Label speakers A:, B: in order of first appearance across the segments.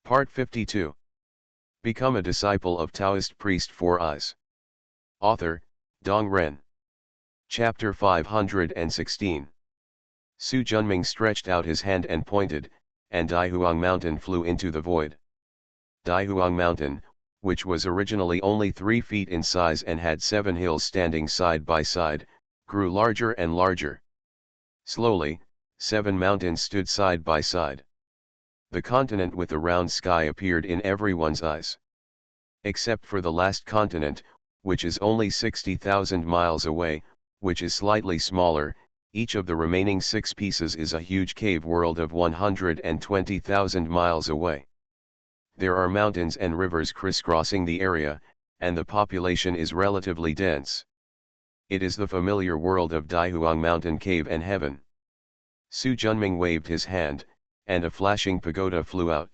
A: Part 52. Become a disciple of Taoist priest Four Eyes. Author, Dong Ren. Chapter 516. Su Junming stretched out his hand and pointed, and Daihuang Mountain flew into the void. Daihuang Mountain, which was originally only 3 feet in size and had 7 hills standing side by side, grew larger and larger. Slowly, 7 mountains stood side by side. The continent with the round sky appeared in everyone's eyes. Except for the last continent, which is only 60,000 miles away, which is slightly smaller, each of the remaining 6 pieces is a huge cave world of 120,000 miles away. There are mountains and rivers crisscrossing the area, and the population is relatively dense. It is the familiar world of Daihuang Mountain Cave and Heaven. Su Junming waved his hand, and a flashing pagoda flew out.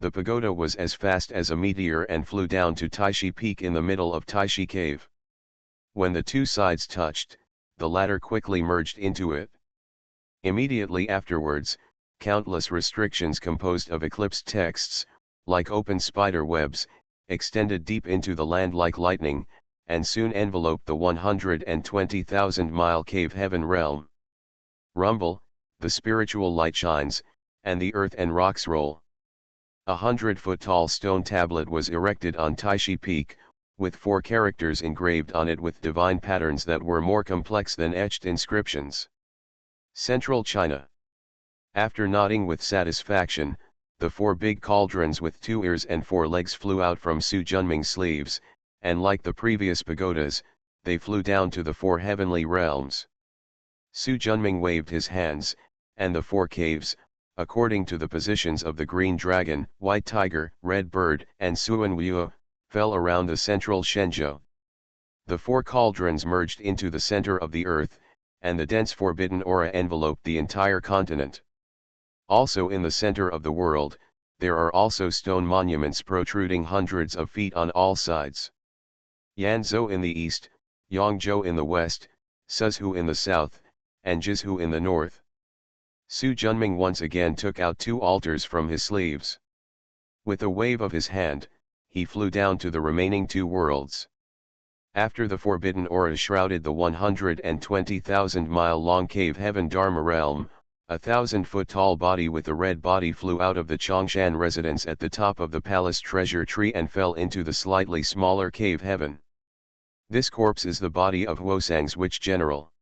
A: The pagoda was as fast as a meteor and flew down to Taishi Peak in the middle of Taishi Cave. When the 2 sides touched, the latter quickly merged into it. Immediately afterwards, countless restrictions composed of eclipsed texts, like open spider webs, extended deep into the land like lightning, and soon enveloped the 120,000-mile cave heaven realm. Rumble, the spiritual light shines, and the earth and rocks roll. 100-foot-tall stone tablet was erected on Taishi Peak, with 4 characters engraved on it with divine patterns that were more complex than etched inscriptions. Central China. After nodding with satisfaction, the 4 big cauldrons with 2 ears and 4 legs flew out from Su Junming's sleeves, and like the previous pagodas, they flew down to the 4 heavenly realms. Su Junming waved his hands, and the 4 caves, according to the positions of the green dragon, white tiger, red bird, and Suan Wu, fell around the central Shenzhou. The 4 cauldrons merged into the center of the earth, and the dense forbidden aura enveloped the entire continent. Also in the center of the world, there are also stone monuments protruding hundreds of feet on all sides. Yanzhou in the east, Yangzhou in the west, Suzhou in the south, and Jizhou in the north. Su Junming once again took out 2 altars from his sleeves. With a wave of his hand, he flew down to the remaining 2 worlds. After the forbidden aura shrouded the 120,000-mile-long cave heaven Dharma realm, a 1,000-foot-tall body with a red body flew out of the Chongshan residence at the top of the palace treasure tree and fell into the slightly smaller cave heaven. This corpse is the body of Huosang's witch general.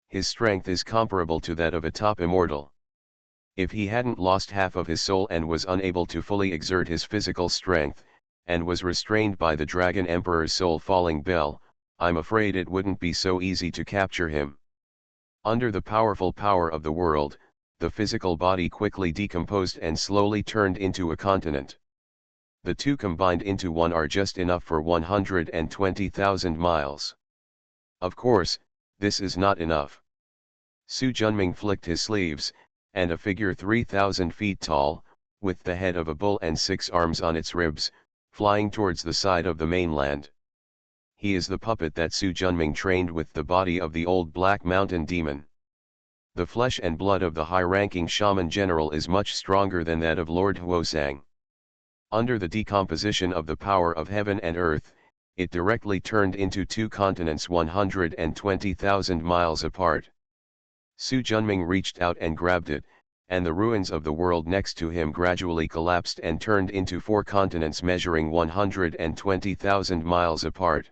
A: His strength is comparable to that of a top immortal. If he hadn't lost half of his soul and was unable to fully exert his physical strength, and was restrained by the Dragon Emperor's soul-falling bell, I'm afraid it wouldn't be so easy to capture him. Under the powerful power of the world, the physical body quickly decomposed and slowly turned into a continent. The 2 combined into one are just enough for 120,000 miles. Of course, this is not enough. Su Junming flicked his sleeves, and a figure 3,000 feet tall, with the head of a bull and 6 arms on its ribs, flying towards the side of the mainland. He is the puppet that Su Junming trained with the body of the old Black Mountain demon. The flesh and blood of the high-ranking shaman general is much stronger than that of Lord Huosang. Under the decomposition of the power of heaven and earth, it directly turned into 2 continents 120,000 miles apart. Su Junming reached out and grabbed it, and the ruins of the world next to him gradually collapsed and turned into 4 continents measuring 120,000 miles apart.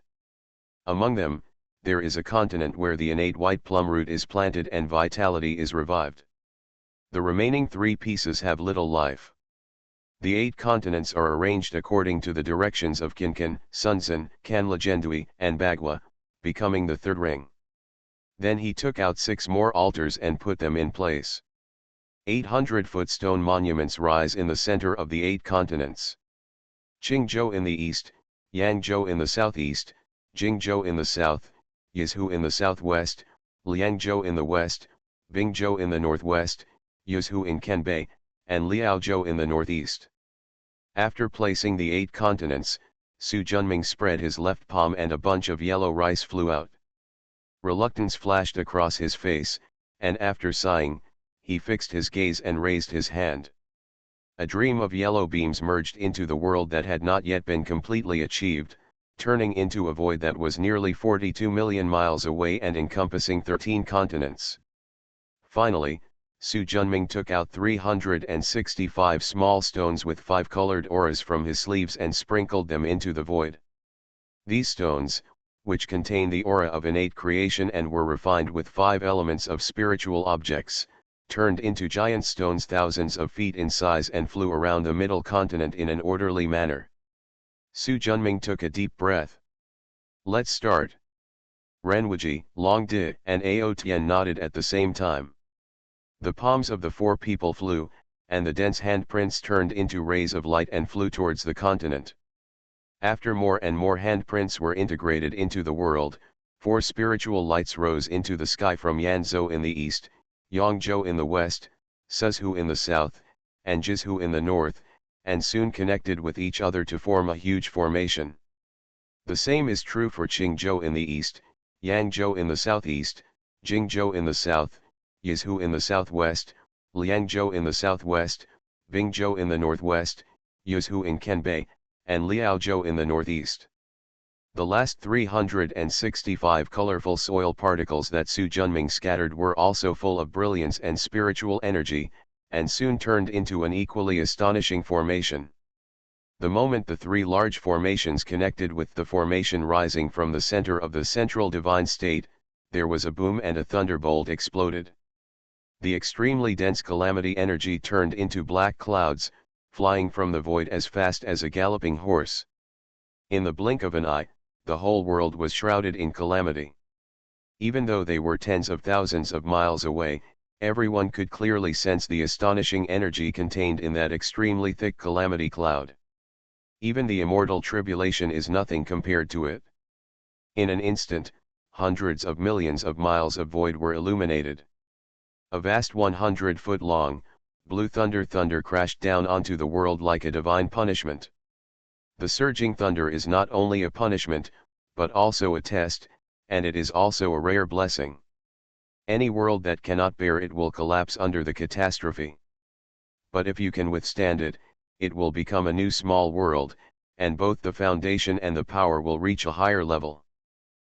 A: Among them, there is a continent where the innate white plum root is planted and vitality is revived. The remaining 3 pieces have little life. The 8 continents are arranged according to the directions of Kinkan, Sunzan, Kanlagendui, and Bagua, becoming the 3rd ring. Then he took out 6 more altars and put them in place. 800-foot stone monuments rise in the center of the 8 continents. Qingzhou in the east, Yangzhou in the southeast, Jingzhou in the south, Yizhou in the southwest, Liangzhou in the west, Bingzhou in the northwest, Yuzhou in Kenbei, and Liaozhou in the northeast. After placing the 8 continents, Su Junming spread his left palm and a bunch of yellow rice flew out. Reluctance flashed across his face, and after sighing, he fixed his gaze and raised his hand. A dream of yellow beams merged into the world that had not yet been completely achieved, turning into a void that was nearly 42 million miles away and encompassing 13 continents. Finally, Su Junming took out 365 small stones with 5 colored auras from his sleeves and sprinkled them into the void. These stones, which contain the aura of innate creation and were refined with 5 elements of spiritual objects, turned into giant stones thousands of feet in size and flew around the middle continent in an orderly manner. Su Junming took a deep breath. "Let's start." Renwuji, Long Di, and Ao Tian nodded at the same time. The palms of the 4 people flew, and the dense handprints turned into rays of light and flew towards the continent. After more and more handprints were integrated into the world, 4 spiritual lights rose into the sky from Yanzhou in the east, Yangzhou in the west, Suzhou in the south, and Jizhou in the north, and soon connected with each other to form a huge formation. The same is true for Qingzhou in the east, Yangzhou in the southeast, Jingzhou in the south, Yizhou in the southwest, Liangzhou in the southwest, Bingzhou in the northwest, Yuzhou in Kenbei, and Liaozhou in the northeast. The last 365 colorful soil particles that Su Junming scattered were also full of brilliance and spiritual energy, and soon turned into an equally astonishing formation. The moment the 3 large formations connected with the formation rising from the center of the central divine state, there was a boom and a thunderbolt exploded. The extremely dense calamity energy turned into black clouds, flying from the void as fast as a galloping horse. In the blink of an eye, the whole world was shrouded in calamity. Even though they were tens of thousands of miles away, everyone could clearly sense the astonishing energy contained in that extremely thick calamity cloud. Even the immortal tribulation is nothing compared to it. In an instant, hundreds of millions of miles of void were illuminated. A vast 100-foot-long, blue thunder crashed down onto the world like a divine punishment. The surging thunder is not only a punishment, but also a test, and it is also a rare blessing. Any world that cannot bear it will collapse under the catastrophe. But if you can withstand it, it will become a new small world, and both the foundation and the power will reach a higher level.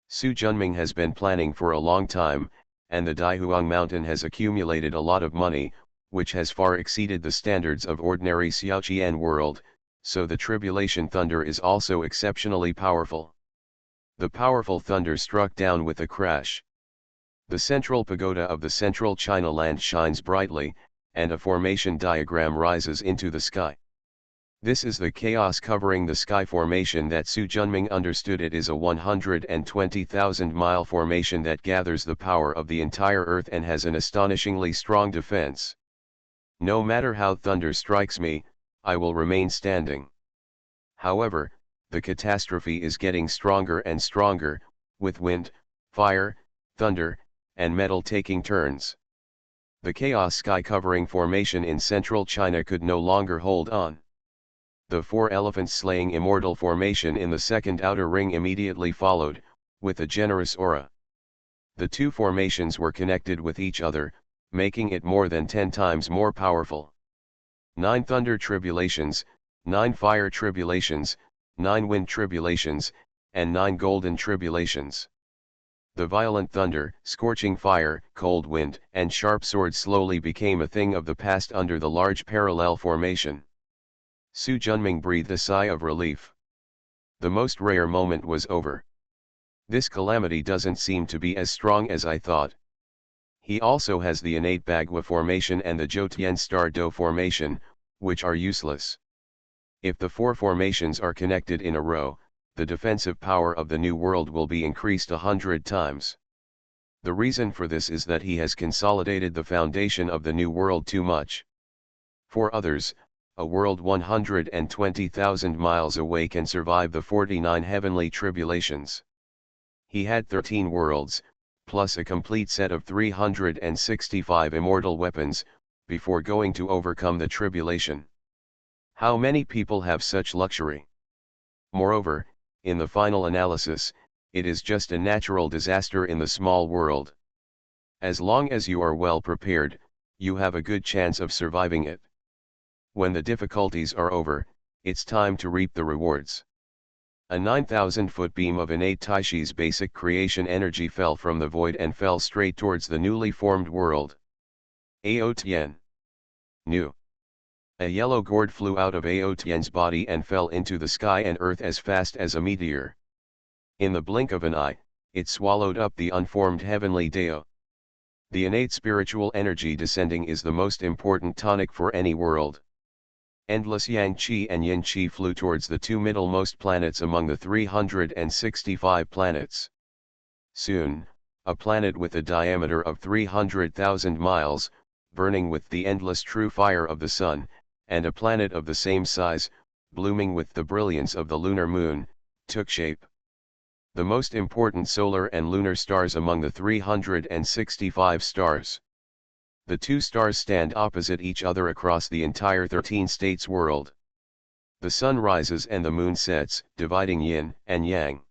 A: Su Junming has been planning for a long time, and the Daihuang mountain has accumulated a lot of money, which has far exceeded the standards of ordinary Xiaoqian world, so the tribulation thunder is also exceptionally powerful. The powerful thunder struck down with a crash. The central pagoda of the central China land shines brightly, and a formation diagram rises into the sky. This is the chaos covering the sky formation that Su Junming understood. It is a 120,000-mile formation that gathers the power of the entire earth and has an astonishingly strong defense. No matter how thunder strikes me, I will remain standing. However, the catastrophe is getting stronger and stronger, with wind, fire, thunder, and metal taking turns. The chaos sky covering formation in central China could no longer hold on. The 4 elephants slaying immortal formation in the second outer ring immediately followed, with a generous aura. The 2 formations were connected with each other, making it more than 10 times more powerful. 9 thunder tribulations, 9 fire tribulations, 9 wind tribulations, and 9 golden tribulations. The violent thunder, scorching fire, cold wind, and sharp sword slowly became a thing of the past under the large parallel formation. Su Junming breathed a sigh of relief. The most rare moment was over. This calamity doesn't seem to be as strong as I thought. He also has the innate Bagua formation and the Zhoutian Star Do formation, which are useless. If the 4 formations are connected in a row, the defensive power of the new world will be increased 100 times. The reason for this is that he has consolidated the foundation of the new world too much. For others, a world 120,000 miles away can survive the 49 heavenly tribulations. He had 13 worlds, plus a complete set of 365 immortal weapons, before going to overcome the tribulation. How many people have such luxury? Moreover, in the final analysis, it is just a natural disaster in the small world. As long as you are well prepared, you have a good chance of surviving it. When the difficulties are over, it's time to reap the rewards. A 9,000-foot beam of innate Taishi's basic creation energy fell from the void and fell straight towards the newly formed world. Ao Tien. New. A yellow gourd flew out of Ao Tien's body and fell into the sky and earth as fast as a meteor. In the blink of an eye, it swallowed up the unformed heavenly Dao. The innate spiritual energy descending is the most important tonic for any world. Endless Yang Qi and Yin Qi flew towards the two middlemost planets among the 365 planets. Soon, a planet with a diameter of 300,000 miles, burning with the endless true fire of the sun, and a planet of the same size, blooming with the brilliance of the lunar moon, took shape. The most important solar and lunar stars among the 365 stars. The two stars stand opposite each other across the entire 13-states world. The sun rises and the moon sets, dividing yin and yang.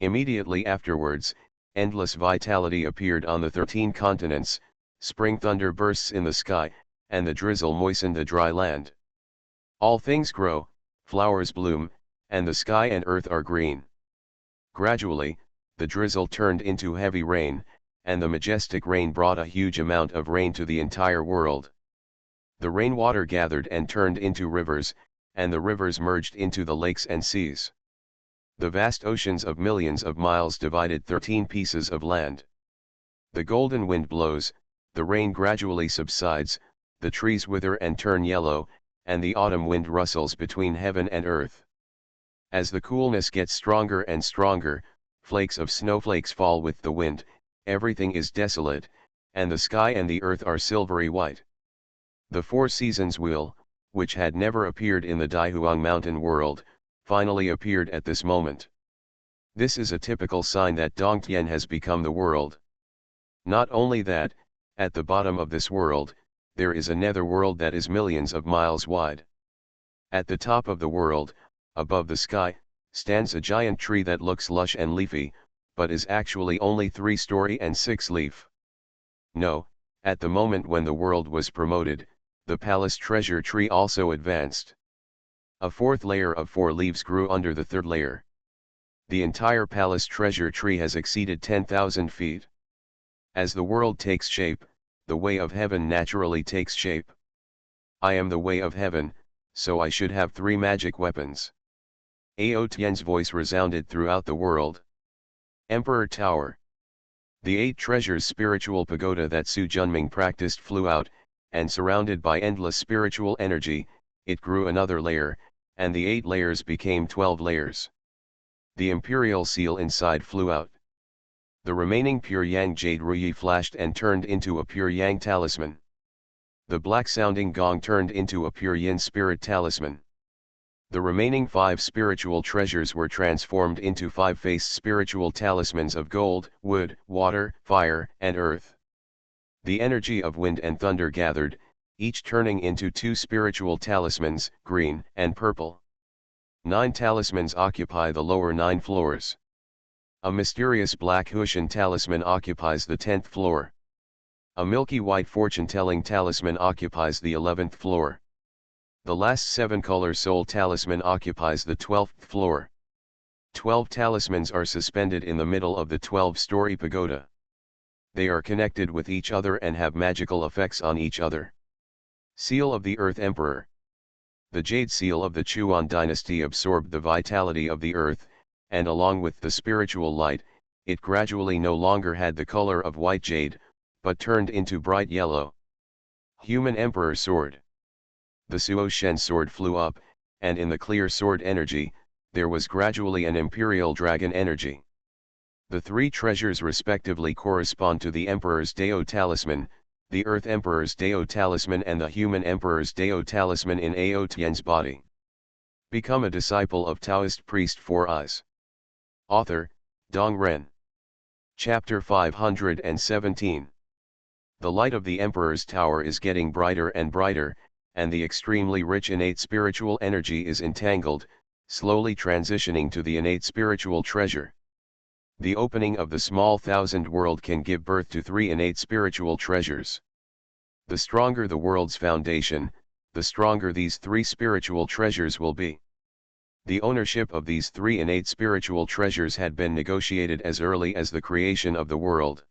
A: Immediately afterwards, endless vitality appeared on the 13 continents, spring thunder bursts in the sky, and the drizzle moistened the dry land. All things grow, flowers bloom, and the sky and earth are green. Gradually, the drizzle turned into heavy rain, and the majestic rain brought a huge amount of rain to the entire world. The rainwater gathered and turned into rivers, and the rivers merged into the lakes and seas. The vast oceans of millions of miles divided 13 pieces of land. The golden wind blows, the rain gradually subsides, the trees wither and turn yellow, and the autumn wind rustles between heaven and earth. As the coolness gets stronger and stronger, flakes of snowflakes fall with the wind, everything is desolate, and the sky and the earth are silvery white. The four seasons wheel, which had never appeared in the Daihuang mountain world, finally appeared at this moment. This is a typical sign that Dongtian has become the world. Not only that, at the bottom of this world, there is a netherworld that is millions of miles wide. At the top of the world, above the sky, stands a giant tree that looks lush and leafy, but is actually only 3-story and 6-leaf. No, at the moment when the world was promoted, the palace treasure tree also advanced. A fourth layer of 4 leaves grew under the third layer. The entire palace treasure tree has exceeded 10,000 feet. As the world takes shape, the way of heaven naturally takes shape. I am the way of heaven, so I should have 3 magic weapons. Ao Tien's voice resounded throughout the world. Emperor Tower. The 8 treasures spiritual pagoda that Su Junming practiced flew out, and surrounded by endless spiritual energy, it grew another layer, and the 8 layers became 12 layers. The imperial seal inside flew out. The remaining pure yang jade ruyi flashed and turned into a pure yang talisman. The black-sounding gong turned into a pure yin spirit talisman. The remaining 5 spiritual treasures were transformed into 5-faced spiritual talismans of gold, wood, water, fire, and earth. The energy of wind and thunder gathered, each turning into 2 spiritual talismans, green and purple. 9 talismans occupy the lower 9 floors. A mysterious black Hushan talisman occupies the 10th floor. A milky white fortune-telling talisman occupies the 11th floor. The last 7-color soul talisman occupies the 12th floor. 12 talismans are suspended in the middle of the 12-story pagoda. They are connected with each other and have magical effects on each other. Seal of the Earth Emperor. The jade seal of the Chuan dynasty absorbed the vitality of the earth, and along with the spiritual light, it gradually no longer had the color of white jade, but turned into bright yellow. Human Emperor Sword. The Suo Shen sword flew up, and in the clear sword energy, there was gradually an imperial dragon energy. The 3 treasures respectively correspond to the Emperor's Dao talisman, the Earth Emperor's Dao talisman and the Human Emperor's Dao talisman in Ao Tien's body. Become a disciple of Taoist priest 4 Eyes. Author, Dong Ren. Chapter 517. The light of the Emperor's tower is getting brighter and brighter, and the extremely rich innate spiritual energy is entangled, slowly transitioning to the innate spiritual treasure. The opening of the small thousand world can give birth to 3 innate spiritual treasures. The stronger the world's foundation, the stronger these three spiritual treasures will be. The ownership of these three innate spiritual treasures had been negotiated as early as the creation of the world.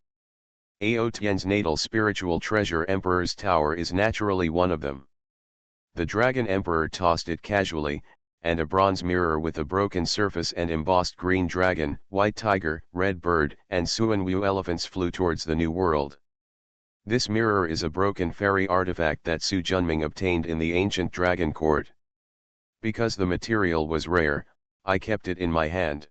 A: Ao Tian's natal spiritual treasure Emperor's Tower is naturally one of them. The Dragon Emperor tossed it casually, and a bronze mirror with a broken surface and embossed green dragon, white tiger, red bird, and Suanwu elephants flew towards the new world. This mirror is a broken fairy artifact that Su Junming obtained in the ancient dragon court. Because the material was rare, I kept it in my hand.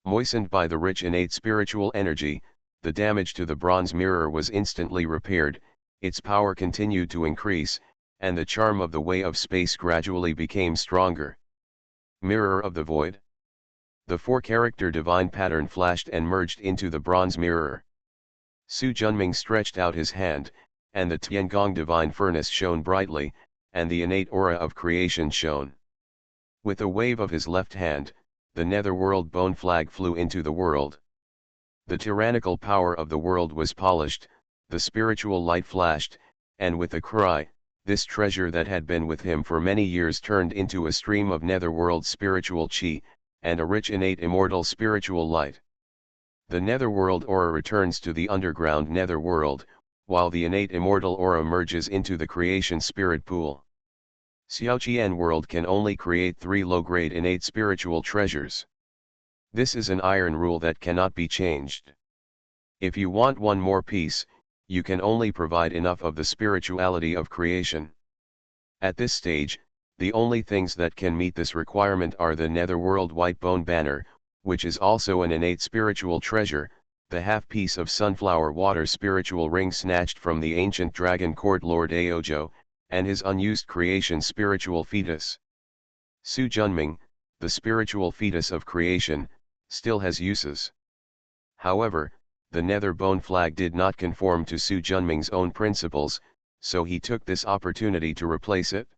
A: Moistened by the rich innate spiritual energy, the damage to the bronze mirror was instantly repaired, its power continued to increase, and the charm of the Way of Space gradually became stronger. Mirror of the Void. The four-character divine pattern flashed and merged into the bronze mirror. Su Junming stretched out his hand, and the Tiangong divine furnace shone brightly, and the innate aura of creation shone. With a wave of his left hand, the netherworld bone flag flew into the world. The tyrannical power of the world was polished, the spiritual light flashed, and with a cry, this treasure that had been with him for many years turned into a stream of netherworld spiritual chi, and a rich innate immortal spiritual light. The netherworld aura returns to the underground netherworld, while the innate immortal aura merges into the creation spirit pool. Xiaoqian world can only create 3 low-grade innate spiritual treasures. This is an iron rule that cannot be changed. If you want one more piece, you can only provide enough of the spirituality of creation. At this stage, the only things that can meet this requirement are the netherworld white bone banner, which is also an innate spiritual treasure, the half-piece of sunflower water spiritual ring snatched from the ancient dragon court Lord Aojo, and his unused creation spiritual fetus. Su Junming, the spiritual fetus of creation, still has uses. However, the nether bone flag did not conform to Su Junming's own principles, so he took this opportunity to replace it.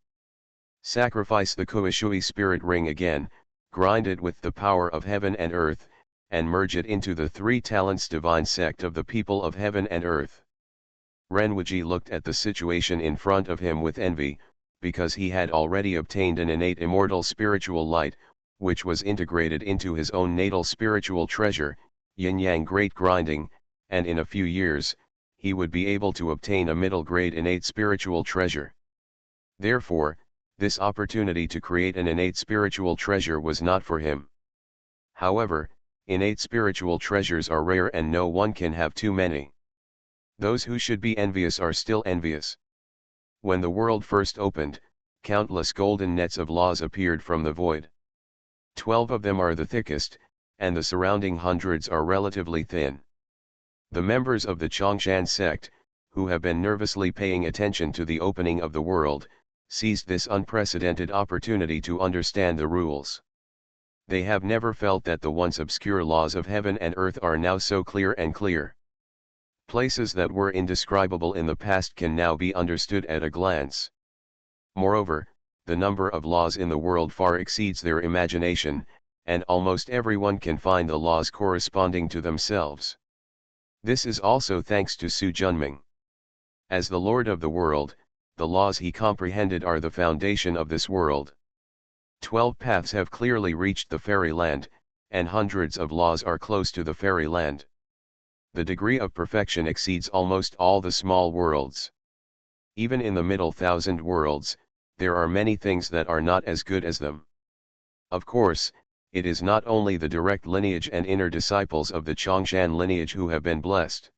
A: Sacrifice the Kuishui spirit ring again, grind it with the power of heaven and earth, and merge it into the 3 talents divine sect of the people of heaven and earth. Renwuji looked at the situation in front of him with envy, because he had already obtained an innate immortal spiritual light, which was integrated into his own natal spiritual treasure, yin-yang great grinding, and in a few years, he would be able to obtain a middle-grade innate spiritual treasure. Therefore, this opportunity to create an innate spiritual treasure was not for him. However, innate spiritual treasures are rare and no one can have too many. Those who should be envious are still envious. When the world first opened, countless golden nets of laws appeared from the void. 12 of them are the thickest, and the surrounding hundreds are relatively thin. The members of the Chongshan sect, who have been nervously paying attention to the opening of the world, seized this unprecedented opportunity to understand the rules. They have never felt that the once obscure laws of heaven and earth are now so clear and clear. Places that were indescribable in the past can now be understood at a glance. Moreover, the number of laws in the world far exceeds their imagination, and almost everyone can find the laws corresponding to themselves. This is also thanks to Su Junming. As the Lord of the world, the laws he comprehended are the foundation of this world. 12 paths have clearly reached the fairyland, and hundreds of laws are close to the fairyland. The degree of perfection exceeds almost all the small worlds. Even in the middle 1,000 worlds, there are many things that are not as good as them. Of course, it is not only the direct lineage and inner disciples of the Chongshan lineage who have been blessed.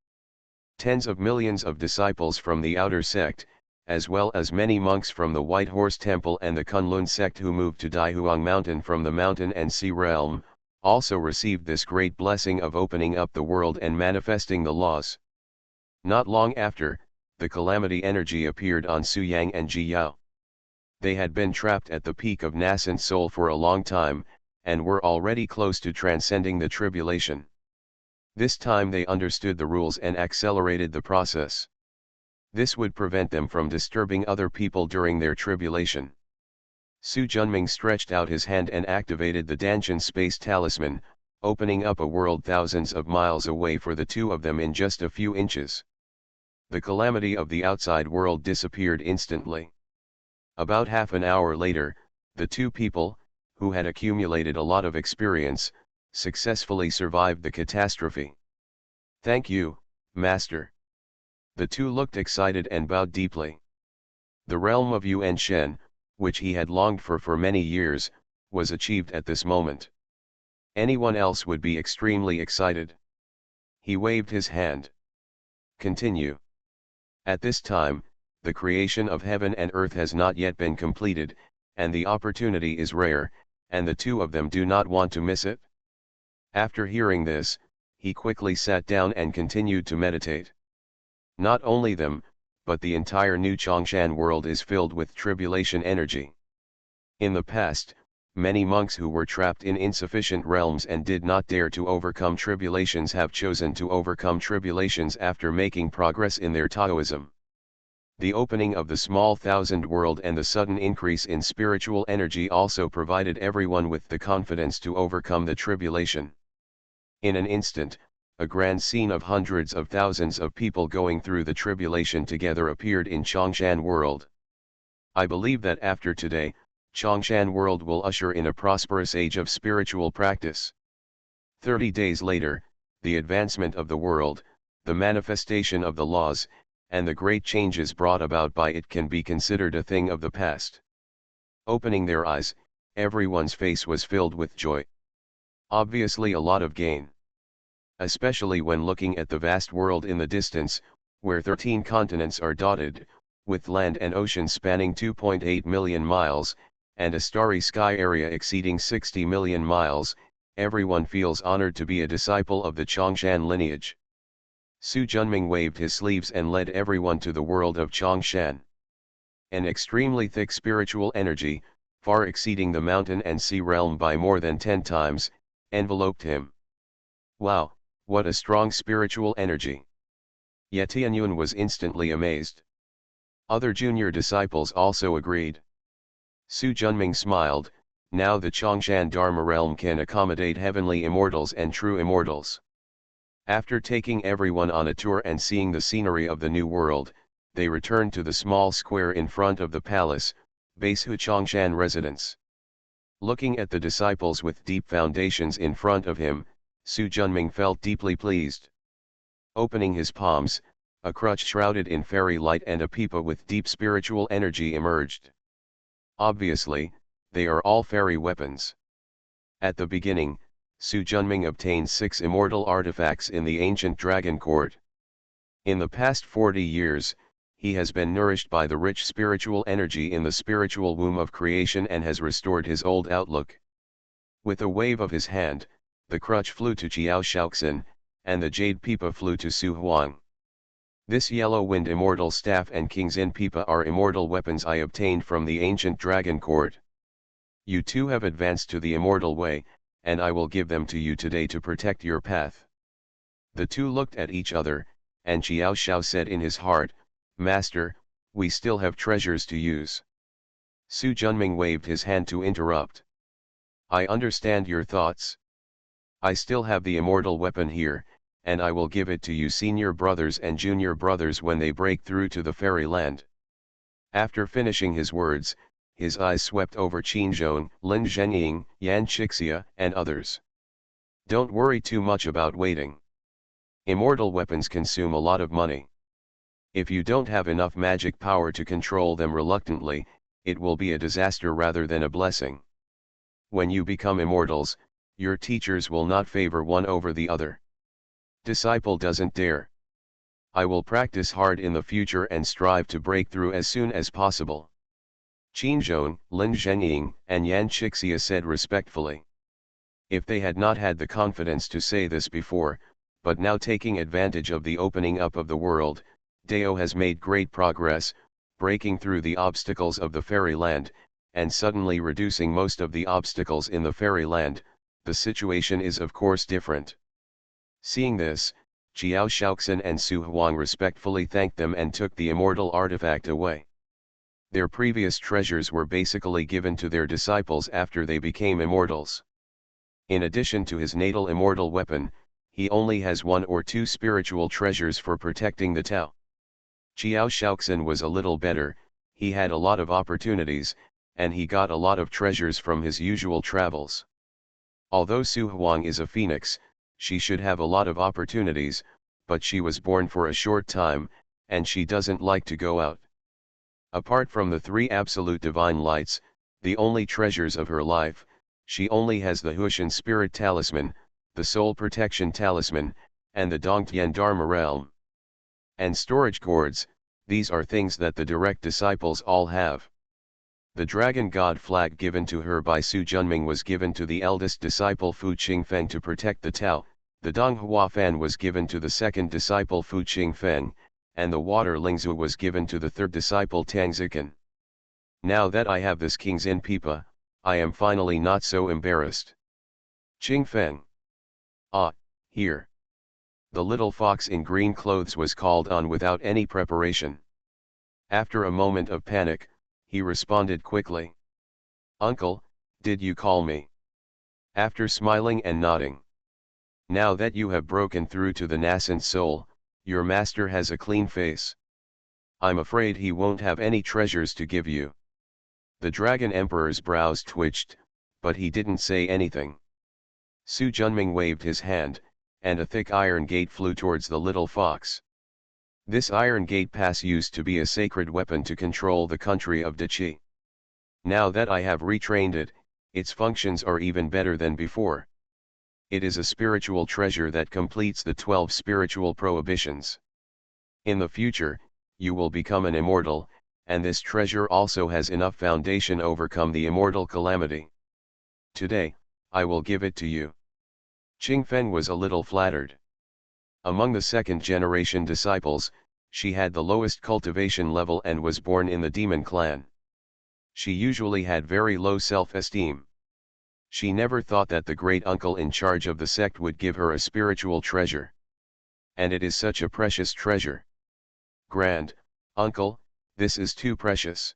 A: Tens of millions of disciples from the outer sect, as well as many monks from the White Horse Temple and the Kunlun sect who moved to Daihuang Mountain from the mountain and sea realm, also received this great blessing of opening up the world and manifesting the laws. Not long after, the calamity energy appeared on Su Yang and Ji Yao. They had been trapped at the peak of nascent soul for a long time, and were already close to transcending the tribulation. This time they understood the rules and accelerated the process. This would prevent them from disturbing other people during their tribulation. Su Junming stretched out his hand and activated the Danshan space talisman, opening up a world thousands of miles away for the two of them in just a few inches. The calamity of the outside world disappeared instantly. About half an hour later, the two people, who had accumulated a lot of experience, successfully survived the catastrophe. "Thank you, Master." The two looked excited and bowed deeply. The realm of Yuan Shen, which he had longed for many years, was achieved at this moment. Anyone else would be extremely excited. He waved his hand. "Continue. At this time, the creation of heaven and earth has not yet been completed, and the opportunity is rare, and the two of them do not want to miss it." After hearing this, he quickly sat down and continued to meditate. Not only them, but the entire new Chongshan world is filled with tribulation energy. In the past, many monks who were trapped in insufficient realms and did not dare to overcome tribulations have chosen to overcome tribulations after making progress in their Taoism. The opening of the small thousand world and the sudden increase in spiritual energy also provided everyone with the confidence to overcome the tribulation. In an instant, a grand scene of hundreds of thousands of people going through the tribulation together appeared in Chongshan world. I believe that after today, Chongshan world will usher in a prosperous age of spiritual practice. 30 days later, the advancement of the world, the manifestation of the laws, and the great changes brought about by it can be considered a thing of the past. Opening their eyes, everyone's face was filled with joy. Obviously a lot of gain. Especially when looking at the vast world in the distance, where 13 continents are dotted, with land and ocean spanning 2.8 million miles, and a starry sky area exceeding 60 million miles, everyone feels honored to be a disciple of the Chongshan lineage. Su Junming waved his sleeves and led everyone to the world of Chongshan. An extremely thick spiritual energy, far exceeding the mountain and sea realm by more than 10 times, enveloped him. Wow, what a strong spiritual energy! Ye Tianyun was instantly amazed. Other junior disciples also agreed. Su Junming smiled. Now the Chongshan Dharma realm can accommodate heavenly immortals and true immortals. After taking everyone on a tour and seeing the scenery of the new world, they returned to the small square in front of the palace, Basehu Chongshan residence. Looking at the disciples with deep foundations in front of him, Su Junming felt deeply pleased. Opening his palms, a crutch shrouded in fairy light and a pipa with deep spiritual energy emerged. Obviously, they are all fairy weapons. At the beginning, Su Junming obtained 6 immortal artifacts in the ancient dragon court. In the past 40 years, he has been nourished by the rich spiritual energy in the spiritual womb of creation and has restored his old outlook. With a wave of his hand, the crutch flew to Chiao Shaoxin, and the jade pipa flew to Su Huang. This yellow wind immortal staff and King's In pipa are immortal weapons I obtained from the ancient dragon court. You too have advanced to the immortal way, and I will give them to you today to protect your path. The two looked at each other, and Chiao Shao said in his heart, Master, we still have treasures to use. Su Junming waved his hand to interrupt. I understand your thoughts. I still have the immortal weapon here, and I will give it to you senior brothers and junior brothers when they break through to the fairy land. After finishing his words, his eyes swept over Qinzhong, Lin Zhenying, Yan Chixia, and others. Don't worry too much about waiting. Immortal weapons consume a lot of money. If you don't have enough magic power to control them reluctantly, it will be a disaster rather than a blessing. When you become immortals, your teachers will not favor one over the other. Disciple doesn't dare. I will practice hard in the future and strive to break through as soon as possible. Qinzhong, Lin Zhenying, and Yan Chixia said respectfully. If they had not had the confidence to say this before, but now taking advantage of the opening up of the world, Dao has made great progress, breaking through the obstacles of the fairy land, and suddenly reducing most of the obstacles in the fairy land. The situation is of course different. Seeing this, Chiao Shaoxin and Su Huang respectfully thanked them and took the immortal artifact away. Their previous treasures were basically given to their disciples after they became immortals. In addition to his natal immortal weapon, he only has 1 or 2 spiritual treasures for protecting the Tao. Chiao Shaoxin was a little better. he had a lot of opportunities, and he got a lot of treasures from his usual travels. Although Su Huang is a phoenix, she should have a lot of opportunities, but she was born for a short time, and she doesn't like to go out. Apart from the three absolute divine lights, the only treasures of her life, she only has the Hushan Spirit Talisman, the Soul Protection Talisman, and the Dongtian Dharma Realm. And storage gourds, these are things that the direct disciples all have. The Dragon God flag given to her by Su Junming was given to the eldest disciple Fu Qingfeng to protect the Tao, the Donghua Fan was given to the second disciple Fu Qingfeng, and the water Lingzu was given to the third disciple Tang Zikan. Now that I have this King's in Pipa, I am finally not so embarrassed. Qingfeng. Ah, here. The little fox in green clothes was called on without any preparation. After a moment of panic, he responded quickly. Uncle, did you call me? After smiling and nodding. Now that you have broken through to the nascent soul, your master has a clean face. I'm afraid he won't have any treasures to give you. The Dragon Emperor's brows twitched, but he didn't say anything. Su Junming waved his hand, and a thick iron gate flew towards the little fox. This iron gate pass used to be a sacred weapon to control the country of Dachi. Now that I have retrained it, its functions are even better than before. It is a spiritual treasure that completes the 12 spiritual prohibitions. In the future, you will become an immortal, and this treasure also has enough foundation to overcome the immortal calamity. Today, I will give it to you. Qingfeng was a little flattered. Among the second-generation disciples, she had the lowest cultivation level and was born in the demon clan. She usually had very low self-esteem. She never thought that the great uncle in charge of the sect would give her a spiritual treasure. And it is such a precious treasure. Grand, uncle, this is too precious.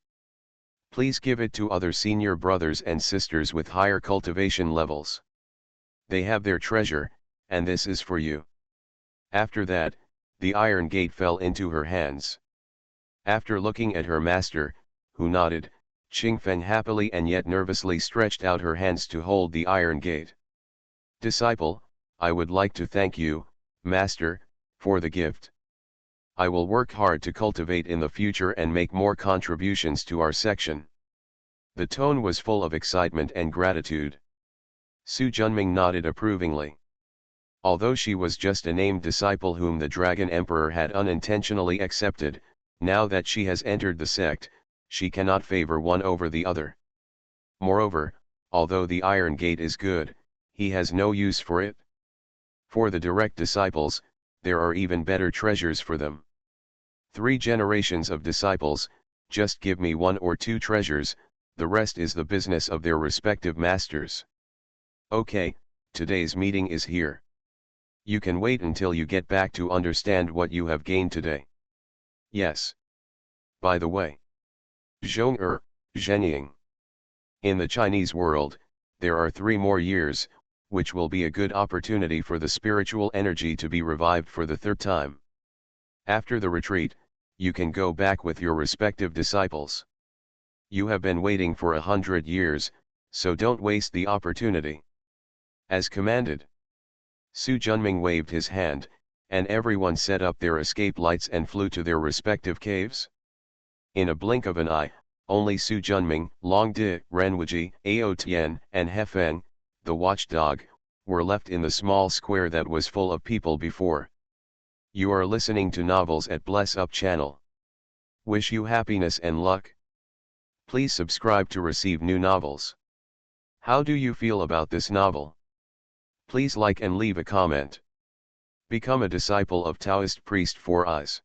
A: Please give it to other senior brothers and sisters with higher cultivation levels. They have their treasure, and this is for you. After that, the iron gate fell into her hands. After looking at her master, who nodded, Qingfeng happily and yet nervously stretched out her hands to hold the iron gate. Disciple, I would like to thank you, master, for the gift. I will work hard to cultivate in the future and make more contributions to our section. The tone was full of excitement and gratitude. Su Junming nodded approvingly. Although she was just a named disciple whom the Dragon Emperor had unintentionally accepted, now that she has entered the sect, she cannot favor one over the other. Moreover, although the iron gate is good, he has no use for it. For the direct disciples, there are even better treasures for them. 3 generations of disciples, just give me 1 or 2 treasures, the rest is the business of their respective masters. Okay, today's meeting is here. You can wait until you get back to understand what you have gained today. Yes. By the way. Zhong'er, Zhenying. In the Chinese world, there are 3 more years, which will be a good opportunity for the spiritual energy to be revived for the 3rd time. After the retreat, you can go back with your respective disciples. You have been waiting for 100 years, so don't waste the opportunity. As commanded. Su Junming waved his hand, and everyone set up their escape lights and flew to their respective caves. In a blink of an eye, only Su Junming, Long Di, Renwuji, Ao Tian, and Hefeng, the watchdog, were left in the small square that was full of people before. You are listening to Novels at Bless Up channel. Wish you happiness and luck. Please subscribe to receive new novels. How do you feel about this novel? Please like and leave a comment. Become a disciple of Taoist priest for us.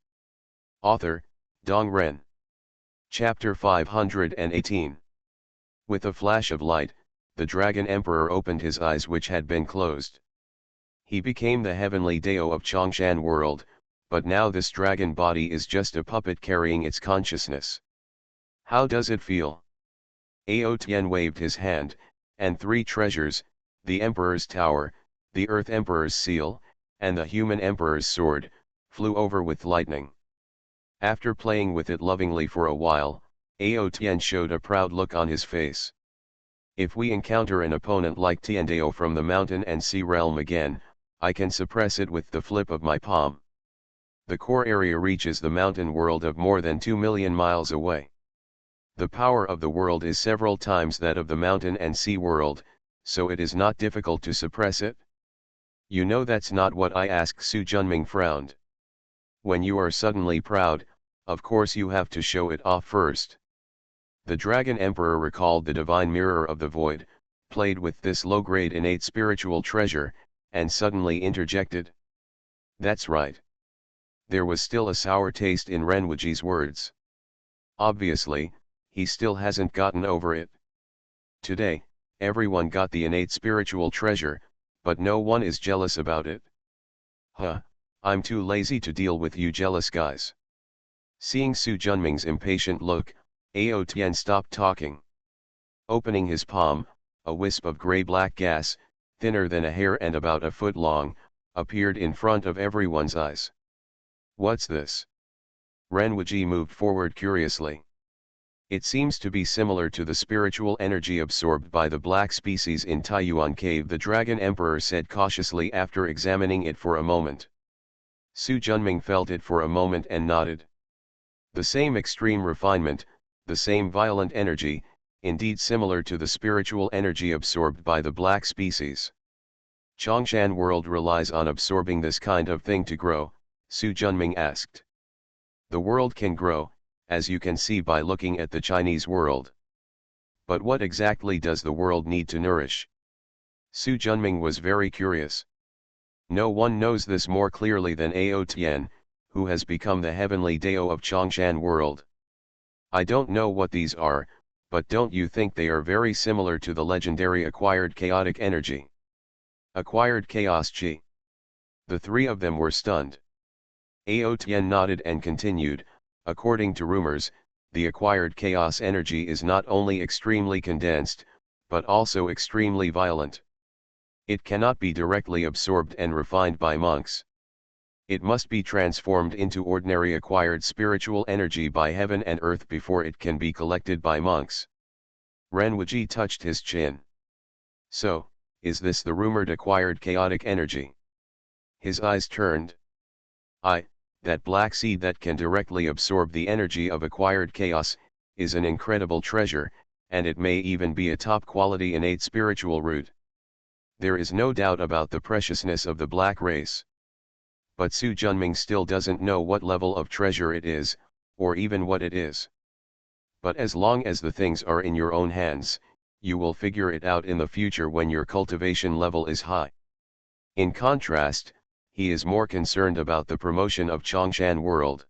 A: Author, Dong Ren. Chapter 518. With a flash of light, the Dragon Emperor opened his eyes which had been closed. He became the heavenly Dao of Chongshan world, but now this dragon body is just a puppet carrying its consciousness. How does it feel? Ao Tian waved his hand, and 3 treasures, the Emperor's Tower, the Earth Emperor's Seal, and the Human Emperor's Sword, flew over with lightning. After playing with it lovingly for a while, Ao Tian showed a proud look on his face. If we encounter an opponent like Tiandao from the mountain and sea realm again, I can suppress it with the flip of my palm. The core area reaches the mountain world of more than 2 million miles away. The power of the world is several times that of the mountain and sea world, so it is not difficult to suppress it. You know that's not what I asked. Su Junming frowned. When you are suddenly proud, of course you have to show it off first. The Dragon Emperor recalled the divine mirror of the void, played with this low-grade innate spiritual treasure, and suddenly interjected. That's right. There was still a sour taste in Renwuji's words. Obviously, he still hasn't gotten over it. Today, everyone got the innate spiritual treasure, but no one is jealous about it. Huh, I'm too lazy to deal with you jealous guys. Seeing Su Junming's impatient look, Ao Tian stopped talking. Opening his palm, a wisp of gray-black gas, thinner than a hair and about a foot long, appeared in front of everyone's eyes. What's this? Renwuji moved forward curiously. It seems to be similar to the spiritual energy absorbed by the black species in Taiyuan Cave, the Dragon Emperor said cautiously after examining it for a moment. Su Junming felt it for a moment and nodded. The same extreme refinement, the same violent energy, indeed similar to the spiritual energy absorbed by the black species. Chongshan world relies on absorbing this kind of thing to grow, Su Junming asked. The world can grow, as you can see by looking at the Chinese world. But what exactly does the world need to nourish? Su Junming was very curious. No one knows this more clearly than Ao Tian, who has become the heavenly Dao of Chongshan world. I don't know what these are, but don't you think they are very similar to the legendary acquired chaotic energy? Acquired chaos chi. The three of them were stunned. Ao Tian nodded and continued, according to rumors, the acquired chaos energy is not only extremely condensed, but also extremely violent. It cannot be directly absorbed and refined by monks. It must be transformed into ordinary acquired spiritual energy by heaven and earth before it can be collected by monks. Renwuji touched his chin. So, is this the rumored acquired chaotic energy? His eyes turned. That black seed that can directly absorb the energy of acquired chaos, is an incredible treasure, and it may even be a top-quality innate spiritual root. There is no doubt about the preciousness of the black race. But Su Junming still doesn't know what level of treasure it is, or even what it is. But as long as the things are in your own hands, you will figure it out in the future when your cultivation level is high. In contrast, he is more concerned about the promotion of Chongshan world.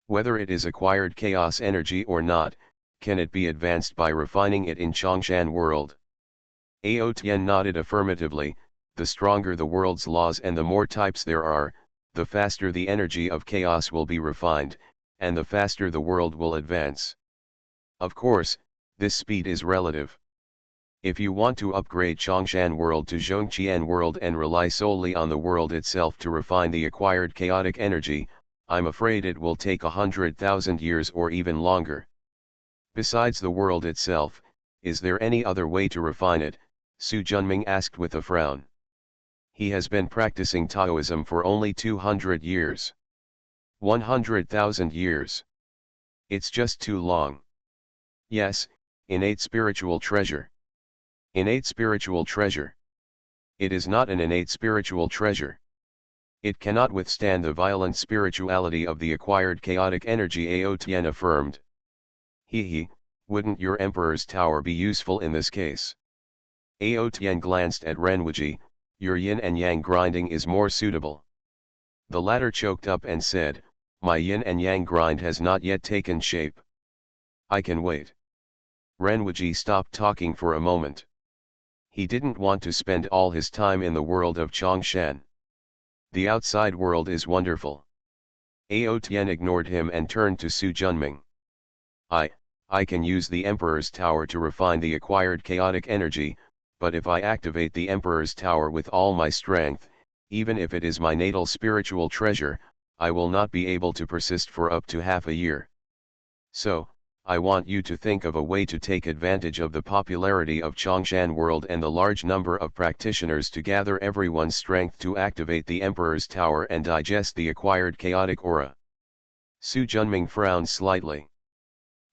A: Whether it is acquired chaos energy or not, can it be advanced by refining it in Chongshan world? Ao Tian nodded affirmatively. The stronger the world's laws and the more types there are, the faster the energy of chaos will be refined, and the faster the world will advance. Of course, this speed is relative. If you want to upgrade Chongshan world to Zhongqian world and rely solely on the world itself to refine the acquired chaotic energy, I'm afraid it will take 100,000 years or even longer. Besides the world itself, is there any other way to refine it? Su Junming asked with a frown. He has been practicing Taoism for only 200 years. 100,000 years. It's just too long. Yes, innate spiritual treasure. Innate spiritual treasure. It is not an innate spiritual treasure. It cannot withstand the violent spirituality of the acquired chaotic energy, Ao Tian affirmed. Wouldn't your Emperor's Tower be useful in this case? Ao Tian glanced at Renwuji. Your yin and yang grinding is more suitable. The latter choked up and said, my yin and yang grind has not yet taken shape. I can wait. Renwuji stopped talking for a moment. He didn't want to spend all his time in the world of Chongshan. The outside world is wonderful. Ao Tian ignored him and turned to Su Junming. I can use the Emperor's Tower to refine the acquired chaotic energy, but if I activate the Emperor's Tower with all my strength, even if it is my natal spiritual treasure, I will not be able to persist for up to half a year. So, I want you to think of a way to take advantage of the popularity of Chongshan World and the large number of practitioners to gather everyone's strength to activate the Emperor's Tower and digest the acquired chaotic aura. Su Junming frowned slightly.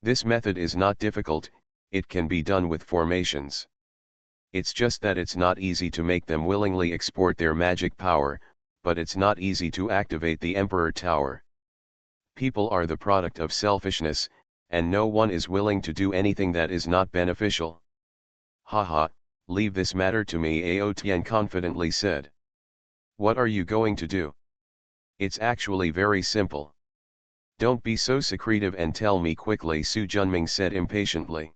A: This method is not difficult, it can be done with formations. It's just that it's not easy to make them willingly export their magic power, but it's not easy to activate the Emperor Tower. People are the product of selfishness, and no one is willing to do anything that is not beneficial. Haha, leave this matter to me, Ao Tian confidently said. What are you going to do? It's actually very simple. Don't be so secretive and tell me quickly, Su Junming said impatiently.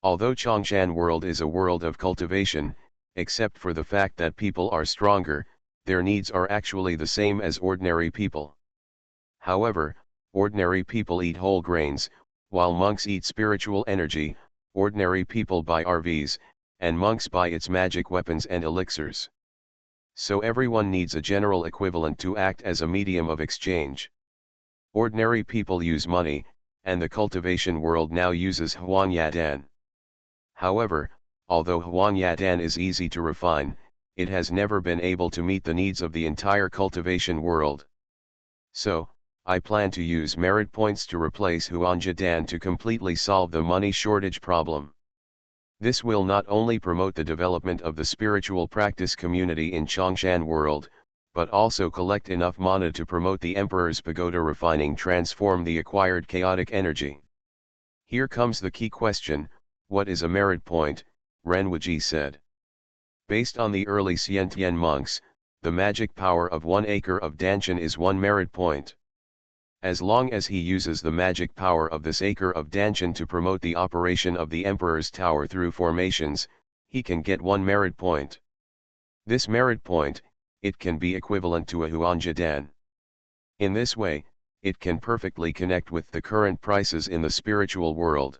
A: Although Chongshan World is a world of cultivation, except for the fact that people are stronger, their needs are actually the same as ordinary people. However, ordinary people eat whole grains, while monks eat spiritual energy. Ordinary people buy RVs, and monks buy its magic weapons and elixirs. So everyone needs a general equivalent to act as a medium of exchange. Ordinary people use money, and the cultivation world now uses Huang Yadan. However, although Huang Yadan is easy to refine, it has never been able to meet the needs of the entire cultivation world. So, I plan to use merit points to replace Huang Yadan to completely solve the money shortage problem. This will not only promote the development of the spiritual practice community in Chongshan World, but also collect enough mana to promote the Emperor's Pagoda refining transform the acquired chaotic energy. Here comes the key question, what is a merit point? Renwuji said. Based on the early Xiantian monks, the magic power of 1 acre of Danshan is 1 merit point. As long as he uses the magic power of this acre of Danshan to promote the operation of the Emperor's Tower through formations, he can get 1 merit point. This merit point, it can be equivalent to a Huang Yadan. In this way, it can perfectly connect with the current prices in the spiritual world.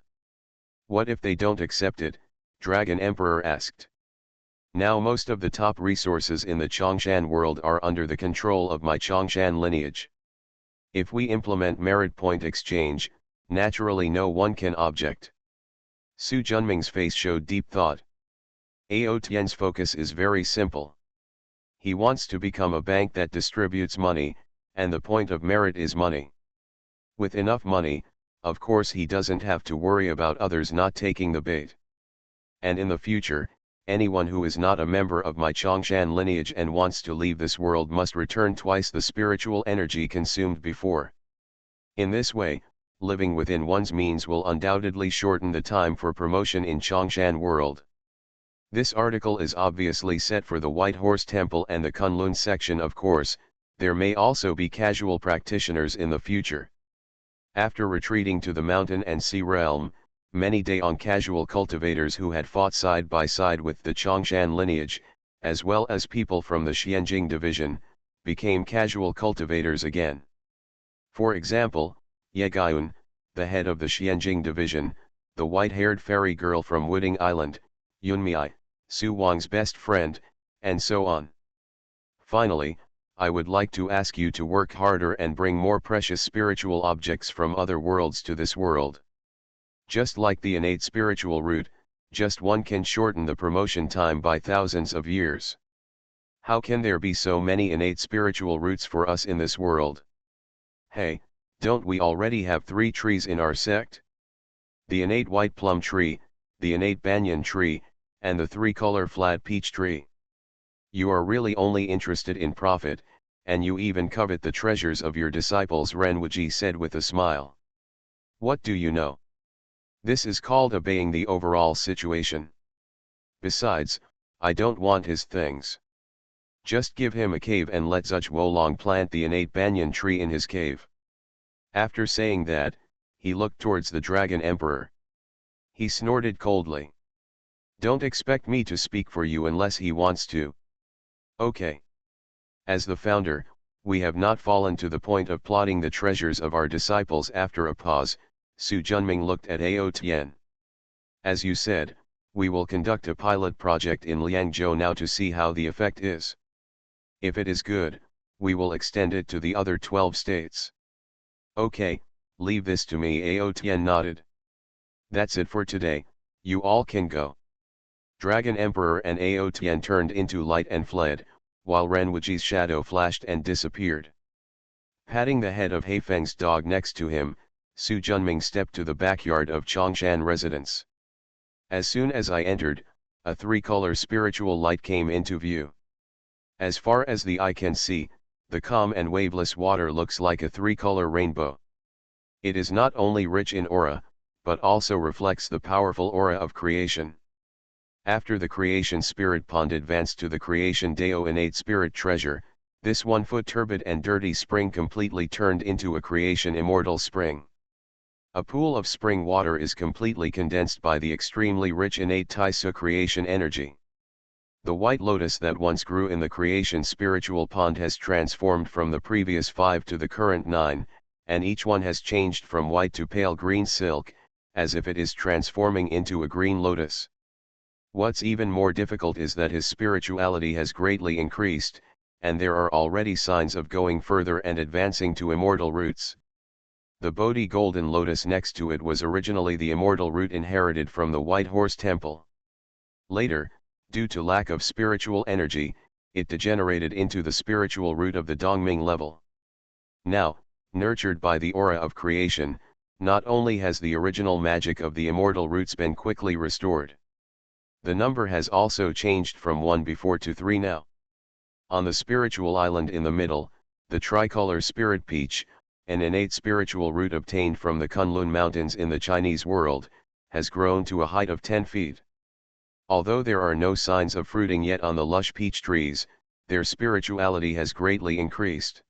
A: What if they don't accept it? Dragon Emperor asked. Now most of the top resources in the Chongshan world are under the control of my Chongshan lineage. If we implement merit point exchange, naturally no one can object. Su Junming's face showed deep thought. Ao Tian's focus is very simple. He wants to become a bank that distributes money, and the point of merit is money. With enough money, of course he doesn't have to worry about others not taking the bait. And in the future, anyone who is not a member of my Chongshan lineage and wants to leave this world must return twice the spiritual energy consumed before. In this way, living within one's means will undoubtedly shorten the time for promotion in Chongshan world. This article is obviously set for the White Horse Temple and the Kunlun section. Of course, there may also be casual practitioners in the future. After retreating to the mountain and sea realm, many Daong casual cultivators who had fought side by side with the Chongshan lineage, as well as people from the Xianjing division, became casual cultivators again. For example, Ye Gaiyun, the head of the Xianjing division, the white-haired fairy girl from Wooding Island, Yunmei, Su Wang's best friend, and so on. Finally, I would like to ask you to work harder and bring more precious spiritual objects from other worlds to this world. Just like the innate spiritual root, just one can shorten the promotion time by thousands of years. How can there be so many innate spiritual roots for us in this world? Hey, don't we already have 3 trees in our sect? The innate white plum tree, the innate banyan tree, and the 3-color flat peach tree. You are really only interested in profit, and you even covet the treasures of your disciples, Renwuji said with a smile. What do you know? This is called obeying the overall situation. Besides, I don't want his things. Just give him a cave and let Zuch Wolong plant the innate banyan tree in his cave. After saying that, he looked towards the Dragon Emperor. He snorted coldly. Don't expect me to speak for you unless he wants to. Okay. As the founder, we have not fallen to the point of plotting the treasures of our disciples. After a pause, Su Junming looked at Ao Tian. As you said, we will conduct a pilot project in Liangzhou now to see how the effect is. If it is good, we will extend it to the other 12 states. Okay, Leave this to me. Ao Tien nodded. That's it for today, you all can go. Dragon Emperor and Ao Tien turned into light and fled, while Renwuji's shadow flashed and disappeared. Patting the head of Haifeng's dog next to him, Su Junming stepped to the backyard of Chongshan residence. As soon as I entered, a three-color spiritual light came into view. As far as the eye can see, the calm and waveless water looks like a three-color rainbow. It is not only rich in aura, but also reflects the powerful aura of creation. After the creation spirit pond advanced to the creation Dao innate spirit treasure, this 1-foot turbid and dirty spring completely turned into a creation immortal spring. A pool of spring water is completely condensed by the extremely rich innate Taisu creation energy. The white lotus that once grew in the creation spiritual pond has transformed from the previous 5 to the current 9, and each one has changed from white to pale green silk, as if it is transforming into a green lotus. What's even more difficult is that his spirituality has greatly increased, and there are already signs of going further and advancing to immortal roots. The Bodhi golden lotus next to it was originally the immortal root inherited from the White Horse Temple. Later, due to lack of spiritual energy, it degenerated into the spiritual root of the Dongming level. Now, nurtured by the aura of creation, not only has the original magic of the immortal roots been quickly restored. The number has also changed from 1 before to 3 now. On the spiritual island in the middle, the tricolor spirit peach, an innate spiritual root obtained from the Kunlun Mountains in the Chinese world, has grown to a height of 10 feet. Although there are no signs of fruiting yet on the lush peach trees, their spirituality has greatly increased.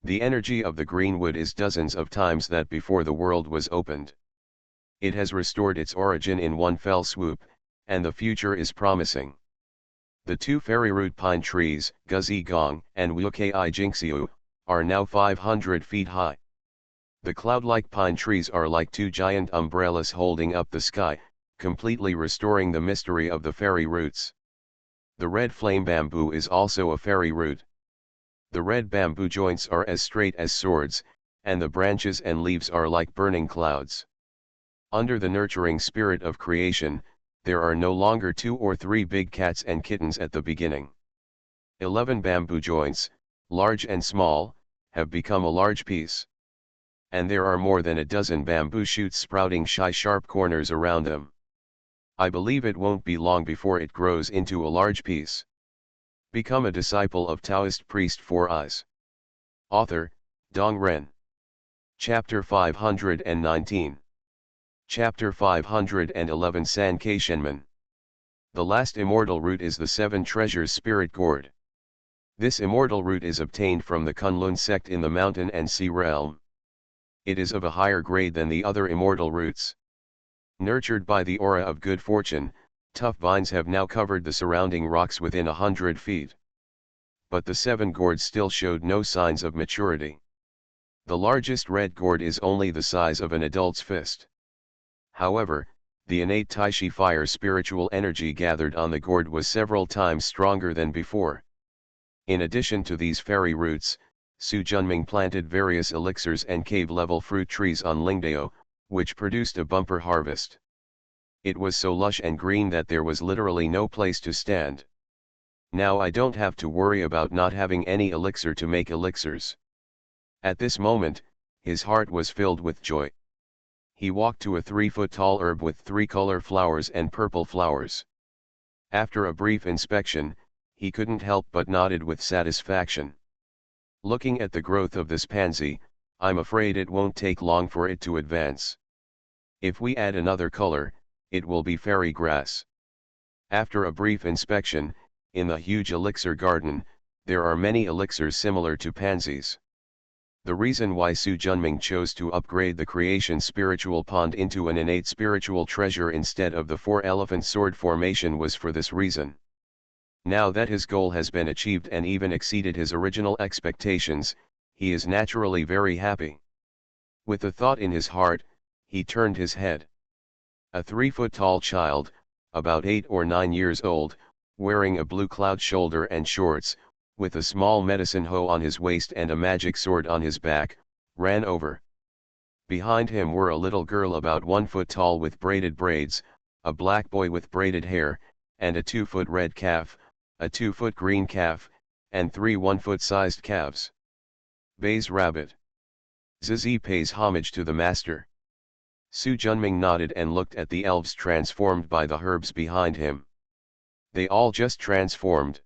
A: The energy of the green wood is dozens of times that before the world was opened. It has restored its origin in one fell swoop, and the future is promising. The 2 fairy root pine trees, Guzi Gong and Wukai Jinxiu, are now 500 feet high. The cloud-like pine trees are like 2 giant umbrellas holding up the sky, completely restoring the mystery of the fairy roots. The red flame bamboo is also a fairy root. The red bamboo joints are as straight as swords, and the branches and leaves are like burning clouds. Under the nurturing spirit of creation, there are no longer 2 or 3 big cats and kittens at the beginning. 11 bamboo joints, large and small, have become a large piece. And there are more than a dozen bamboo shoots sprouting sharp corners around them. I believe it won't be long before it grows into a large piece. Become a disciple of Taoist priest 4 Eyes. Author, Dong Ren. Chapter 519. Chapter 511 San Kei Shenmen. The last immortal root is the 7 treasures spirit gourd. This immortal root is obtained from the Kunlun sect in the mountain and sea realm. It is of a higher grade than the other immortal roots. Nurtured by the aura of good fortune, tough vines have now covered the surrounding rocks within 100 feet. But the 7 gourds still showed no signs of maturity. The largest red gourd is only the size of an adult's fist. However, the innate Taishi fire spiritual energy gathered on the gourd was several times stronger than before. In addition to these fairy roots, Su Junming planted various elixirs and cave-level fruit trees on Lingdao, which produced a bumper harvest. It was so lush and green that there was literally no place to stand. Now I don't have to worry about not having any elixir to make elixirs. At this moment, his heart was filled with joy. He walked to a 3-foot-tall herb with 3-color flowers and purple flowers. After a brief inspection, he couldn't help but nodded with satisfaction. Looking at the growth of this pansy, I'm afraid it won't take long for it to advance. If we add another color, it will be fairy grass. After a brief inspection, in the huge elixir garden, there are many elixirs similar to pansies. The reason why Su Junming chose to upgrade the creation spiritual pond into an innate spiritual treasure instead of the 4-elephant sword formation was for this reason. Now that his goal has been achieved and even exceeded his original expectations, he is naturally very happy. With the thought in his heart, he turned his head. A 3-foot-tall child, about 8 or 9 years old, wearing a blue cloud shoulder and shorts, with a small medicine hoe on his waist and a magic sword on his back, ran over. Behind him were a little girl about 1 foot tall with braided braids, a black boy with braided hair, and a 2-foot red calf, a 2-foot green calf, and 3 1-foot-sized calves. Bay's rabbit. Zizi pays homage to the master. Su Junming nodded and looked at the elves transformed by the herbs behind him. They all just transformed.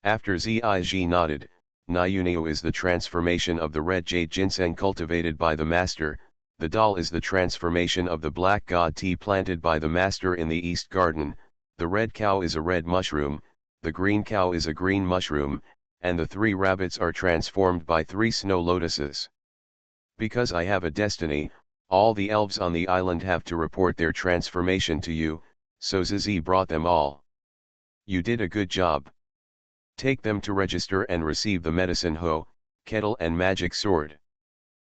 A: After Zij nodded, Nyuneo is the transformation of the red jade ginseng cultivated by the master, the dal is the transformation of the black god tea planted by the master in the east garden, the red cow is a red mushroom, the green cow is a green mushroom, and the 3 rabbits are transformed by 3 snow lotuses. Because I have a destiny, all the elves on the island have to report their transformation to you, so Zizi brought them all. You did a good job. Take them to register and receive the medicine hoe, kettle and magic sword.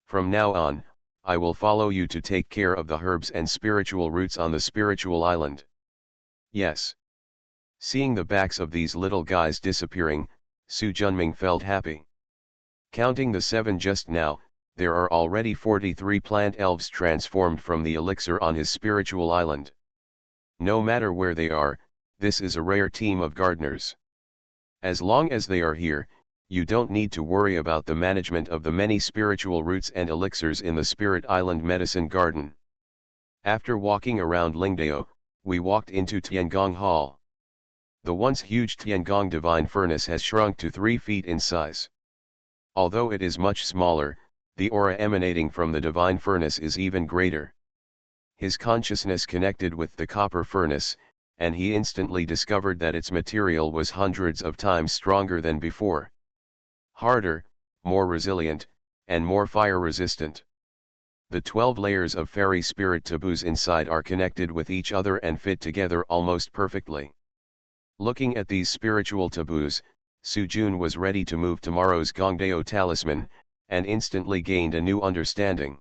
A: From now on, I will follow you to take care of the herbs and spiritual roots on the spiritual island. Yes. Seeing the backs of these little guys disappearing, Su Junming felt happy. Counting the 7 just now, there are already 43 plant elves transformed from the elixir on his spiritual island. No matter where they are, this is a rare team of gardeners. As long as they are here, you don't need to worry about the management of the many spiritual roots and elixirs in the Spirit Island Medicine Garden. After walking around Lingdao, we walked into Tiangong Hall. The once huge Tiangong Divine Furnace has shrunk to 3 feet in size. Although it is much smaller, the aura emanating from the Divine Furnace is even greater. His consciousness connected with the copper furnace, and he instantly discovered that its material was hundreds of times stronger than before. Harder, more resilient, and more fire-resistant. The 12 layers of fairy spirit taboos inside are connected with each other and fit together almost perfectly. Looking at these spiritual taboos, Su Jun was ready to move tomorrow's Gongdao talisman, and instantly gained a new understanding.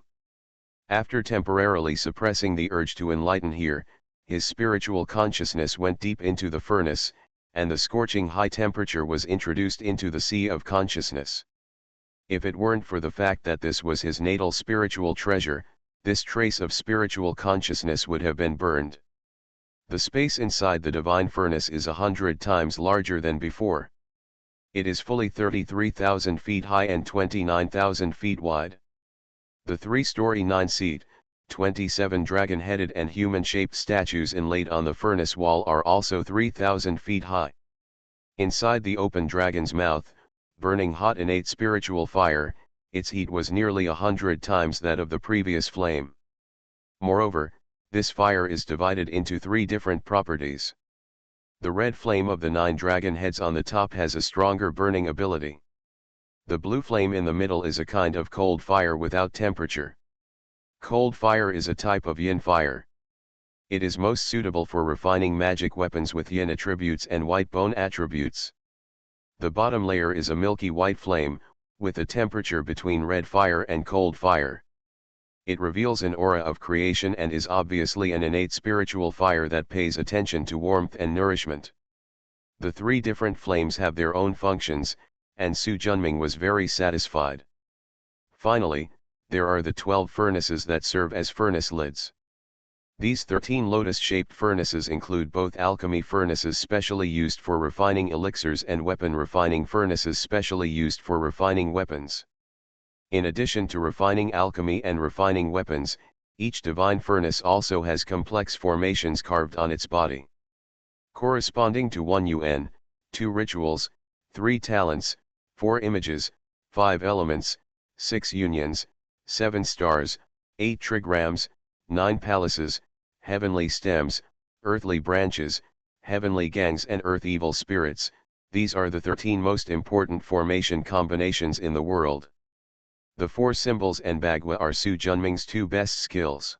A: After temporarily suppressing the urge to enlighten here, his spiritual consciousness went deep into the furnace, and the scorching high temperature was introduced into the sea of consciousness. If it weren't for the fact that this was his natal spiritual treasure, this trace of spiritual consciousness would have been burned. The space inside the divine furnace is 100 times larger than before. It is fully 33,000 feet high and 29,000 feet wide. The 3-story 9-seat, 27 dragon-headed and human-shaped statues inlaid on the furnace wall are also 3,000 feet high. Inside the open dragon's mouth, burning hot innate spiritual fire, its heat was nearly 100 times that of the previous flame. Moreover, this fire is divided into 3 different properties. The red flame of the 9 dragon heads on the top has a stronger burning ability. The blue flame in the middle is a kind of cold fire without temperature. Cold fire is a type of yin fire. It is most suitable for refining magic weapons with yin attributes and white bone attributes. The bottom layer is a milky white flame, with a temperature between red fire and cold fire. It reveals an aura of creation and is obviously an innate spiritual fire that pays attention to warmth and nourishment. The 3 different flames have their own functions, and Su Junming was very satisfied. Finally, there are the 12 furnaces that serve as furnace lids. These 13 lotus-shaped furnaces include both alchemy furnaces specially used for refining elixirs and weapon refining furnaces specially used for refining weapons. In addition to refining alchemy and refining weapons, each divine furnace also has complex formations carved on its body. Corresponding to 1 UN, 2 rituals, 3 talents, 4 images, 5 elements, 6 unions, 7 stars, 8 trigrams, 9 palaces, heavenly stems, earthly branches, heavenly gangs and earth evil spirits. These are the 13 most important formation combinations in the world. The 4 symbols and Bagua are Su Junming's 2 best skills.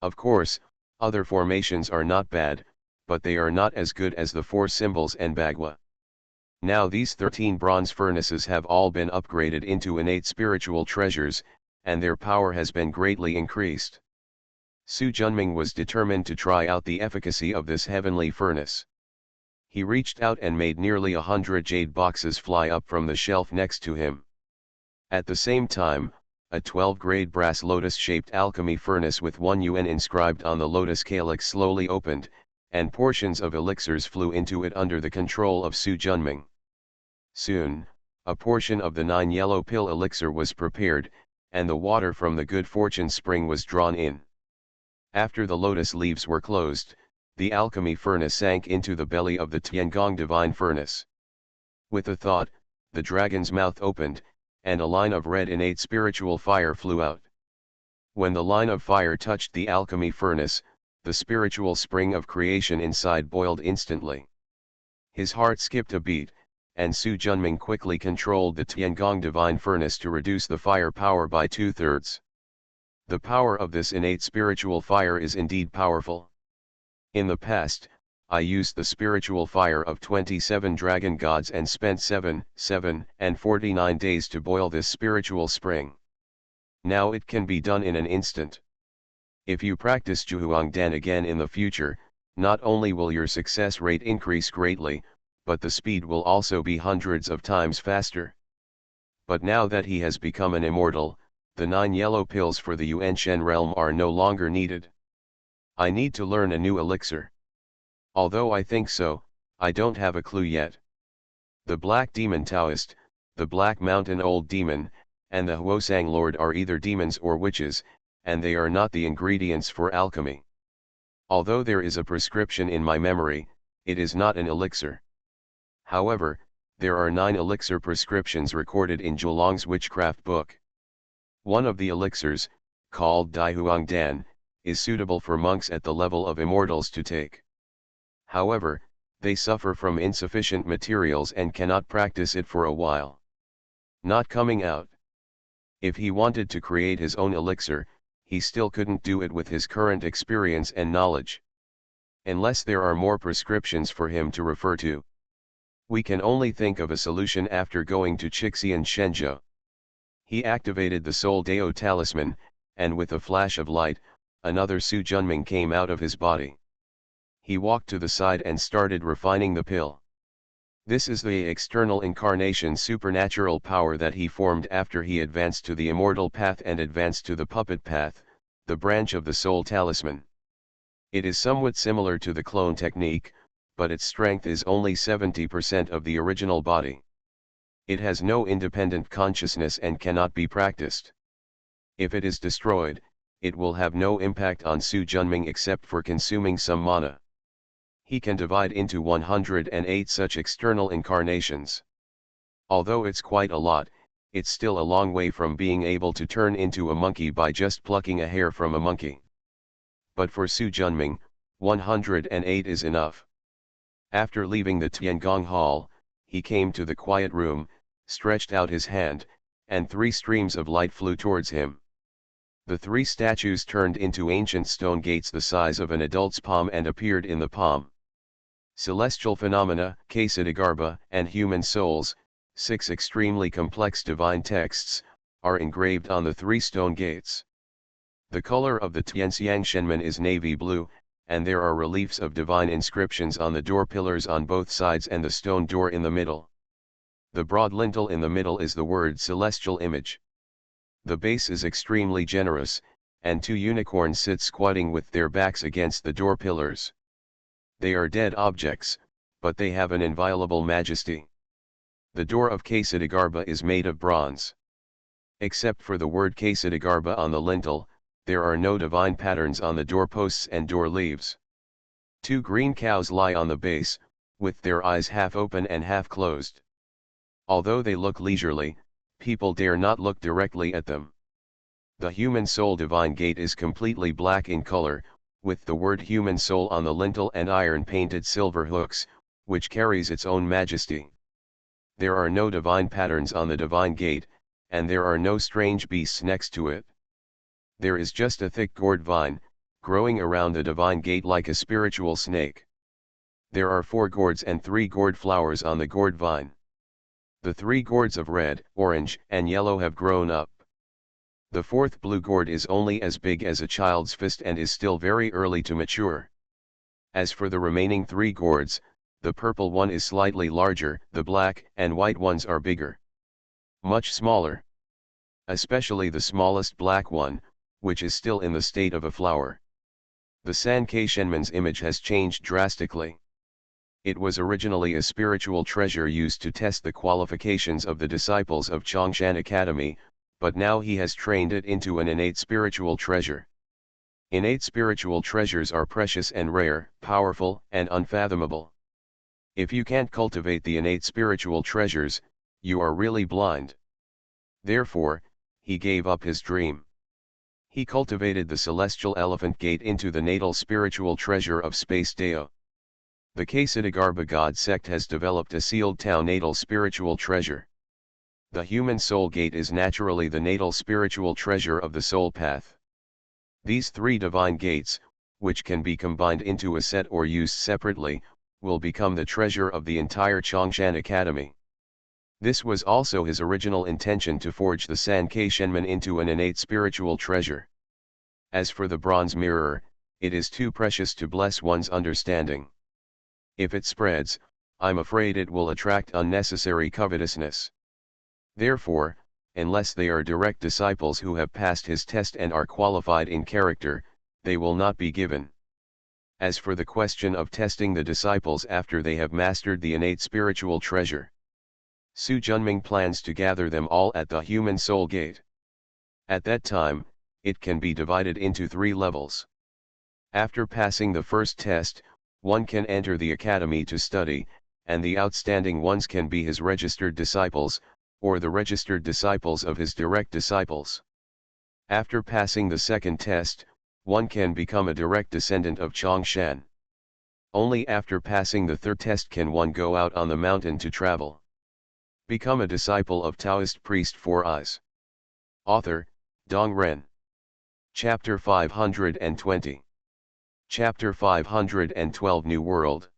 A: Of course, other formations are not bad, but they are not as good as the 4 symbols and Bagua. Now these 13 bronze furnaces have all been upgraded into innate spiritual treasures, and their power has been greatly increased. Su Junming was determined to try out the efficacy of this heavenly furnace. He reached out and made nearly 100 jade boxes fly up from the shelf next to him. At the same time, a 12-grade brass lotus-shaped alchemy furnace with 1 UN inscribed on the lotus calyx slowly opened, and portions of elixirs flew into it under the control of Su Junming. Soon, a portion of the 9 yellow pill elixir was prepared, and the water from the good fortune spring was drawn in. After the lotus leaves were closed, the alchemy furnace sank into the belly of the Tiangong divine furnace. With a thought, the dragon's mouth opened, and a line of red innate spiritual fire flew out. When the line of fire touched the alchemy furnace, the spiritual spring of creation inside boiled instantly. His heart skipped a beat, and Su Junming quickly controlled the Tiangong divine furnace to reduce the fire power by 2/3. The power of this innate spiritual fire is indeed powerful. In the past, I used the spiritual fire of 27 dragon gods and spent 7, and 49 days to boil this spiritual spring. Now it can be done in an instant. If you practice Zhuhuangdan again in the future, not only will your success rate increase greatly, but the speed will also be hundreds of times faster. But now that he has become an immortal, the 9 yellow pills for the Yuanshen realm are no longer needed. I need to learn a new elixir. Although I think so, I don't have a clue yet. The Black Demon Taoist, the Black Mountain Old Demon, and the Huosang Lord are either demons or witches, and they are not the ingredients for alchemy. Although there is a prescription in my memory, it is not an elixir. However, there are 9 elixir prescriptions recorded in Zhuolong's witchcraft book. One of the elixirs, called Daihuangdan, is suitable for monks at the level of immortals to take. However, they suffer from insufficient materials and cannot practice it for a while. Not coming out. If he wanted to create his own elixir, he still couldn't do it with his current experience and knowledge. Unless there are more prescriptions for him to refer to. We can only think of a solution after going to Chixian Shenzhou. He activated the Soul Dao talisman, and with a flash of light, another Su Junming came out of his body. He walked to the side and started refining the pill. This is the external incarnation supernatural power that he formed after he advanced to the immortal path and advanced to the puppet path, the branch of the soul talisman. It is somewhat similar to the clone technique, but its strength is only 70% of the original body. It has no independent consciousness and cannot be practiced. If it is destroyed, it will have no impact on Su Junming except for consuming some mana. He can divide into 108 such external incarnations. Although it's quite a lot, it's still a long way from being able to turn into a monkey by just plucking a hair from a monkey. But for Su Junming, 108 is enough. After leaving the Tiangong Hall, he came to the quiet room, stretched out his hand, and 3 streams of light flew towards him. The 3 statues turned into ancient stone gates the size of an adult's palm and appeared in the palm. Celestial phenomena, Ksiddhagarbha, and human souls, 6 extremely complex divine texts, are engraved on the 3 stone gates. The color of the Tianxiang Shenmen is navy blue, and there are reliefs of divine inscriptions on the door pillars on both sides and the stone door in the middle. The broad lintel in the middle is the word celestial image. The base is extremely generous, and 2 unicorns sit squatting with their backs against the door pillars. They are dead objects, but they have an inviolable majesty. The door of Ksiddhagarbha is made of bronze. Except for the word Ksiddhagarbha on the lintel, there are no divine patterns on the doorposts and door leaves. 2 green cows lie on the base, with their eyes half open and half closed. Although they look leisurely, people dare not look directly at them. The human soul divine gate is completely black in color, with the word human soul on the lintel and iron painted silver hooks, which carries its own majesty. There are no divine patterns on the divine gate, and there are no strange beasts next to it. There is just a thick gourd vine, growing around the divine gate like a spiritual snake. There are 4 gourds and 3 gourd flowers on the gourd vine. The 3 gourds of red, orange, and yellow have grown up. The 4th blue gourd is only as big as a child's fist and is still very early to mature. As for the remaining 3 gourds, the purple one is slightly larger, the black and white ones are bigger. Much smaller. especially the smallest black one, which is still in the state of a flower. The Sankaishenman's image has changed drastically. It was originally a spiritual treasure used to test the qualifications of the disciples of Chongshan Academy, but now he has trained it into an innate spiritual treasure. Innate spiritual treasures are precious and rare, powerful and unfathomable. If you can't cultivate the innate spiritual treasures, you are really blind. Therefore, he gave up his dream. He cultivated the celestial elephant gate into the natal spiritual treasure of space Deo. The Ksitagarbha God sect has developed a sealed Tao natal spiritual treasure. The human soul gate is naturally the natal spiritual treasure of the soul path. These three divine gates, which can be combined into a set or used separately, will become the treasure of the entire Chongshan Academy. This was also his original intention, to forge the Sankaishenman into an innate spiritual treasure. As for the bronze mirror, it is too precious to bless one's understanding. If it spreads, I'm afraid it will attract unnecessary covetousness. Therefore, unless they are direct disciples who have passed his test and are qualified in character, they will not be given. As for the question of testing the disciples after they have mastered the innate spiritual treasure, Su Junming plans to gather them all at the human soul gate. At that time, it can be divided into 3 levels. After passing the first test, one can enter the academy to study, and the outstanding ones can be his registered disciples, or the registered disciples of his direct disciples. After passing the second test, one can become a direct descendant of Chongshan. Only after passing the third test can one go out on the mountain to travel. Become a disciple of Taoist priest 4 eyes. Author, Dong Ren. Chapter 520. Chapter 512 New World.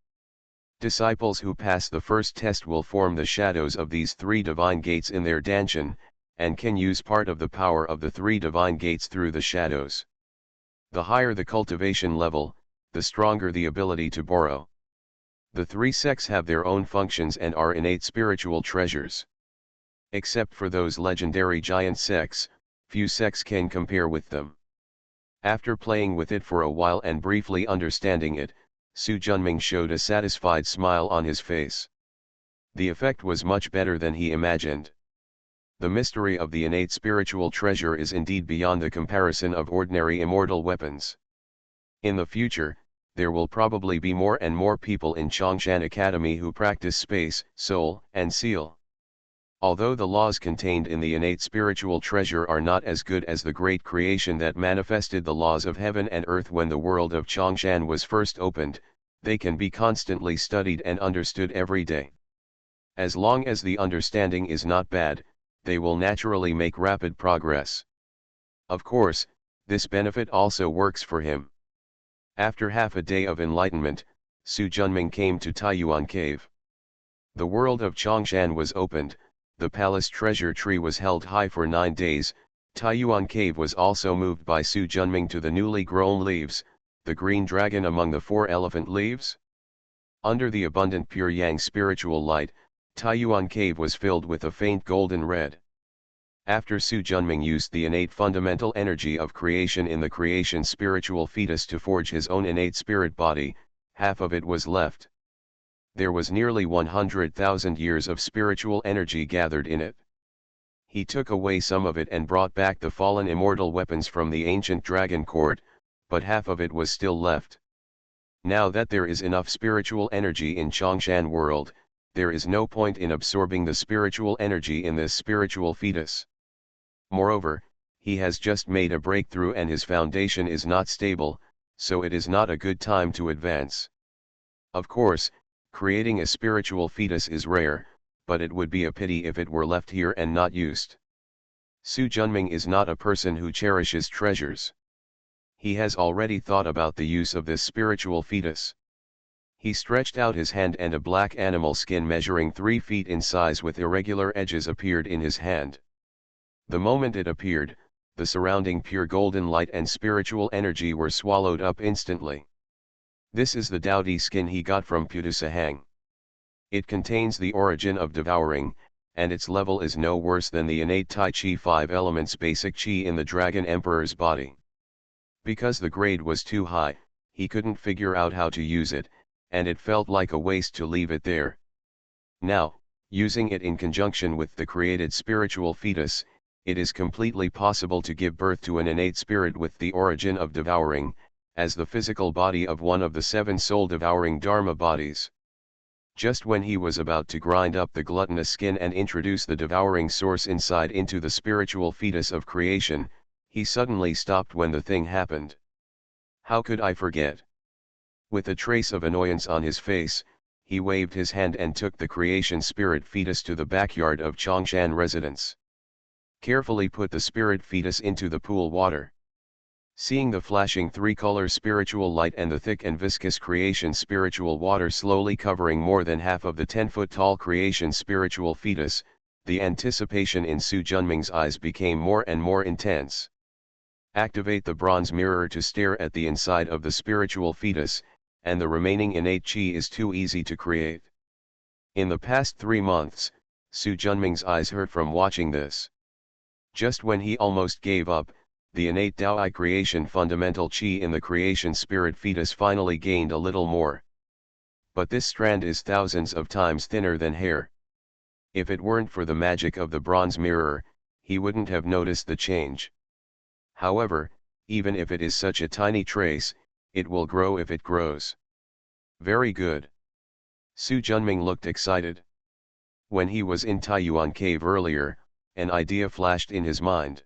A: Disciples who pass the first test will form the shadows of these 3 divine gates in their danshan, and can use part of the power of the 3 divine gates through the shadows. The higher the cultivation level, the stronger the ability to borrow. The 3 sects have their own functions and are innate spiritual treasures. Except for those legendary giant sects, few sects can compare with them. After playing with it for a while and briefly understanding it, Su Junming showed a satisfied smile on his face. The effect was much better than he imagined. The mystery of the innate spiritual treasure is indeed beyond the comparison of ordinary immortal weapons. In the future, there will probably be more and more people in Chongshan Academy who practice space, soul, and seal. Although the laws contained in the innate spiritual treasure are not as good as the great creation that manifested the laws of heaven and earth when the world of Chongshan was first opened, they can be constantly studied and understood every day. As long as the understanding is not bad, they will naturally make rapid progress. Of course, this benefit also works for him. After half a day of enlightenment, Su Junming came to Taiyuan Cave. The world of Chongshan was opened, the palace treasure tree was held high for 9 days, Taiyuan Cave was also moved by Su Junming to the newly grown leaves, the green dragon among the 4 elephant leaves. Under the abundant pure yang spiritual light, Taiyuan Cave was filled with a faint golden red. After Su Junming used the innate fundamental energy of creation in the creation spiritual fetus to forge his own innate spirit body, half of it was left. There was nearly 100,000 years of spiritual energy gathered in it. He took away some of it and brought back the fallen immortal weapons from the ancient dragon court, but half of it was still left. Now that there is enough spiritual energy in Chongshan world, there is no point in absorbing the spiritual energy in this spiritual fetus. Moreover, he has just made a breakthrough and his foundation is not stable, so it is not a good time to advance. Of course, creating a spiritual fetus is rare, but it would be a pity if it were left here and not used. Su Junming is not a person who cherishes treasures. He has already thought about the use of this spiritual fetus. He stretched out his hand and a black animal skin measuring 3 feet in size with irregular edges appeared in his hand. The moment it appeared, the surrounding pure golden light and spiritual energy were swallowed up instantly. This is the dowdy skin he got from Putusahang. It contains the origin of devouring, and its level is no worse than the innate Tai Chi 5 elements basic Chi in the Dragon Emperor's body. Because the grade was too high, he couldn't figure out how to use it, and it felt like a waste to leave it there. Now, using it in conjunction with the created spiritual fetus, it is completely possible to give birth to an innate spirit with the origin of devouring, as the physical body of one of the 7 soul-devouring Dharma bodies. Just when he was about to grind up the gluttonous skin and introduce the devouring source inside into the spiritual fetus of creation, he suddenly stopped when the thing happened. How could I forget? With a trace of annoyance on his face, he waved his hand and took the creation spirit fetus to the backyard of Chongshan residence. Carefully put the spirit fetus into the pool water. Seeing the flashing 3-color spiritual light and the thick and viscous creation spiritual water slowly covering more than half of the 10-foot-tall creation spiritual fetus, the anticipation in Su Junming's eyes became more and more intense. Activate the bronze mirror to stare at the inside of the spiritual fetus, and the remaining innate chi is too easy to create. In the past 3 months, Su Junming's eyes hurt from watching this. Just when he almost gave up, the innate Taoist creation fundamental chi in the creation spirit fetus finally gained a little more. But this strand is thousands of times thinner than hair. If it weren't for the magic of the bronze mirror, he wouldn't have noticed the change. However, even if it is such a tiny trace, it will grow if it grows. Very good. Su Junming looked excited. When he was in Taiyuan Cave earlier, an idea flashed in his mind.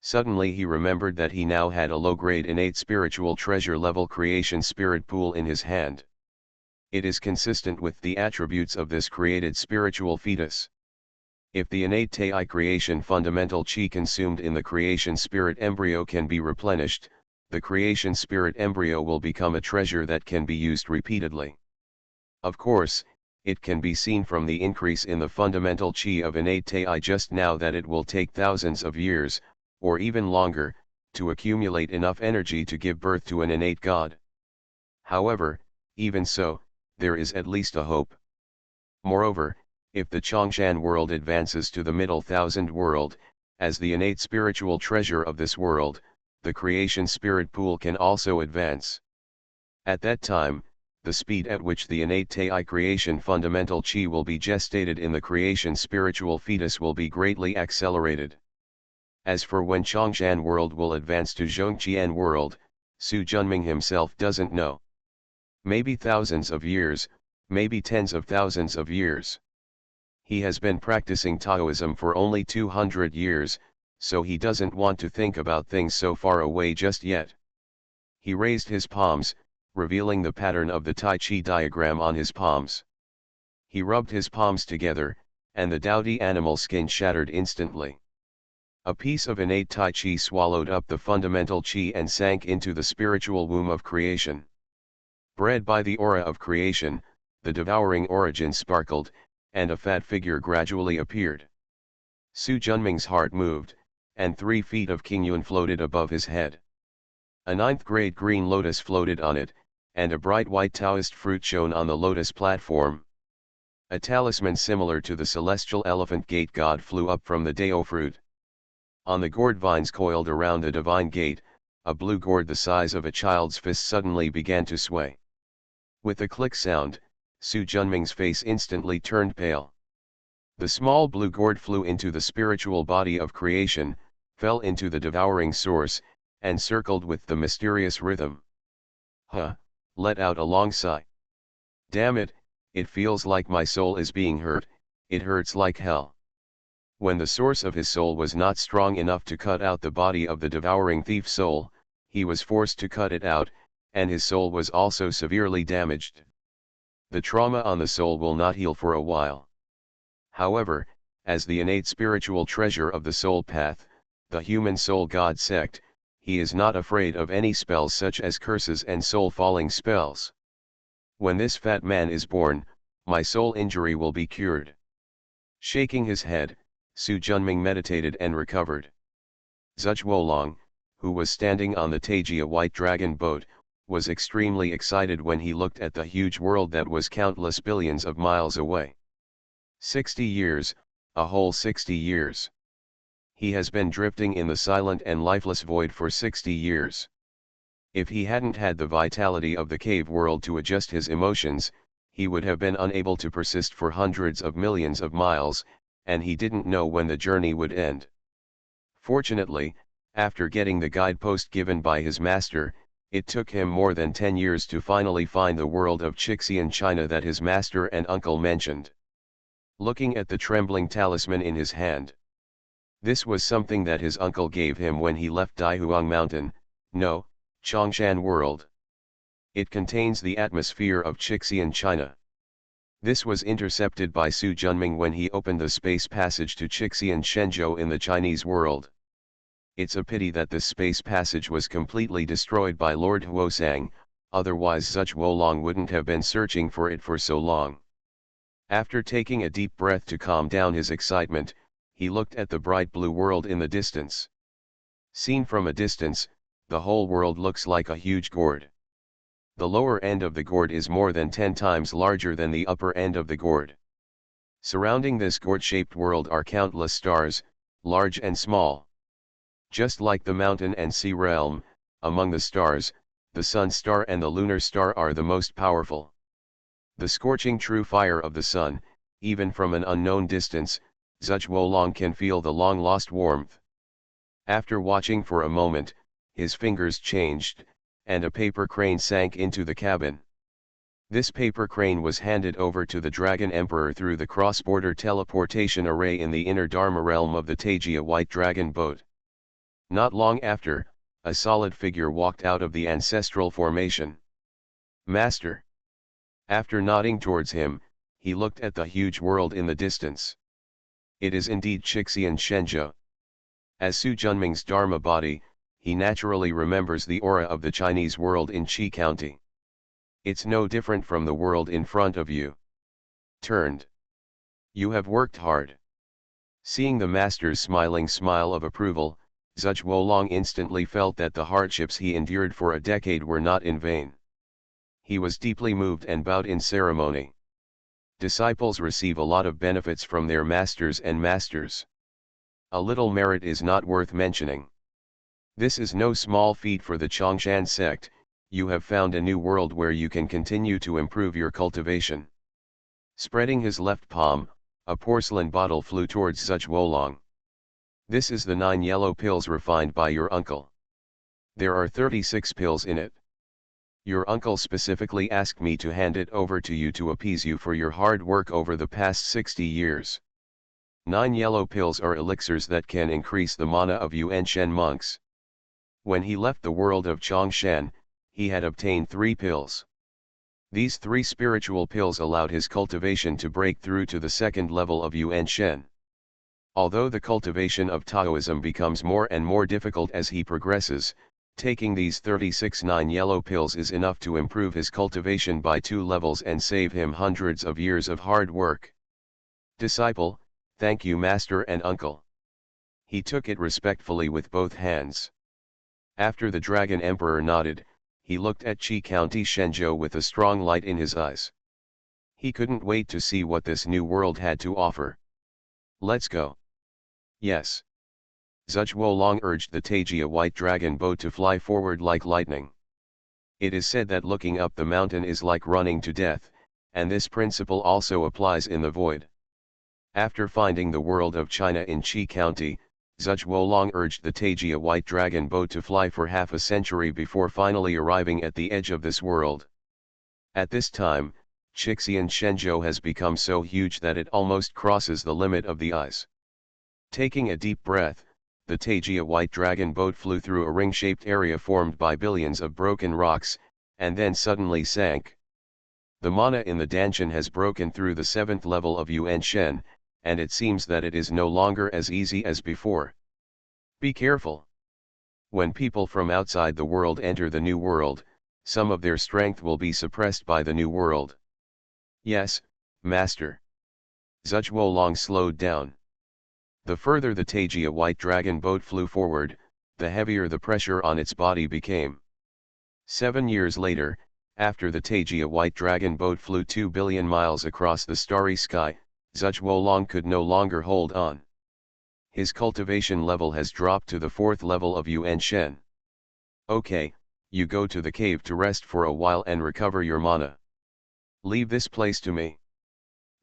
A: Suddenly he remembered that he now had a low-grade innate spiritual treasure level creation spirit pool in his hand. It is consistent with the attributes of this created spiritual fetus. If the innate Tai creation fundamental chi consumed in the creation spirit embryo can be replenished, the creation spirit embryo will become a treasure that can be used repeatedly. Of course, it can be seen from the increase in the fundamental chi of innate Tai just now that it will take thousands of years, or even longer, to accumulate enough energy to give birth to an innate god. However, even so, there is at least a hope. Moreover, if the Chongshan world advances to the middle thousand world, as the innate spiritual treasure of this world, the creation spirit pool can also advance. At that time, the speed at which the innate Tai creation fundamental chi will be gestated in the creation spiritual fetus will be greatly accelerated. As for when Chongshan world will advance to Zhongqian world, Su Junming himself doesn't know. Maybe thousands of years, maybe tens of thousands of years. He has been practicing Taoism for only 200 years, so he doesn't want to think about things so far away just yet. He raised his palms, revealing the pattern of the Tai Chi diagram on his palms. He rubbed his palms together, and the dowdy animal skin shattered instantly. A piece of innate Tai Chi swallowed up the fundamental Chi and sank into the spiritual womb of creation. Bred by the aura of creation, the devouring origin sparkled, and a fat figure gradually appeared. Su Junming's heart moved, and 3 feet of Qingyuan floated above his head. A 9th-grade green lotus floated on it, and a bright white Taoist fruit shone on the lotus platform. A talisman similar to the celestial elephant gate god flew up from the Dao fruit. On the gourd vines coiled around the divine gate, a blue gourd the size of a child's fist suddenly began to sway. With a click sound, Su Junming's face instantly turned pale. The small blue gourd flew into the spiritual body of creation, fell into the devouring source, and circled with the mysterious rhythm. Let out a long sigh. Damn it, it feels like my soul is being hurt, it hurts like hell. When the source of his soul was not strong enough to cut out the body of the devouring thief soul, he was forced to cut it out, and his soul was also severely damaged. The trauma on the soul will not heal for a while. However, as the innate spiritual treasure of the soul path, the human soul god sect, he is not afraid of any spells such as curses and soul-falling spells. When this fat man is born, my soul injury will be cured. Shaking his head, Su Junming meditated and recovered. Zhuge Wolong, who was standing on the Taijia White Dragon boat, was extremely excited when he looked at the huge world that was countless billions of miles away. 60 years, A whole 60 years. He has been drifting in the silent and lifeless void for 60 years. If he hadn't had the vitality of the cave world to adjust his emotions, he would have been unable to persist for hundreds of millions of miles, and he didn't know when the journey would end. Fortunately, after getting the guidepost given by his master, it took him more than 10 years to finally find the world of Xixian China that his master and uncle mentioned. Looking at the trembling talisman in his hand. This was something that his uncle gave him when he left Daihuang Mountain, no, Chongshan World. It contains the atmosphere of Xixian China. This was intercepted by Su Junming when he opened the space passage to Xixian Shenzhou in the Chinese world. It's a pity that this space passage was completely destroyed by Lord Huosang, otherwise Zhuge Wolong wouldn't have been searching for it for so long. After taking a deep breath to calm down his excitement, he looked at the bright blue world in the distance. Seen from a distance, the whole world looks like a huge gourd. The lower end of the gourd is more than 10 times larger than the upper end of the gourd. Surrounding this gourd-shaped world are countless stars, large and small. Just like the mountain and sea realm, among the stars, the sun star and the lunar star are the most powerful. The scorching true fire of the sun, even from an unknown distance, Zhuge Wolong can feel the long-lost warmth. After watching for a moment, his fingers changed, and a paper crane sank into the cabin. This paper crane was handed over to the Dragon Emperor through the cross-border teleportation array in the inner Dharma realm of the Taijia White Dragon boat. Not long after, a solid figure walked out of the ancestral formation. Master. After nodding towards him, he looked at the huge world in the distance. It is indeed Xixian Shenzhou. As Su Junming's Dharma body, he naturally remembers the aura of the Chinese world in Qi County. It's no different from the world in front of you. Turned. You have worked hard. Seeing the master's smiling smile of approval, Zhuge Wolong instantly felt that the hardships he endured for a decade were not in vain. He was deeply moved and bowed in ceremony. Disciples receive a lot of benefits from their masters and masters. A little merit is not worth mentioning. This is no small feat for the Chongshan sect. You have found a new world where you can continue to improve your cultivation. Spreading his left palm, a porcelain bottle flew towards Zhuge Wolong. This is the 9 yellow pills refined by your uncle. There are 36 pills in it. Your uncle specifically asked me to hand it over to you to appease you for your hard work over the past 60 years. 9 yellow pills are elixirs that can increase the mana of Yuan Shen monks. When he left the world of Chongshan, he had obtained 3 pills. These 3 spiritual pills allowed his cultivation to break through to the 2nd level of Yuan Shen. Although the cultivation of Taoism becomes more and more difficult as he progresses, taking these 36 9 yellow pills is enough to improve his cultivation by 2 levels and save him hundreds of years of hard work. Disciple, thank you master and uncle. He took it respectfully with both hands. After the Dragon Emperor nodded, he looked at Qi County Shenzhou with a strong light in his eyes. He couldn't wait to see what this new world had to offer. Let's go. Yes. Zhuge Wolong urged the Taijia White Dragon boat to fly forward like lightning. It is said that looking up the mountain is like running to death, and this principle also applies in the void. After finding the world of China in Qi County, Zhuge Wolong urged the Taijia White Dragon boat to fly for half a century before finally arriving at the edge of this world. At this time, Xixian Shenzhou has become so huge that it almost crosses the limit of the eyes. Taking a deep breath, the Taijia White Dragon boat flew through a ring-shaped area formed by billions of broken rocks, and then suddenly sank. The mana in the Danshan has broken through the 7th level of Yuan Shen, and it seems that it is no longer as easy as before. Be careful. When people from outside the world enter the new world, some of their strength will be suppressed by the new world. Yes, master. Zhuge Wolong slowed down. The further the Taijia White Dragon boat flew forward, the heavier the pressure on its body became. 7 years later, after the Taijia White Dragon boat flew 2 billion miles across the starry sky, Zhuge Wolong could no longer hold on. His cultivation level has dropped to the 4th level of Yuan Shen. Okay, you go to the cave to rest for a while and recover your mana. Leave this place to me.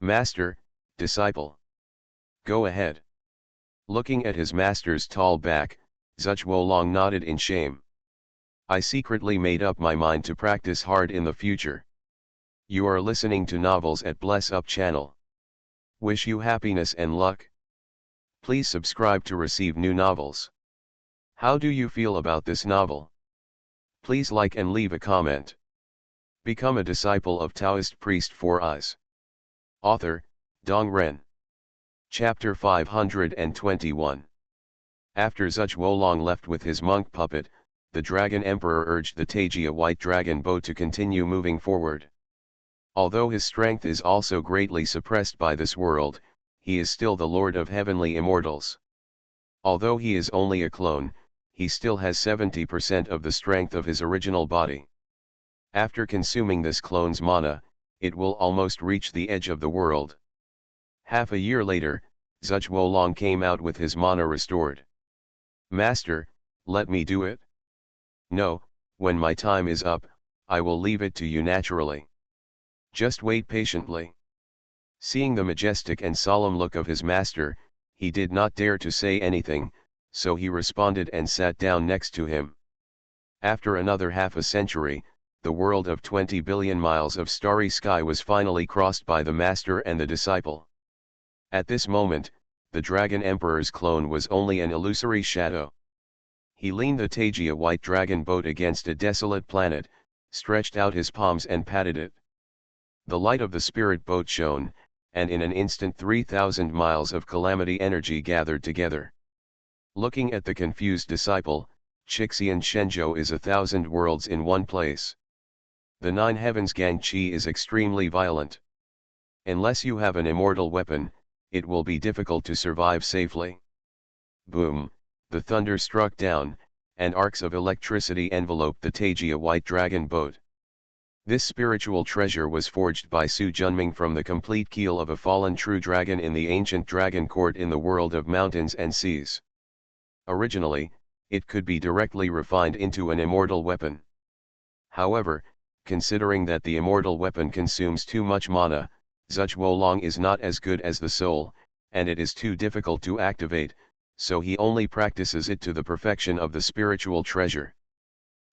A: Master, disciple. Go ahead. Looking at his master's tall back, Zhuge Wolong nodded in shame. I secretly made up my mind to practice hard in the future. You are listening to novels at Bless Up channel. Wish you happiness and luck. Please subscribe to receive new novels. How do you feel about this novel? Please like and leave a comment. Become a disciple of Taoist priest 4 Eyes. Author, Dong Ren. Chapter 521. After Zhuge Wolong left with his monk puppet, the Dragon Emperor urged the Taijia White Dragon boat to continue moving forward. Although his strength is also greatly suppressed by this world, he is still the Lord of Heavenly Immortals. Although he is only a clone, he still has 70% of the strength of his original body. After consuming this clone's mana, it will almost reach the edge of the world. Half a year later, Zhuge Wolong came out with his mana restored. Master, let me do it? No, when my time is up, I will leave it to you naturally. Just wait patiently. Seeing the majestic and solemn look of his master, he did not dare to say anything, so he responded and sat down next to him. After another half a century, the world of 20 billion miles of starry sky was finally crossed by the master and the disciple. At this moment, the Dragon Emperor's clone was only an illusory shadow. He leaned the Taijia White Dragon boat against a desolate planet, stretched out his palms and patted it. The light of the spirit boat shone, and in an instant 3,000 miles of calamity energy gathered together. Looking at the confused disciple, Chixian Shenzhou is 1,000 worlds in one place. The 9 heavens Gangqi is extremely violent. Unless you have an immortal weapon, it will be difficult to survive safely. Boom, the thunder struck down, and arcs of electricity enveloped the Taijia White Dragon boat. This spiritual treasure was forged by Su Junming from the complete keel of a fallen true dragon in the ancient dragon court in the world of mountains and seas. Originally, it could be directly refined into an immortal weapon. However, considering that the immortal weapon consumes too much mana, Zhuge Wolong is not as good as the soul, and it is too difficult to activate, so he only practices it to the perfection of the spiritual treasure.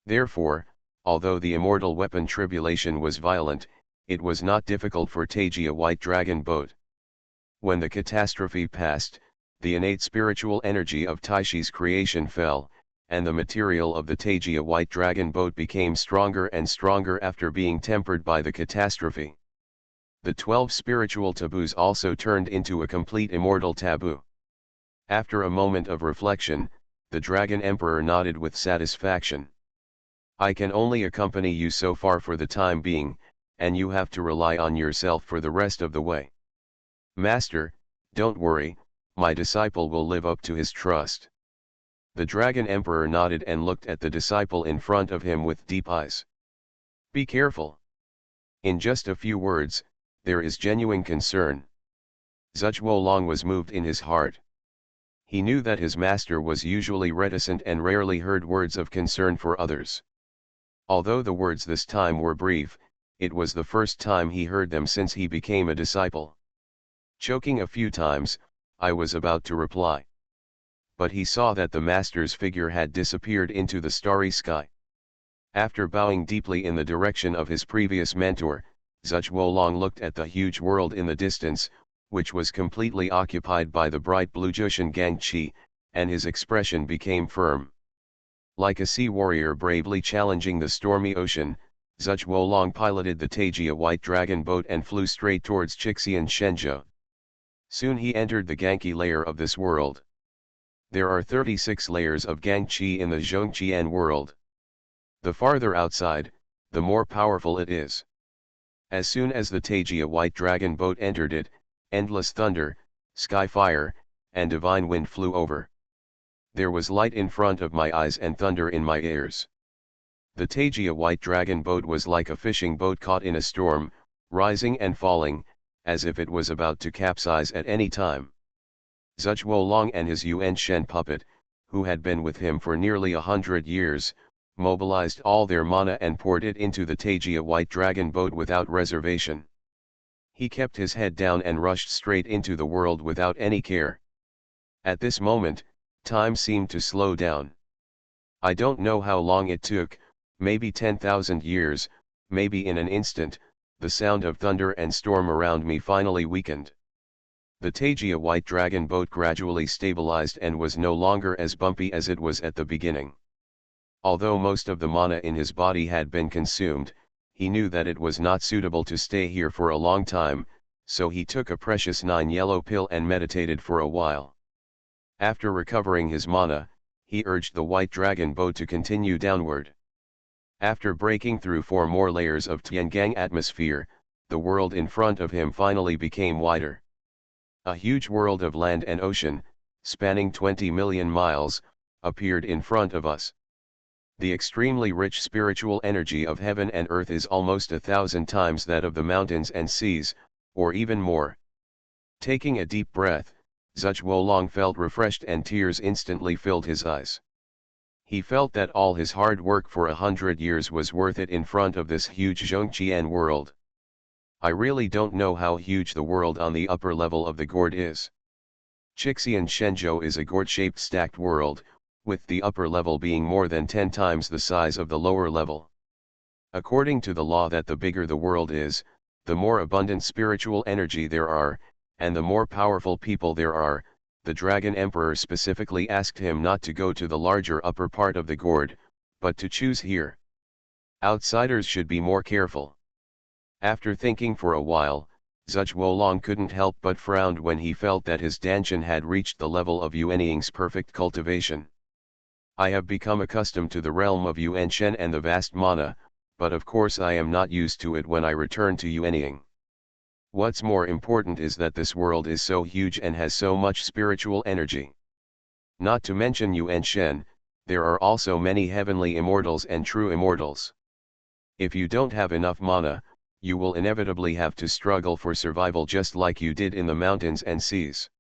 A: Therefore, although the immortal weapon tribulation was violent, it was not difficult for Taijia White Dragon boat. When the catastrophe passed, the innate spiritual energy of Taishi's creation fell, and the material of the Taijia White Dragon boat became stronger and stronger after being tempered by the catastrophe. The 12 spiritual taboos also turned into a complete immortal taboo. After a moment of reflection, the Dragon Emperor nodded with satisfaction. I can only accompany you so far for the time being, and you have to rely on yourself for the rest of the way. Master, don't worry, my disciple will live up to his trust. The Dragon Emperor nodded and looked at the disciple in front of him with deep eyes. Be careful. In just a few words, there is genuine concern. Zhuge Wolong was moved in his heart. He knew that his master was usually reticent and rarely heard words of concern for others. Although the words this time were brief, it was the first time he heard them since he became a disciple. Choking a few times, I was about to reply. But he saw that the master's figure had disappeared into the starry sky. After bowing deeply in the direction of his previous mentor, Zhuge Wolong looked at the huge world in the distance, which was completely occupied by the bright blue Jushan Gangqi, and his expression became firm. Like a sea warrior bravely challenging the stormy ocean, Zhuge Wolong piloted the Taijia White Dragon boat and flew straight towards Chixian Shenzhou. Soon he entered the Gangqi layer of this world. There are 36 layers of Gangqi in the Zhongqian world. The farther outside, the more powerful it is. As soon as the Taijia White Dragon boat entered it, endless thunder, sky fire, and divine wind flew over. There was light in front of my eyes and thunder in my ears. The Taijia White Dragon boat was like a fishing boat caught in a storm, rising and falling, as if it was about to capsize at any time. Zhuge Wolong and his Yuan Shen puppet, who had been with him for nearly 100 years, mobilized all their mana and poured it into the Tajia White Dragon boat without reservation. He kept his head down and rushed straight into the world without any care. At this moment, time seemed to slow down. I don't know how long it took, maybe 10,000 years, maybe in an instant, the sound of thunder and storm around me finally weakened. The Tajia White Dragon boat gradually stabilized and was no longer as bumpy as it was at the beginning. Although most of the mana in his body had been consumed, he knew that it was not suitable to stay here for a long time, so he took a precious 9 yellow pill and meditated for a while. After recovering his mana, he urged the White Dragon boat to continue downward. After breaking through 4 more layers of Tiangang atmosphere, the world in front of him finally became wider. A huge world of land and ocean, spanning 20 million miles, appeared in front of us. The extremely rich spiritual energy of heaven and earth is almost 1,000 times that of the mountains and seas, or even more. Taking a deep breath, Zhuge Wolong felt refreshed and tears instantly filled his eyes. He felt that all his hard work for 100 years was worth it in front of this huge Zhongqian world. I really don't know how huge the world on the upper level of the gourd is. Chixian Shenzhou is a gourd-shaped stacked world, with the upper level being more than 10 times the size of the lower level. According to the law that the bigger the world is, the more abundant spiritual energy there are, and the more powerful people there are, the Dragon Emperor specifically asked him not to go to the larger upper part of the gourd, but to choose here. Outsiders should be more careful. After thinking for a while, Zhuge Wolong couldn't help but frowned when he felt that his Danshan had reached the level of Yuanying's perfect cultivation. I have become accustomed to the realm of Yuan Shen and the vast mana, but of course I am not used to it when I return to Yuanying. What's more important is that this world is so huge and has so much spiritual energy. Not to mention Yuan Shen, there are also many heavenly immortals and true immortals. If you don't have enough mana, you will inevitably have to struggle for survival just like you did in the mountains and seas.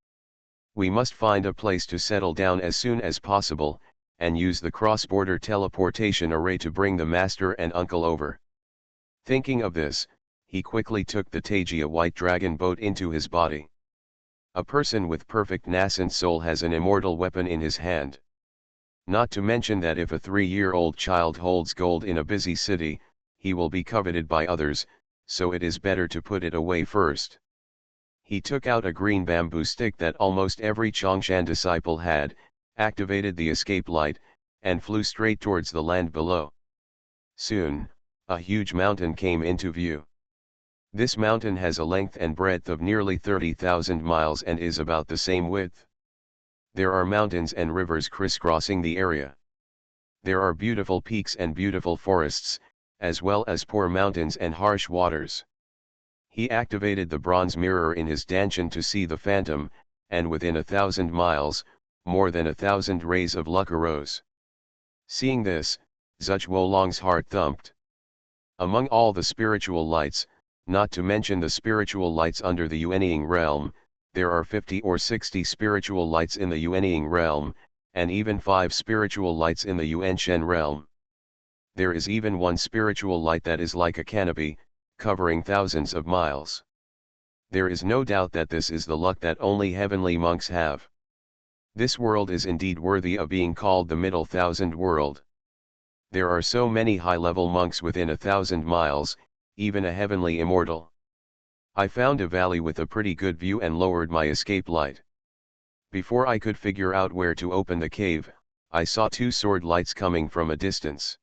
A: We must find a place to settle down as soon as possible, and use the cross-border teleportation array to bring the master and uncle over. Thinking of this, he quickly took the Tajia White Dragon boat into his body. A person with perfect nascent soul has an immortal weapon in his hand. Not to mention that if a 3-year-old child holds gold in a busy city, he will be coveted by others, so it is better to put it away first. He took out a green bamboo stick that almost every Chongshan disciple had, activated the escape light, and flew straight towards the land below. Soon, a huge mountain came into view. This mountain has a length and breadth of nearly 30,000 miles and is about the same width. There are mountains and rivers crisscrossing the area. There are beautiful peaks and beautiful forests, as well as poor mountains and harsh waters. He activated the bronze mirror in his Danshan to see the phantom, and within 1,000 miles, more than 1,000 rays of luck arose. Seeing this, Zhuge Wolong's heart thumped. Among all the spiritual lights, not to mention the spiritual lights under the Yuanying realm, there are 50 or 60 spiritual lights in the Yuanying realm, and even 5 spiritual lights in the Yuan Shen realm. There is even one spiritual light that is like a canopy, covering thousands of miles. There is no doubt that this is the luck that only heavenly monks have. This world is indeed worthy of being called the Middle Thousand World. There are so many high-level monks within 1,000 miles, even a heavenly immortal. I found a valley with a pretty good view and lowered my escape light. Before I could figure out where to open the cave, I saw 2 sword lights coming from a distance.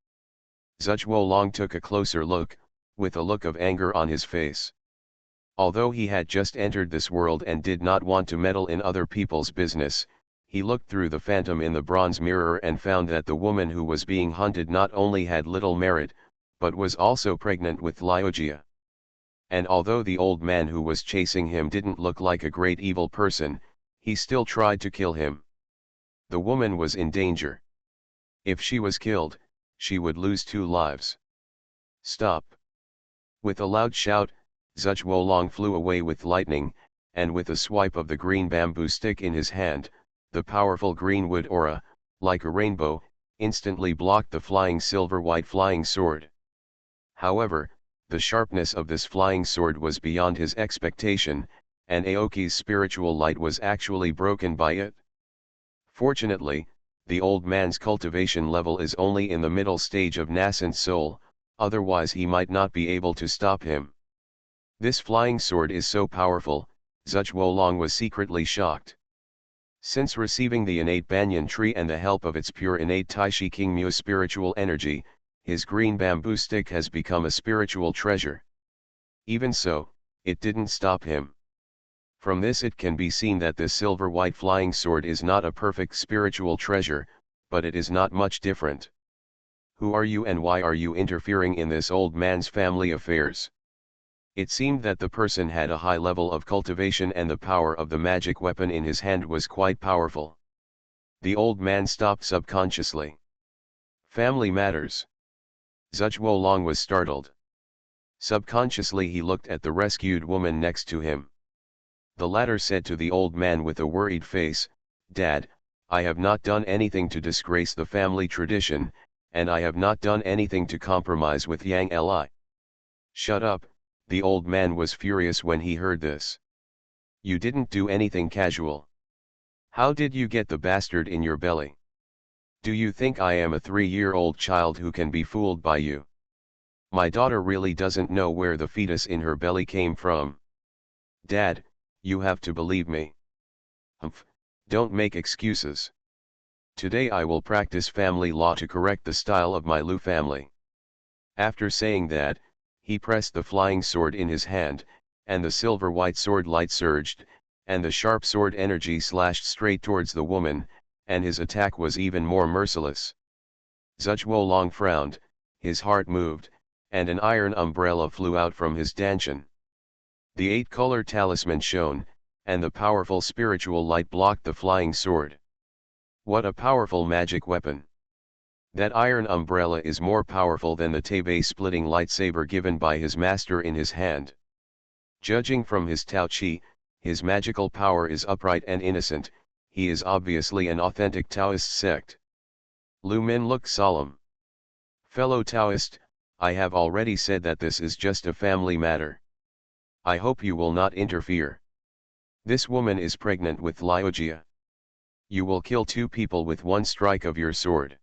A: Zhuge Wolong took a closer look, with a look of anger on his face. Although he had just entered this world and did not want to meddle in other people's business, he looked through the phantom in the bronze mirror and found that the woman who was being hunted not only had little merit, but was also pregnant with Liujia. And although the old man who was chasing him didn't look like a great evil person, he still tried to kill him. The woman was in danger. If she was killed, she would lose 2 lives. Stop! With a loud shout, Zhuge Wolong flew away with lightning, and with a swipe of the green bamboo stick in his hand, the powerful green wood aura, like a rainbow, instantly blocked the flying silver-white flying sword. However, the sharpness of this flying sword was beyond his expectation, and Aoki's spiritual light was actually broken by it. Fortunately, the old man's cultivation level is only in the middle stage of nascent soul, otherwise he might not be able to stop him. This flying sword is so powerful, Zhuge Wolong was secretly shocked. Since receiving the innate banyan tree and the help of its pure innate Taishi Kingmu spiritual energy, his green bamboo stick has become a spiritual treasure. Even so, it didn't stop him. From this it can be seen that this silver-white flying sword is not a perfect spiritual treasure, but it is not much different. Who are you and why are you interfering in this old man's family affairs? It seemed that the person had a high level of cultivation and the power of the magic weapon in his hand was quite powerful. The old man stopped subconsciously. Family matters. Zhuge Wolong was startled. Subconsciously he looked at the rescued woman next to him. The latter said to the old man with a worried face, "Dad, I have not done anything to disgrace the family tradition, and I have not done anything to compromise with Yang Li." "Shut up," the old man was furious when he heard this. "You didn't do anything casual. How did you get the bastard in your belly? Do you think I am a 3-year-old child who can be fooled by you? My daughter really doesn't know where the fetus in her belly came from. Dad, you have to believe me." "Humph, don't make excuses. Today I will practice family law to correct the style of my Lu family." After saying that, he pressed the flying sword in his hand, and the silver-white sword light surged, and the sharp sword energy slashed straight towards the woman, and his attack was even more merciless. Zhuge Wolong frowned, his heart moved, and an iron umbrella flew out from his dantian. The 8-color talisman shone, and the powerful spiritual light blocked the flying sword. What a powerful magic weapon! That iron umbrella is more powerful than the Tebe-splitting lightsaber given by his master in his hand. Judging from his Tao Chi, his magical power is upright and innocent. He is obviously an authentic Taoist sect. Lu Min looked solemn. "Fellow Taoist, I have already said that this is just a family matter. I hope you will not interfere. This woman is pregnant with Liujia. You will kill 2 people with 1 strike of your sword.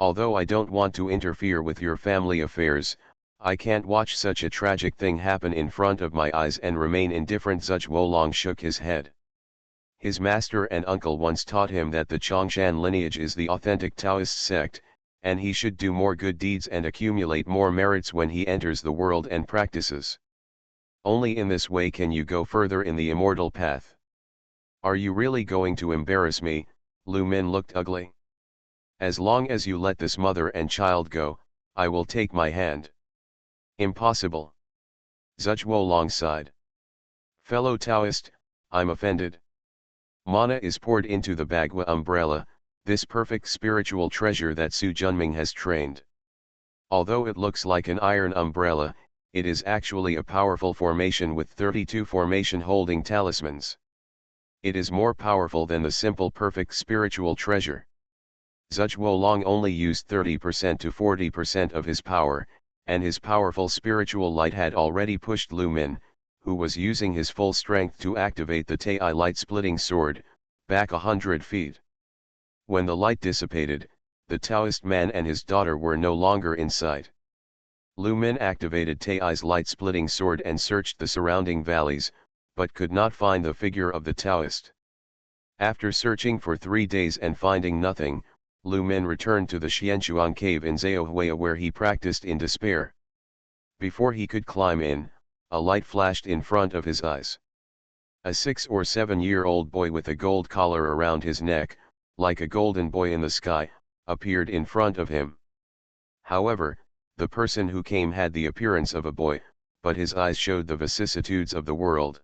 A: Although I don't want to interfere with your family affairs, I can't watch such a tragic thing happen in front of my eyes and remain indifferent." Zhuge Wolong shook his head. His master and uncle once taught him that the Chongshan lineage is the authentic Taoist sect, and he should do more good deeds and accumulate more merits when he enters the world and practices. Only in this way can you go further in the immortal path. "Are you really going to embarrass me?" Lu Min looked ugly. "As long as you let this mother and child go, I will take my hand." "Impossible." Zhuge Wolong sighed. "Fellow Taoist, I'm offended. Mana is poured into the Bagua umbrella, this perfect spiritual treasure that Su Junming has trained. Although it looks like an iron umbrella, it is actually a powerful formation with 32 formation-holding talismans. It is more powerful than the simple perfect spiritual treasure." Zhuge Wolong only used 30% to 40% of his power, and his powerful spiritual light had already pushed Lu Min, who was using his full strength to activate the Tai light-splitting sword, back 100 feet. When the light dissipated, the Taoist man and his daughter were no longer in sight. Lu Min activated Tai's light-splitting sword and searched the surrounding valleys, but could not find the figure of the Taoist. After searching for 3 days and finding nothing, Lu Min returned to the Xianchuan cave in Zhaohuia where he practiced in despair. Before he could climb in, a light flashed in front of his eyes. A 6 or 7-year-old boy with a gold collar around his neck, like a golden boy in the sky, appeared in front of him. However, the person who came had the appearance of a boy, but his eyes showed the vicissitudes of the world.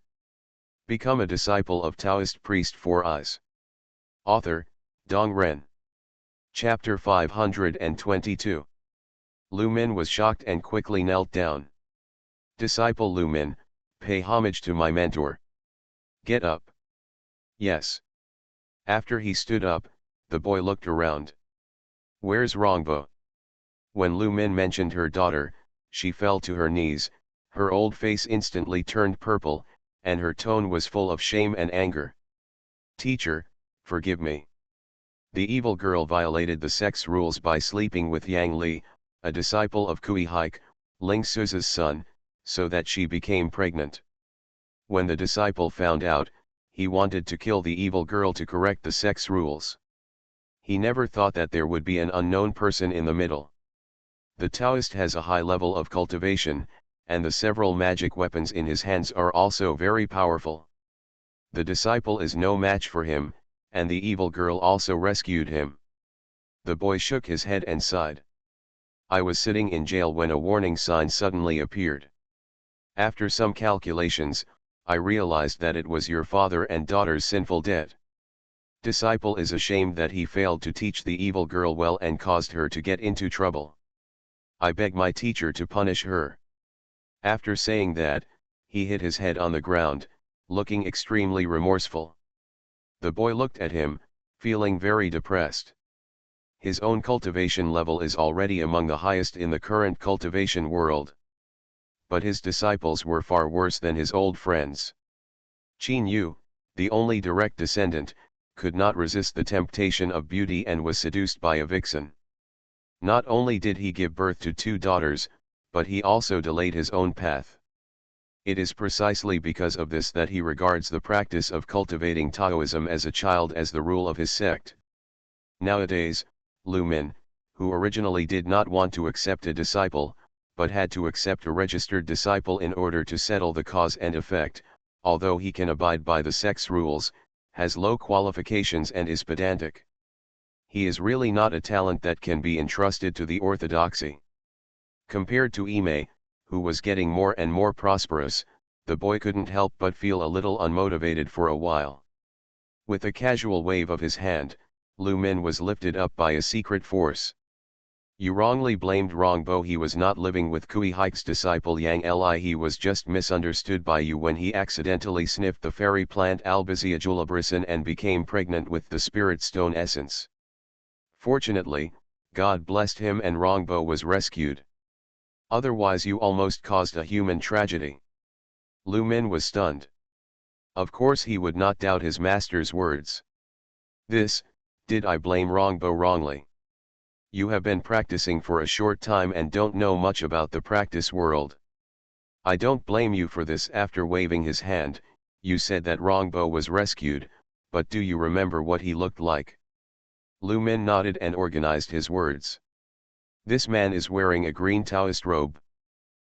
A: Become a disciple of Taoist priest 4 Eyes. Author, Dong Ren. Chapter 522. Lu Min was shocked and quickly knelt down. Disciple Lu Min, pay homage to my mentor. Get up. Yes. After he stood up, the boy looked around. Where's Rongbo? When Lu Min mentioned her daughter, she fell to her knees, her old face instantly turned purple, and her tone was full of shame and anger. Teacher, forgive me. The evil girl violated the sex rules by sleeping with Yang Li, a disciple of Kui Haik, Ling Suza's son, so that she became pregnant. When the disciple found out, he wanted to kill the evil girl to correct the sex rules. He never thought that there would be an unknown person in the middle. The Taoist has a high level of cultivation, and the several magic weapons in his hands are also very powerful. The disciple is no match for him, and the evil girl also rescued him. The boy shook his head and sighed. I was sitting in jail when a warning sign suddenly appeared. After some calculations, I realized that it was your father and daughter's sinful debt. Disciple is ashamed that he failed to teach the evil girl well and caused her to get into trouble. I beg my teacher to punish her. After saying that, he hit his head on the ground, looking extremely remorseful. The boy looked at him, feeling very depressed. His own cultivation level is already among the highest in the current cultivation world. But his disciples were far worse than his old friends. Qin Yu, the only direct descendant, could not resist the temptation of beauty and was seduced by a vixen. Not only did he give birth to 2 daughters, but he also delayed his own path. It is precisely because of this that he regards the practice of cultivating Taoism as a child as the rule of his sect. Nowadays, Lu Min, who originally did not want to accept a disciple, but had to accept a registered disciple in order to settle the cause and effect, although he can abide by the sex rules, has low qualifications and is pedantic. He is really not a talent that can be entrusted to the orthodoxy. Compared to Ime, who was getting more and more prosperous, the boy couldn't help but feel a little unmotivated for a while. With a casual wave of his hand, Lu Min was lifted up by a secret force. You wrongly blamed Rongbo. He was not living with Kui Haik's disciple Yang Li. He was just misunderstood by you when he accidentally sniffed the fairy plant Albizia julibrisin and became pregnant with the spirit stone essence. Fortunately, God blessed him and Rongbo was rescued. Otherwise you almost caused a human tragedy. Lu Min was stunned. Of course he would not doubt his master's words. Did I blame Rongbo wrongly? You have been practicing for a short time and don't know much about the practice world. I don't blame you for this. After waving his hand, you said that Rongbo was rescued, but do you remember what he looked like? Lu Min nodded and organized his words. This man is wearing a green Taoist robe.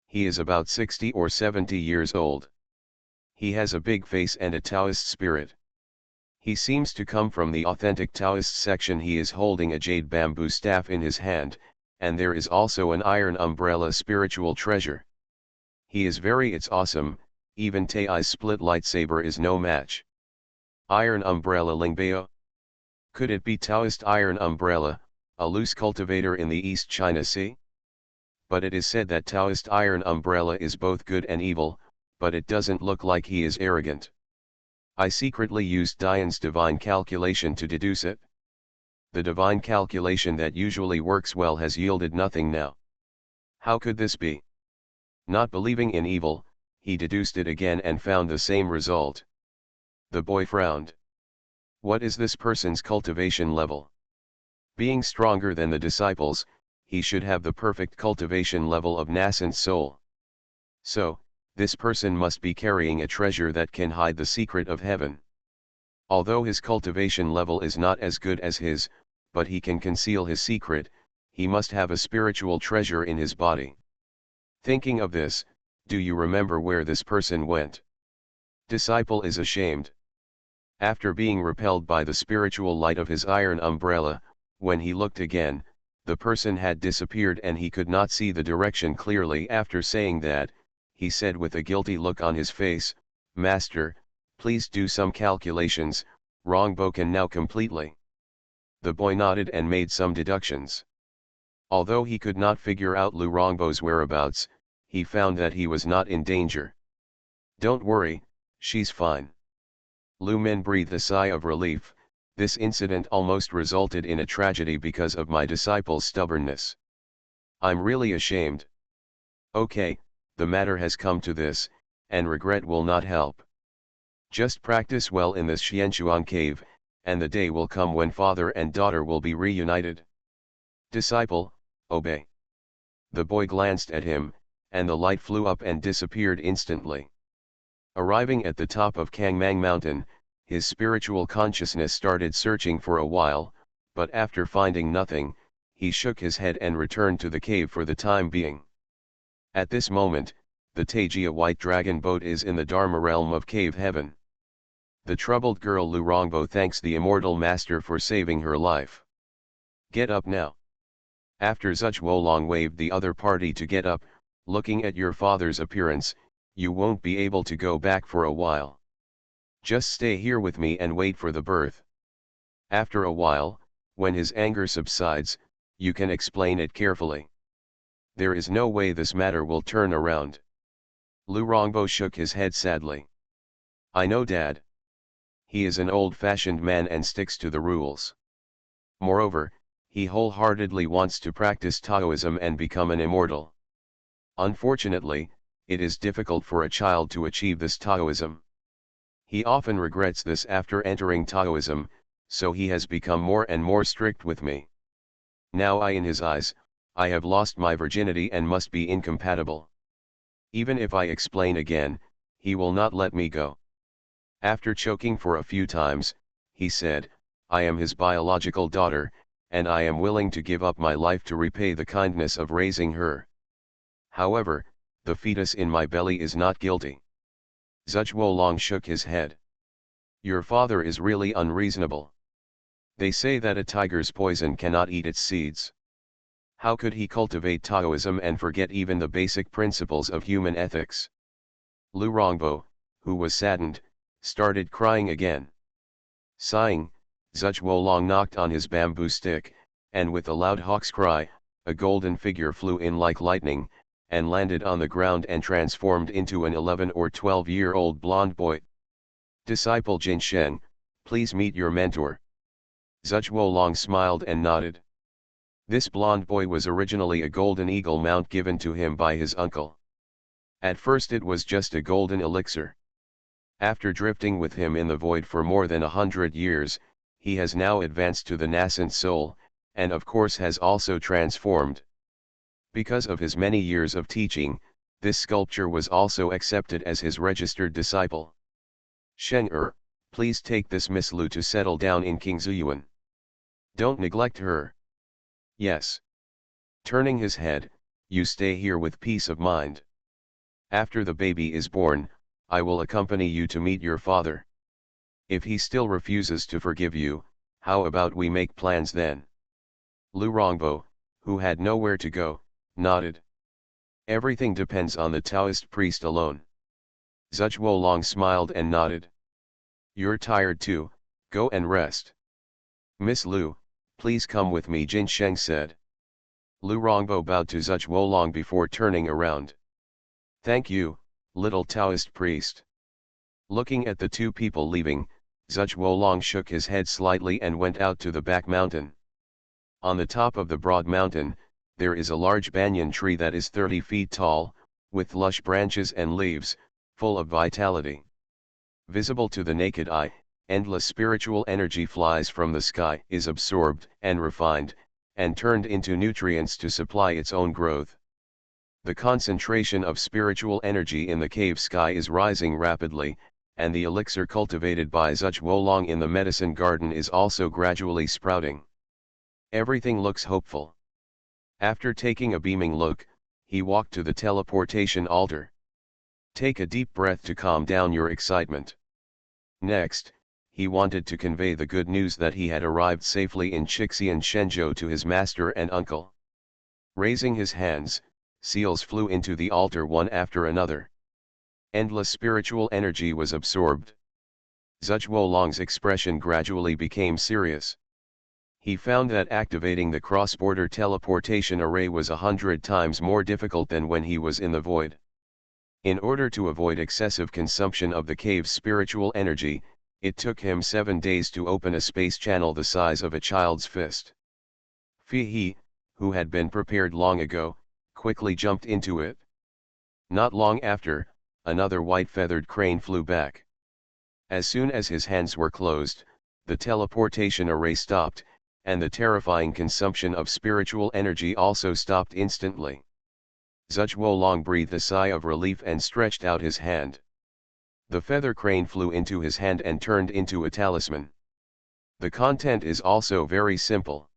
A: He is about 60 or 70 years old. He has a big face and a Taoist spirit. He seems to come from the authentic Taoist section. He is holding a jade bamboo staff in his hand, and there is also an iron umbrella spiritual treasure. He is it's awesome, even Tai's split lightsaber is no match. Iron umbrella Lingbao? Could it be Taoist iron umbrella, a loose cultivator in the East China Sea? But it is said that Taoist iron umbrella is both good and evil, but it doesn't look like he is arrogant. I secretly used Dian's divine calculation to deduce it. The divine calculation that usually works well has yielded nothing now. How could this be? Not believing in evil, he deduced it again and found the same result. The boy frowned. What is this person's cultivation level? Being stronger than the disciples, he should have the perfect cultivation level of nascent soul. So, this person must be carrying a treasure that can hide the secret of heaven. Although his cultivation level is not as good as his, but he can conceal his secret, he must have a spiritual treasure in his body. Thinking of this, do you remember where this person went? Disciple is ashamed. After being repelled by the spiritual light of his iron umbrella, when he looked again, the person had disappeared and he could not see the direction clearly. After saying that, he said with a guilty look on his face, Master, please do some calculations. Rongbo can now completely. The boy nodded and made some deductions. Although he could not figure out Lu Rongbo's whereabouts, he found that he was not in danger. "Don't worry, she's fine." Lu Men breathed a sigh of relief. This incident almost resulted in a tragedy because of my disciple's stubbornness. "I'm really ashamed." "Okay, the matter has come to this, and regret will not help. Just practice well in this Xianchuan cave, and the day will come when father and daughter will be reunited." "Disciple, obey." The boy glanced at him, and the light flew up and disappeared instantly. Arriving at the top of Kangmang Mountain, his spiritual consciousness started searching for a while, but after finding nothing, he shook his head and returned to the cave for the time being. At this moment, the Taijia White Dragon boat is in the Dharma realm of cave heaven. The troubled girl Lu Rongbo thanks the immortal master for saving her life. "Get up now." After Zuch Wolong waved the other party to get up, "Looking at your father's appearance, you won't be able to go back for a while. Just stay here with me and wait for the birth. After a while, when his anger subsides, you can explain it carefully. There is no way this matter will turn around." Lu Rongbo shook his head sadly. "I know Dad. He is an old-fashioned man and sticks to the rules. Moreover, he wholeheartedly wants to practice Taoism and become an immortal. Unfortunately, it is difficult for a child to achieve this Taoism. He often regrets this after entering Taoism, so he has become more and more strict with me. Now in his eyes, I have lost my virginity and must be incompatible. Even if I explain again, he will not let me go." After choking for a few times, he said, "I am his biological daughter, and I am willing to give up my life to repay the kindness of raising her. However, the fetus in my belly is not guilty." Zuch Wolong shook his head. "Your father is really unreasonable. They say that a tiger's poison cannot eat its seeds. How could he cultivate Taoism and forget even the basic principles of human ethics?" Lu Rongbo, who was saddened, started crying again. Sighing, Zuch Wolong knocked on his bamboo stick, and with a loud hawk's cry, a golden figure flew in like lightning, and landed on the ground and transformed into an 11 or 12-year-old blonde boy. "Disciple Jin Sheng, please meet your mentor." Zuch Wolong smiled and nodded. This blonde boy was originally a golden eagle mount given to him by his uncle. At first it was just a golden elixir. After drifting with him in the void for more than 100 years, he has now advanced to the nascent soul, and of course has also transformed. Because of his many years of teaching, this sculpture was also accepted as his registered disciple. "Sheng please take this Miss Lu to settle down in Kingzuyuan. Don't neglect her." "Yes." Turning his head, "You stay here with peace of mind. After the baby is born, I will accompany you to meet your father. If he still refuses to forgive you, how about we make plans then?" Lu Rongbo, who had nowhere to go, nodded. "Everything depends on the Taoist priest alone." Zuch Wolong smiled and nodded. "You're tired too, go and rest." "Miss Lu, please come with me," Jin Sheng said. Lu Rongbo bowed to Zuch Wolong before turning around. "Thank you, little Taoist priest." Looking at the two people leaving, Zuch Wolong shook his head slightly and went out to the back mountain. On the top of the broad mountain, there is a large banyan tree that is 30 feet tall, with lush branches and leaves, full of vitality. Visible to the naked eye, endless spiritual energy flies from the sky, is absorbed and refined, and turned into nutrients to supply its own growth. The concentration of spiritual energy in the cave sky is rising rapidly, and the elixir cultivated by Zuch Wolong in the medicine garden is also gradually sprouting. Everything looks hopeful. After taking a beaming look, he walked to the teleportation altar. Take a deep breath to calm down your excitement. Next, he wanted to convey the good news that he had arrived safely in Chixian Shenzhou to his master and uncle. Raising his hands, seals flew into the altar one after another. Endless spiritual energy was absorbed. Zuch Wolong's expression gradually became serious. He found that activating the cross-border teleportation array was 100 times more difficult than when he was in the void. In order to avoid excessive consumption of the cave's spiritual energy, it took him 7 days to open a space channel the size of a child's fist. He, who had been prepared long ago, quickly jumped into it. Not long after, another white-feathered crane flew back. As soon as his hands were closed, the teleportation array stopped, and the terrifying consumption of spiritual energy also stopped instantly. Zhuge Wolong breathed a sigh of relief and stretched out his hand. The feather crane flew into his hand and turned into a talisman. The content is also very simple.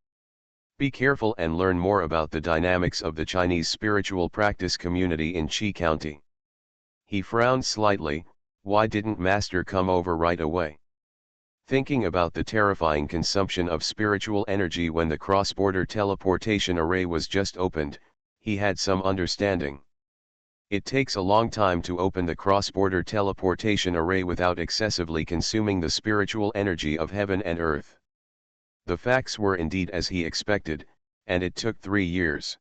A: Be careful and learn more about the dynamics of the Chinese spiritual practice community in Qi County. He frowned slightly. Why didn't Master come over right away? Thinking about the terrifying consumption of spiritual energy when the cross-border teleportation array was just opened, he had some understanding. It takes a long time to open the cross-border teleportation array without excessively consuming the spiritual energy of heaven and earth. The facts were indeed as he expected, and it took 3 years.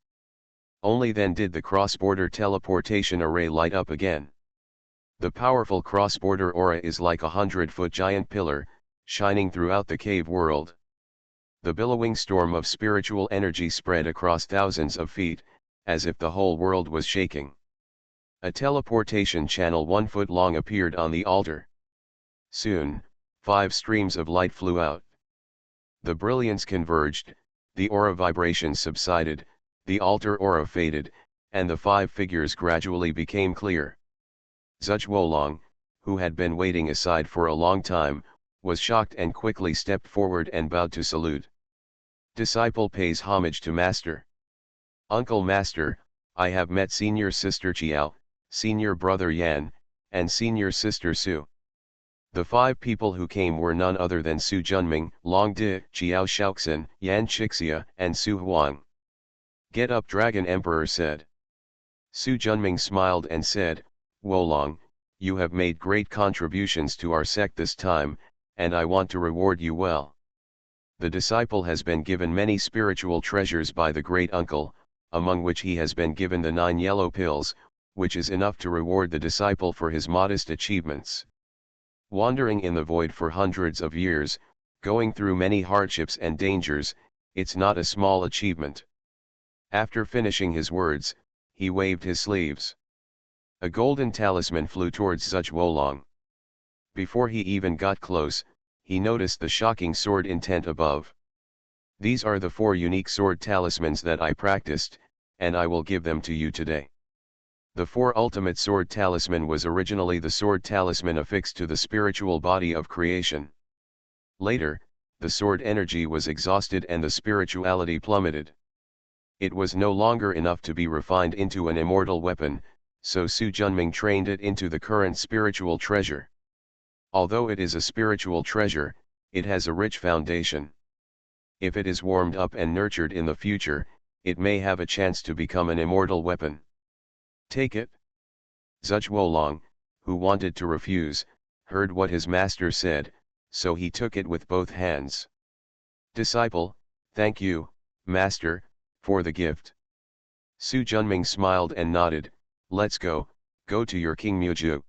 A: Only then did the cross-border teleportation array light up again. The powerful cross-border aura is like a 100-foot giant pillar, shining throughout the cave world. The billowing storm of spiritual energy spread across thousands of feet, as if the whole world was shaking. A teleportation channel 1 foot long appeared on the altar. Soon, 5 streams of light flew out. The brilliance converged, the aura vibrations subsided, the altar aura faded, and the 5 figures gradually became clear. Zhuge Wolong, who had been waiting aside for a long time, was shocked and quickly stepped forward and bowed to salute. Disciple pays homage to Master. Uncle Master, I have met Senior Sister Qiao, Senior Brother Yan, and Senior Sister Su. The 5 people who came were none other than Su Junming, Long Di, Qiao Shaoxin, Yan Chixia, and Su Huang. Get up, Dragon Emperor said. Su Junming smiled and said, Wolong, you have made great contributions to our sect this time, and I want to reward you well. The disciple has been given many spiritual treasures by the great uncle, among which he has been given the 9 yellow pills, which is enough to reward the disciple for his modest achievements. Wandering in the void for hundreds of years, going through many hardships and dangers, it's not a small achievement. After finishing his words, he waved his sleeves. A golden talisman flew towards Zhuge Wolong. Before he even got close, he noticed the shocking sword intent above. These are the 4 unique sword talismans that I practiced, and I will give them to you today. The 4 ultimate sword talisman was originally the sword talisman affixed to the spiritual body of creation. Later, the sword energy was exhausted and the spirituality plummeted. It was no longer enough to be refined into an immortal weapon, so Su Junming trained it into the current spiritual treasure. Although it is a spiritual treasure, it has a rich foundation. If it is warmed up and nurtured in the future, it may have a chance to become an immortal weapon. Take it. Zhuge Wolong, who wanted to refuse, heard what his master said, so he took it with both hands. Disciple, thank you, Master, for the gift. Su Junming smiled and nodded. Let's go to your King Muju.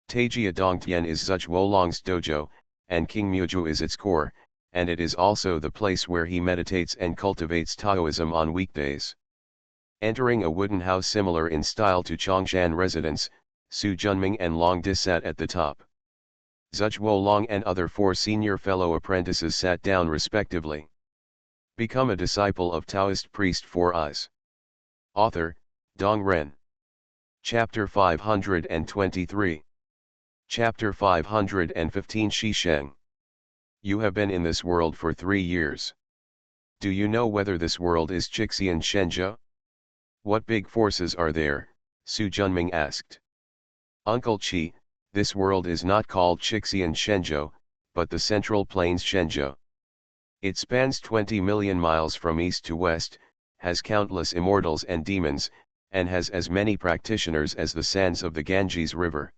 A: Taijia Dongtian is Zhuge Wolong's dojo, and King Muju is its core, and it is also the place where he meditates and cultivates Taoism on weekdays. Entering a wooden house similar in style to Chongshan residence, Su Junming and Long Di sat at the top. Zhuge Wolong and other 4 senior fellow apprentices sat down respectively. Become a disciple of Taoist priest 4 Eyes. Author, Dong Ren. Chapter 523. Chapter 515 Shi Sheng. You have been in this world for 3 years. Do you know whether this world is Chixian Shenzhou? What big forces are there? Su Junming asked. Uncle Qi, this world is not called Chixian Shenzhou, but the Central Plains Shenzhou. It spans 20 million miles from east to west, has countless immortals and demons, and has as many practitioners as the sands of the Ganges River.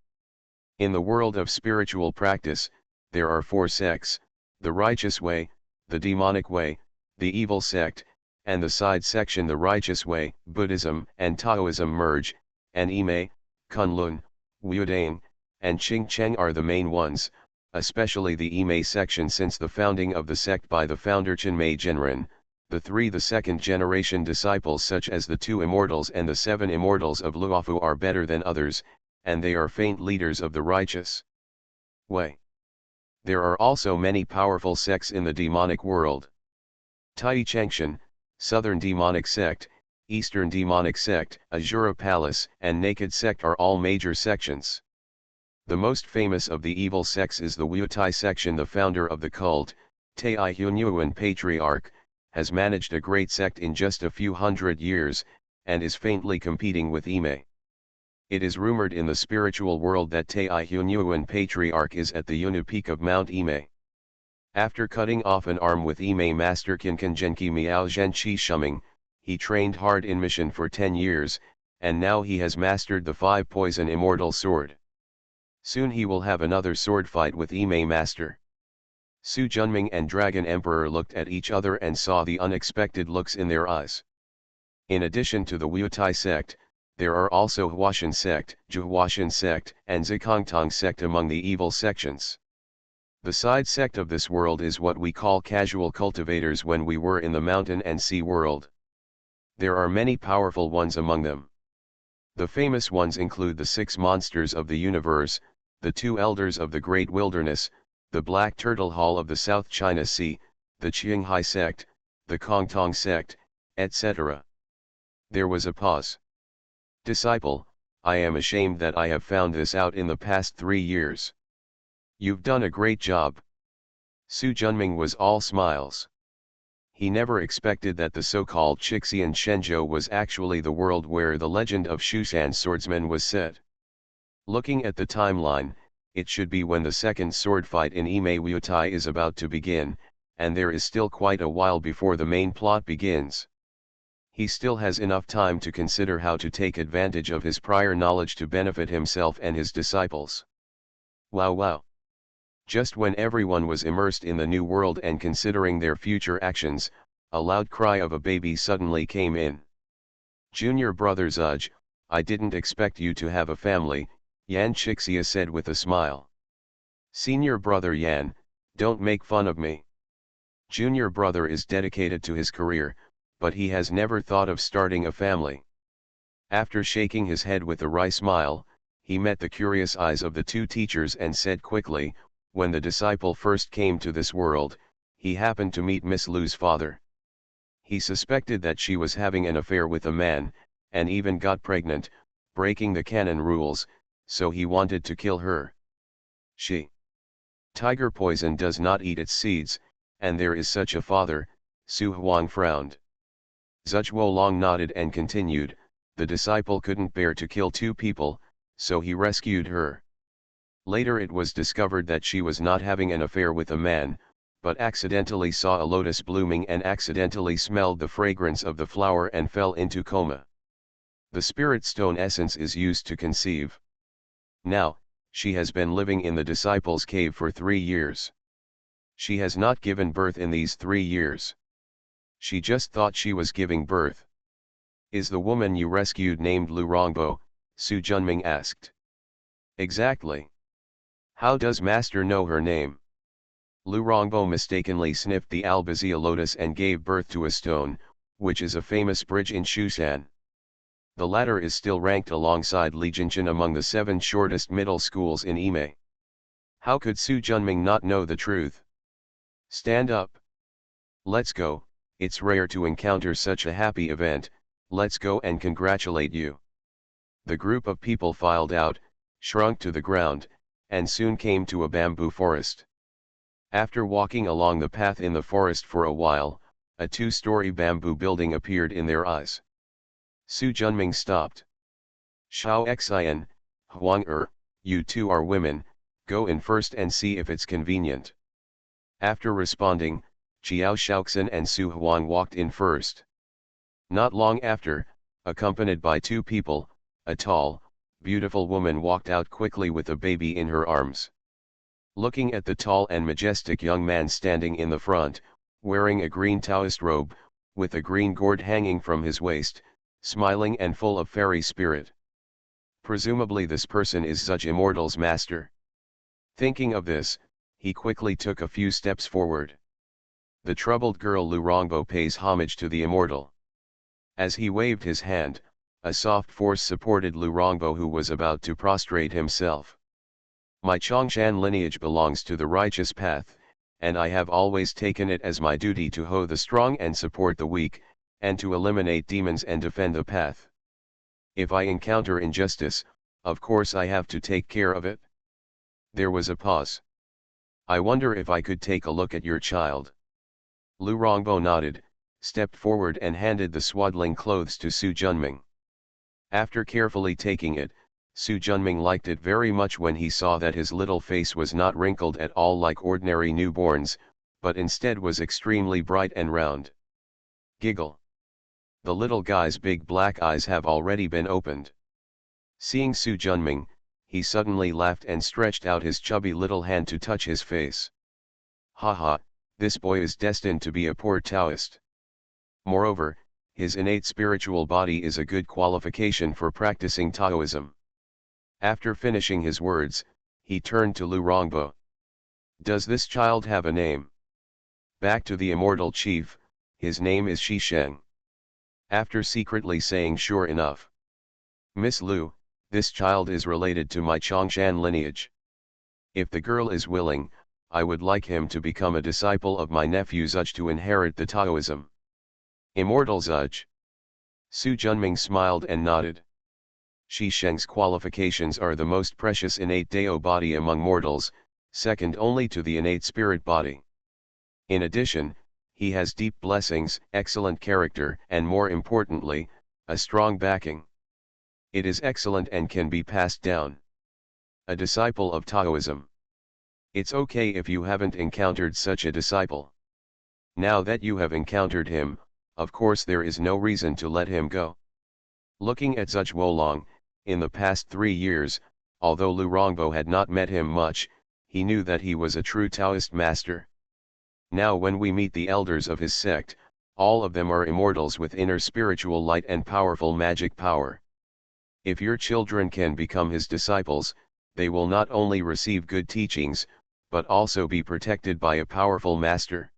A: In the world of spiritual practice, there are 4 sects: the righteous way,
B: the demonic way, the evil sect, and the side section the righteous way. Buddhism and Taoism merge, and Ime, Kunlun, Wuodang, and Qingcheng are the main ones, especially the Ime section since the founding of the sect by the founder Chenmei Genren. The second-generation disciples such as the two immortals and the seven immortals of Luofu are better than others, and they are faint leaders of the righteous way. There are also many powerful sects in the demonic world. Tai Changshan, Southern Demonic Sect, Eastern Demonic Sect, Azura Palace, and Naked Sect are all major sections. The most famous of the evil sects is the Wutai section. The founder of the cult, Tai Hunyuan Patriarch, has managed a great sect in just a few hundred years, and is faintly competing with Ime. It is rumored in the spiritual world that Tai Hunyuan Patriarch is at the Yunu peak of Mount Ime. After cutting off an arm with Ime Master Kinkanjenki Miao Zhenqi Shuming, he trained hard in mission for 10 years, and now he has mastered the 5-poison immortal sword. Soon he will have another sword fight with Ime Master. Su Junming and Dragon Emperor looked at each other and saw the unexpected looks in their eyes. In addition to the Wutai sect, there are also Huashan sect, Zhuhuashan sect, and Zikongtong sect among the evil sections. The side sect of this world is what we call casual cultivators when we were in the mountain and sea world. There are many powerful ones among them. The famous ones include the 6 monsters of the universe, the 2 elders of the great wilderness, the Black Turtle Hall of the South China Sea, the Qinghai sect, the Kongtong sect, etc. There was a pause. Disciple, I am ashamed that I have found this out in the past 3 years. You've done a great job. Su Junming was all smiles. He never expected that the so-called Chixian Shenzhou was actually the world where the legend of Shushan swordsman was set. Looking at the timeline, it should be when the second sword fight in Ime Wutai is about to begin, and there is still quite a while before the main plot begins. He still has enough time to consider how to take advantage of his prior knowledge to benefit himself and his disciples. Wow wow! Just when everyone was immersed in the new world and considering their future actions, a loud cry of a baby suddenly came in. Junior brother Zudge, I didn't expect you to have a family, Yan Chixia said with a smile. Senior brother Yan, don't make fun of me. Junior brother is dedicated to his career, but he has never thought of starting a family. After shaking his head with a wry smile, he met the curious eyes of the 2 teachers and said quickly, when the disciple first came to this world, he happened to meet Miss Lu's father. He suspected that she was having an affair with a man, and even got pregnant, breaking the canon rules, so he wanted to kill her. Tiger poison does not eat its seeds, and there is such a father, Su Huang frowned. Zhuo Long nodded and continued, the disciple couldn't bear to kill 2 people, so he rescued her. Later it was discovered that she was not having an affair with a man, but accidentally saw a lotus blooming and accidentally smelled the fragrance of the flower and fell into coma. The spirit stone essence is used to conceive. Now, she has been living in the disciples' cave for 3 years. She has not given birth in these 3 years. She just thought she was giving birth. Is the woman you rescued named Lu Rongbo? Su Junming asked. Exactly. How does Master know her name? Lu Rongbo mistakenly sniffed the albizia lotus and gave birth to a stone, which is a famous bridge in Shushan. The latter is still ranked alongside Lijinshan among the 7 shortest middle schools in Ime. How could Su Junming not know the truth? Stand up. Let's go, it's rare to encounter such a happy event, let's go and congratulate you. The group of people filed out, shrunk to the ground, and soon came to a bamboo forest. After walking along the path in the forest for a while, a 2-story bamboo building appeared in their eyes. Su Junming stopped. Xiao Xian, Huang you 2 are women, go in first and see if it's convenient. After responding, Qiao Shaoxin and Su Huang walked in first. Not long after, accompanied by 2 people, a tall, beautiful woman walked out quickly with a baby in her arms. Looking at the tall and majestic young man standing in the front,
A: wearing a green Taoist robe, with a green gourd hanging from his waist, smiling and full of fairy spirit. Presumably this person is such immortal's master. Thinking of this, he quickly took a few steps forward. The troubled girl Lu Rongbo pays homage to the immortal. As he waved his hand, a soft force supported Lu Rongbo, who was about to prostrate himself. My Chongshan lineage belongs to the righteous path, and I have always taken it as my duty to hoe the strong and support the weak, and to eliminate demons and defend the path. If I encounter injustice, of course I have to take care of it. There was a pause. I wonder if I could take a look at your child. Lu Rongbo nodded, stepped forward and handed the swaddling clothes to Su Junming. After carefully taking it, Su Junming liked it very much when he saw that his little face was not wrinkled at all like ordinary newborns, but instead was extremely bright and round. Giggle. The little guy's big black eyes have already been opened. Seeing Su Junming, he suddenly laughed and stretched out his chubby little hand to touch his face. Haha, this boy is destined to be a poor Taoist. Moreover, his innate spiritual body is a good qualification for practicing Taoism. After finishing his words, he turned to Lu Rongbo. Does this child have a name? Back to the immortal chief, his name is Shi Sheng. After secretly saying sure enough. Miss Lu, this child is related to my Chongshan lineage. If the girl is willing, I would like him to become a disciple of my nephew Zuj to inherit the Taoism. Immortal Zuj. Su Junming smiled and nodded. Shi Sheng's qualifications are the most precious innate Dao body among mortals, second only to the innate spirit body. In addition, he has deep blessings, excellent character, and more importantly, a strong backing. It is excellent and can be passed down. A disciple of Taoism. It's okay if you haven't encountered such a disciple. Now that you have encountered him, of course there is no reason to let him go. Looking at Zuj Wolong, in the past 3 years, although Lu Rongbo had not met him much, he knew that he was a true Taoist master. Now when we meet the elders of his sect, all of them are immortals with inner spiritual light and powerful magic power. If your children can become his disciples, they will not only receive good teachings, but also be protected by a powerful master.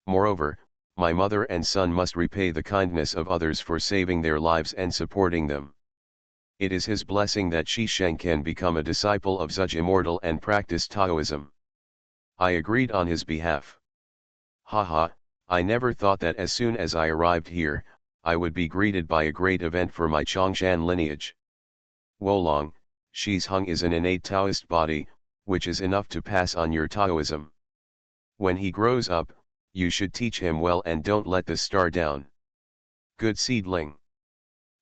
A: Moreover, my mother and son must repay the kindness of others for saving their lives and supporting them. It is his blessing that Shi Sheng can become a disciple of Zuj Immortal and practice Taoism. I agreed on his behalf. Haha, I never thought that as soon as I arrived here, I would be greeted by a great event for my Chongshan lineage. Wolong, Shi's Hung is an innate Taoist body, which is enough to pass on your Taoism. When he grows up, you should teach him well and don't let the star down. Good seedling.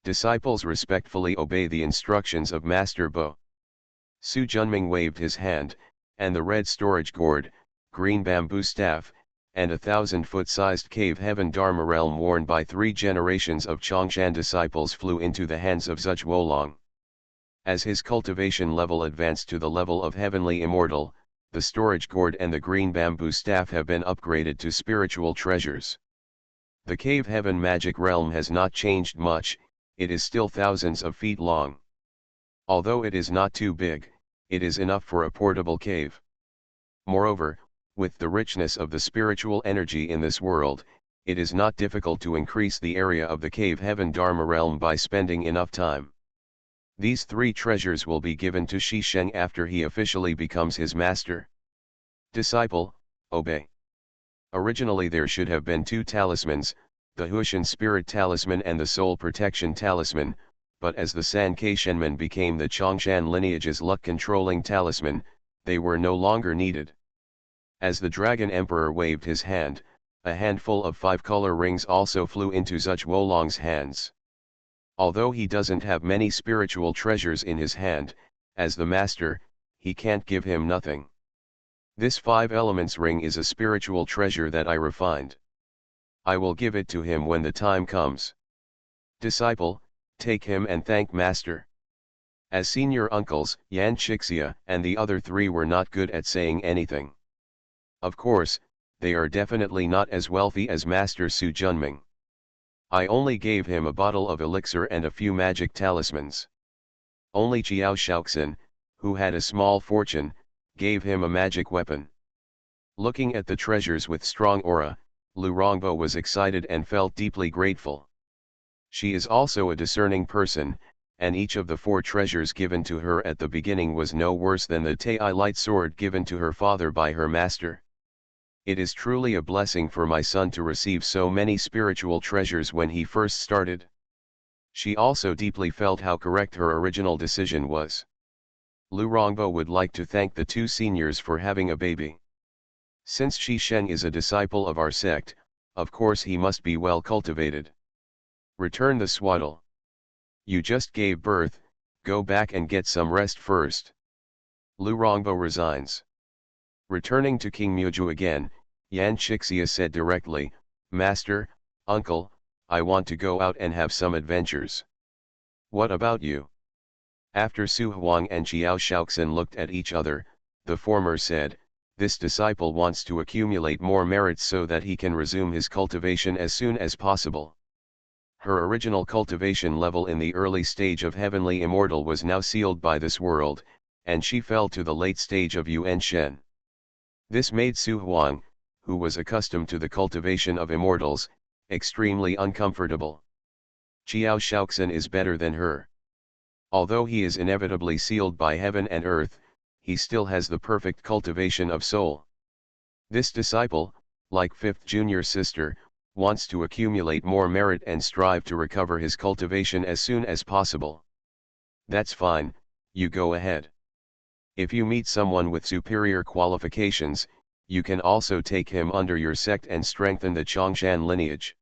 A: Disciples respectfully obey the instructions of Master Bo. Su Junming waved his hand, and the red storage gourd, green bamboo staff, and a 1,000-foot-sized cave heaven Dharma realm worn by 3 generations of Chongshan disciples flew into the hands of Zuj Wolong. As his cultivation level advanced to the level of heavenly immortal, the storage gourd and the green bamboo staff have been upgraded to spiritual treasures. The cave heaven magic realm has not changed much, it is still thousands of feet long. Although it is not too big, it is enough for a portable cave. Moreover, with the richness of the spiritual energy in this world, it is not difficult to increase the area of the cave heaven Dharma realm by spending enough time. These 3 treasures will be given to Shi Sheng after he officially becomes his master. Disciple, obey. Originally there should have been 2 talismans, the Hushan Spirit Talisman and the Soul Protection Talisman, but as the San Ke Shenmen became the Chongshan lineage's luck-controlling talisman, they were no longer needed. As the Dragon Emperor waved his hand, a handful of 5-color rings also flew into Zuj Wolong's hands. Although he doesn't have many spiritual treasures in his hand, as the master, he can't give him nothing. This 5 elements ring is a spiritual treasure that I refined. I will give it to him when the time comes. Disciple, take him and thank master. As senior uncles, Yan Chixia and the other 3 were not good at saying anything. Of course, they are definitely not as wealthy as Master Su Junming. I only gave him a bottle of elixir and a few magic talismans. Only Chiao Shaoxin, who had a small fortune, gave him a magic weapon. Looking at the treasures with strong aura, Lu Rongbo was excited and felt deeply grateful. She is also a discerning person, and each of the 4 treasures given to her at the beginning was no worse than the Tai light sword given to her father by her master. It is truly a blessing for my son to receive so many spiritual treasures when he first started. She also deeply felt how correct her original decision was. Lu Rongbo would like to thank the 2 seniors for having a baby. Since Shi Sheng is a disciple of our sect, of course he must be well cultivated. Return the swaddle. You just gave birth, go back and get some rest first. Lu Rongbo resigns. Returning to King Muju again, Yan Shixia said directly, Master, Uncle, I want to go out and have some adventures. What about you? After Su Huang and Xiao Shaoxin looked at each other, the former said, this disciple wants to accumulate more merits so that he can resume his cultivation as soon as possible. Her original cultivation level in the early stage of Heavenly Immortal was now sealed by this world, and she fell to the late stage of Yuan Shen. This made Su Huang, who was accustomed to the cultivation of immortals, extremely uncomfortable. Xiao Shaoxin is better than her. Although he is inevitably sealed by heaven and earth, he still has the perfect cultivation of soul. This disciple, like 5th junior sister, wants to accumulate more merit and strive to recover his cultivation as soon as possible. That's fine, you go ahead. If you meet someone with superior qualifications, you can also take him under your sect and strengthen the Chongshan lineage.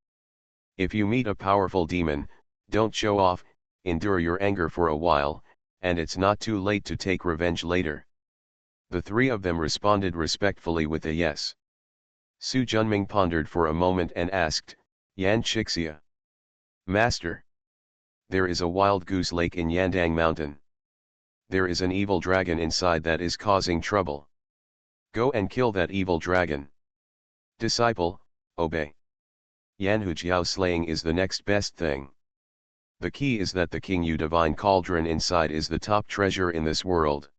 A: If you meet a powerful demon, don't show off, endure your anger for a while, and it's not too late to take revenge later. The 3 of them responded respectfully with a yes. Su Junming pondered for a moment and asked, Yan Shixia. Master. There is a wild goose lake in Yandang Mountain. There is an evil dragon inside that is causing trouble. Go and kill that evil dragon. Disciple, obey. Yanhu Jiao slaying is the next best thing. The key is that the King Yu divine cauldron inside is the top treasure in this world.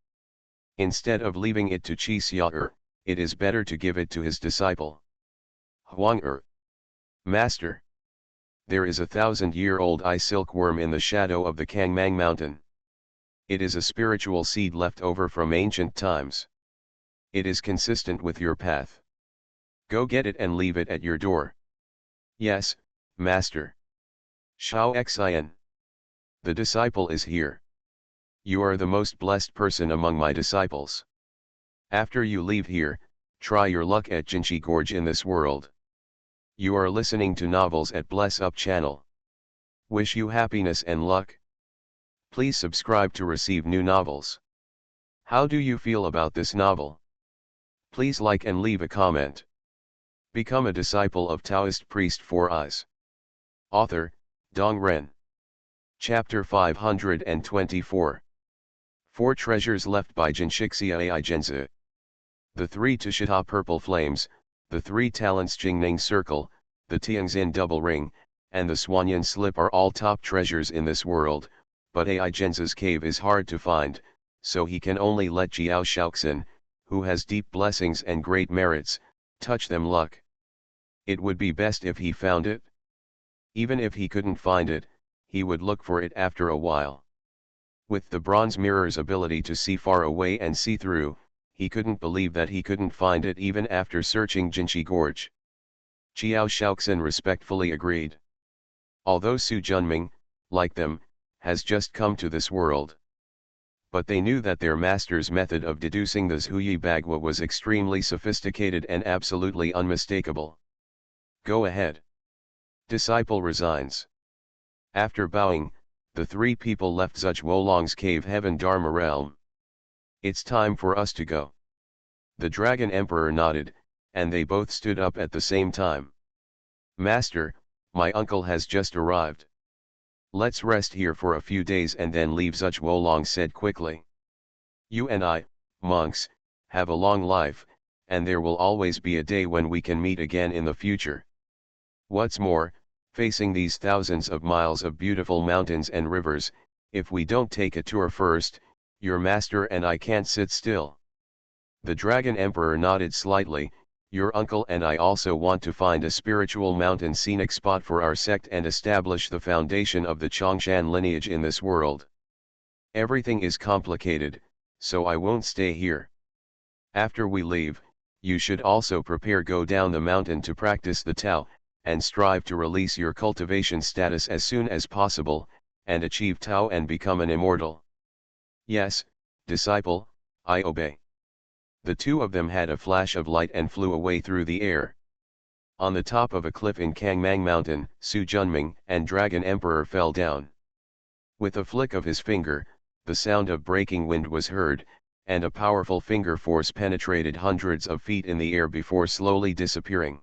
A: Instead of leaving it to Qi Xia, it is better to give it to his disciple. Huang Master. There is a 1,000-year-old eye silkworm in the shadow of the Kangmang mountain. It is a spiritual seed left over from ancient times. It is consistent with your path. Go get it and leave it at your door. Yes, Master. Shao Xian. The disciple is here. You are the most blessed person among my disciples. After you leave here, try your luck at Jinchi Gorge in this world. You are listening to novels at Bless Up channel. Wish you happiness and luck. Please subscribe to receive new novels. How do you feel about this novel? Please like and leave a comment. Become a disciple of Taoist priest 4 Eyes. Author, Dong Ren. Chapter 524. 4 treasures left by Jinshixia Ai Genzi. The 3 Tushita purple flames, the 3 talents Jingning circle, the Tianxin double ring, and the Swanyan slip are all top treasures in this world, but Ai Genzi's cave is hard to find, so he can only let Jiao Shaoxin, who has deep blessings and great merits, touch them luck. It would be best if he found it. Even if he couldn't find it, he would look for it after a while. With the bronze mirror's ability to see far away and see through, he couldn't believe that he couldn't find it even after searching Jinchi Gorge. Xiao Shaoxin respectfully agreed. Although Su Junming, like them, has just come to this world. But they knew that their master's method of deducing the Zhuyi Bagua was extremely sophisticated and absolutely unmistakable. Go ahead. Disciple resigns. After bowing, the 3 people left Zuch Wolong's cave heaven Dharma realm. It's time for us to go. The Dragon Emperor nodded, and they both stood up at the same time. Master, my uncle has just arrived. Let's rest here for a few days and then leave, Zuch Wolong said quickly. You and I, monks, have a long life, and there will always be a day when we can meet again in the future. What's more, facing these thousands of miles of beautiful mountains and rivers, if we don't take a tour first, your master and I can't sit still." The Dragon Emperor nodded slightly. "Your uncle and I also want to find a spiritual mountain scenic spot for our sect and establish the foundation of the Chongshan lineage in this world. Everything is complicated, so I won't stay here. After we leave, you should also go down the mountain to practice the Tao, and strive to release your cultivation status as soon as possible, and achieve Tao and become an immortal." "Yes, disciple, I obey." The two of them had a flash of light and flew away through the air. On the top of a cliff in Kangmang Mountain, Su Junming and Dragon Emperor fell down. With a flick of his finger, the sound of breaking wind was heard, and a powerful finger force penetrated hundreds of feet in the air before slowly disappearing.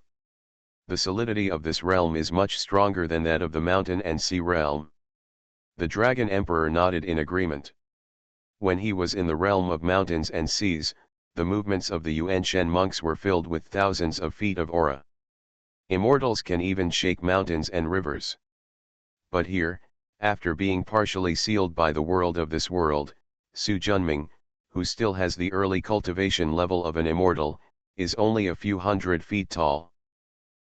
A: The solidity of this realm is much stronger than that of the mountain and sea realm. The Dragon Emperor nodded in agreement. When he was in the realm of mountains and seas, the movements of the Yuan-Shen monks were filled with thousands of feet of aura. Immortals can even shake mountains and rivers. But here, after being partially sealed by the world of this world, Su Junming, who still has the early cultivation level of an immortal, is only a few 100 feet tall.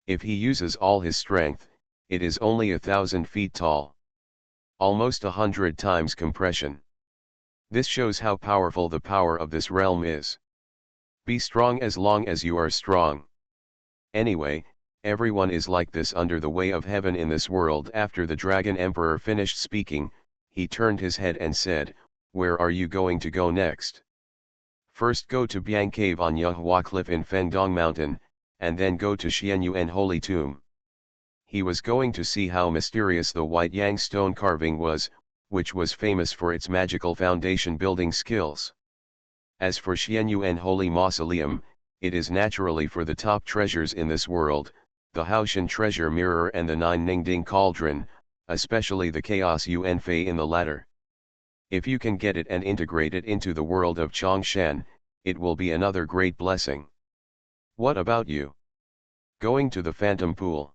A: If he uses all his strength, it is only 1,000 feet tall. Almost 100 times compression. This shows how powerful the power of this realm is. Be strong as long as you are strong. Anyway, everyone is like this under the way of heaven in this world. After the Dragon Emperor finished speaking, he turned his head and said, "Where are you going to go next?" "First go to Biang Cave on Yuhua Cliff in Fengdong Mountain, and then go to Xianyuan Holy Tomb." He was going to see how mysterious the White Yang stone carving was, which was famous for its magical foundation building skills. As for Xianyuan Holy Mausoleum, it is naturally for the top treasures in this world, the Haoshan treasure mirror and the 9 Ningding cauldron, especially the Chaos Yuan Fei in the latter. If you can get it and integrate it into the world of Chongshan, it will be another great blessing. What about you? Going to the Phantom Pool.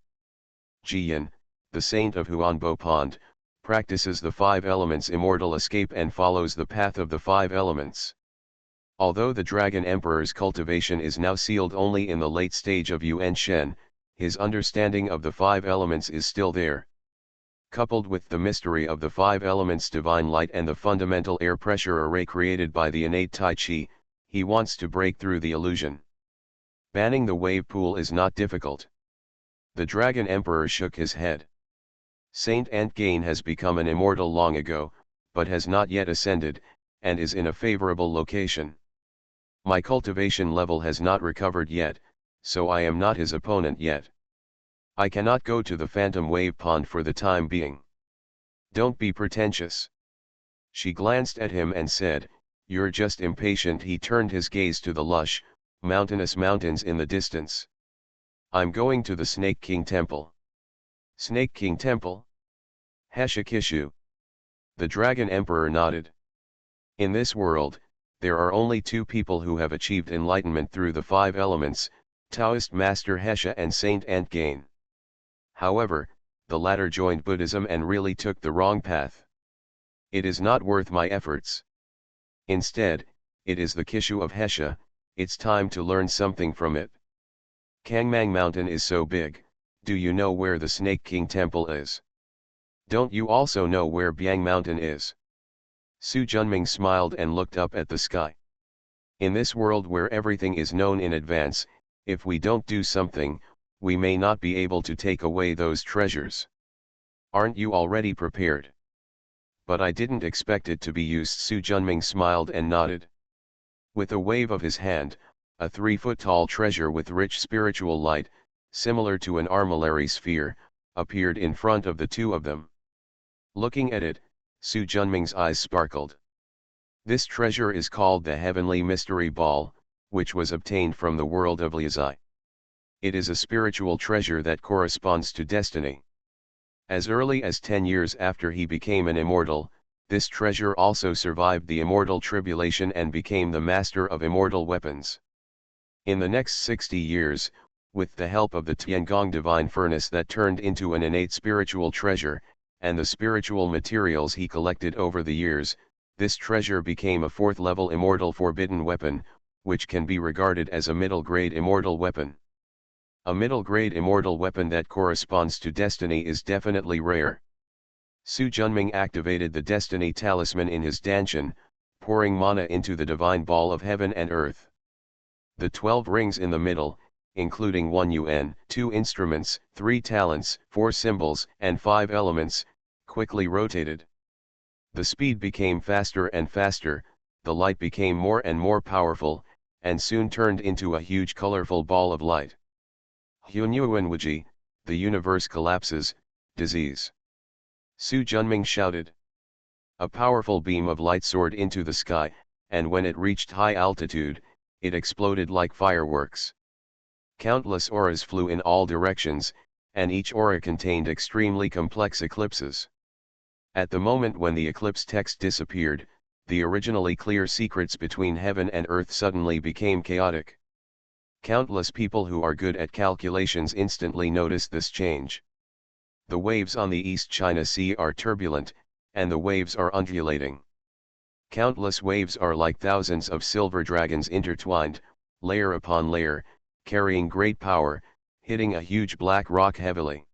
A: Jiyan, the saint of Huanbo Pond, practices the 5 elements immortal escape and follows the path of the 5 elements. Although the Dragon Emperor's cultivation is now sealed only in the late stage of Yuan Shen, his understanding of the 5 elements is still there. Coupled with the mystery of the 5 elements divine light and the fundamental air pressure array created by the innate Tai Chi, he wants to break through the illusion. Banning the wave pool is not difficult. The Dragon Emperor shook his head. Saint Antgain has become an immortal long ago, but has not yet ascended, and is in a favorable location. My cultivation level has not recovered yet, so I am not his opponent yet. I cannot go to the Phantom Wave Pond for the time being. Don't be pretentious. She glanced at him and said, "You're just impatient." He turned his gaze to the lush, mountainous mountains in the distance. "I'm going to the Snake King Temple." "Snake King Temple?" "Heshikishu." The Dragon Emperor nodded. In this world, there are only 2 people who have achieved enlightenment through the 5 elements, Taoist Master Hesha and Saint Antgain. However, the latter joined Buddhism and really took the wrong path. It is not worth my efforts. Instead, it is the Kishu of Hesha. It's time to learn something from it. Kangmang Mountain is so big. Do you know where the Snake King Temple is? Don't you also know where Biang Mountain is? Su Junming smiled and looked up at the sky. In this world where everything is known in advance, if we don't do something, we may not be able to take away those treasures. Aren't you already prepared? But I didn't expect it to be used. Su Junming smiled and nodded. With a wave of his hand, a 3-foot-tall treasure with rich spiritual light, similar to an armillary sphere, appeared in front of the 2 of them. Looking at it, Su Junming's eyes sparkled. This treasure is called the Heavenly Mystery Ball, which was obtained from the world of Liuzai. It is a spiritual treasure that corresponds to destiny. As early as 10 years after he became an immortal, this treasure also survived the immortal tribulation and became the master of immortal weapons. In the next 60 years, with the help of the Tiangong divine furnace that turned into an innate spiritual treasure, and the spiritual materials he collected over the years, this treasure became a fourth-level immortal forbidden weapon, which can be regarded as a middle-grade immortal weapon. A middle-grade immortal weapon that corresponds to destiny is definitely rare. Su Junming activated the destiny talisman in his danshan, pouring mana into the divine ball of heaven and earth. The 12 rings in the middle, including 1 yuan, 2 instruments, 3 talents, 4 symbols, and 5 elements, quickly rotated. The speed became faster and faster, the light became more and more powerful, and soon turned into a huge colorful ball of light. Hunyuanwuji, the universe collapses, disease. Su Junming shouted. A powerful beam of light soared into the sky, and when it reached high altitude, it exploded like fireworks. Countless auras flew in all directions, and each aura contained extremely complex eclipses. At the moment when the eclipse text disappeared, the originally clear secrets between heaven and earth suddenly became chaotic. Countless people who are good at calculations instantly noticed this change. The waves on the East China Sea are turbulent, and the waves are undulating. Countless waves are like thousands of silver dragons intertwined, layer upon layer, carrying great power, hitting a huge black rock heavily.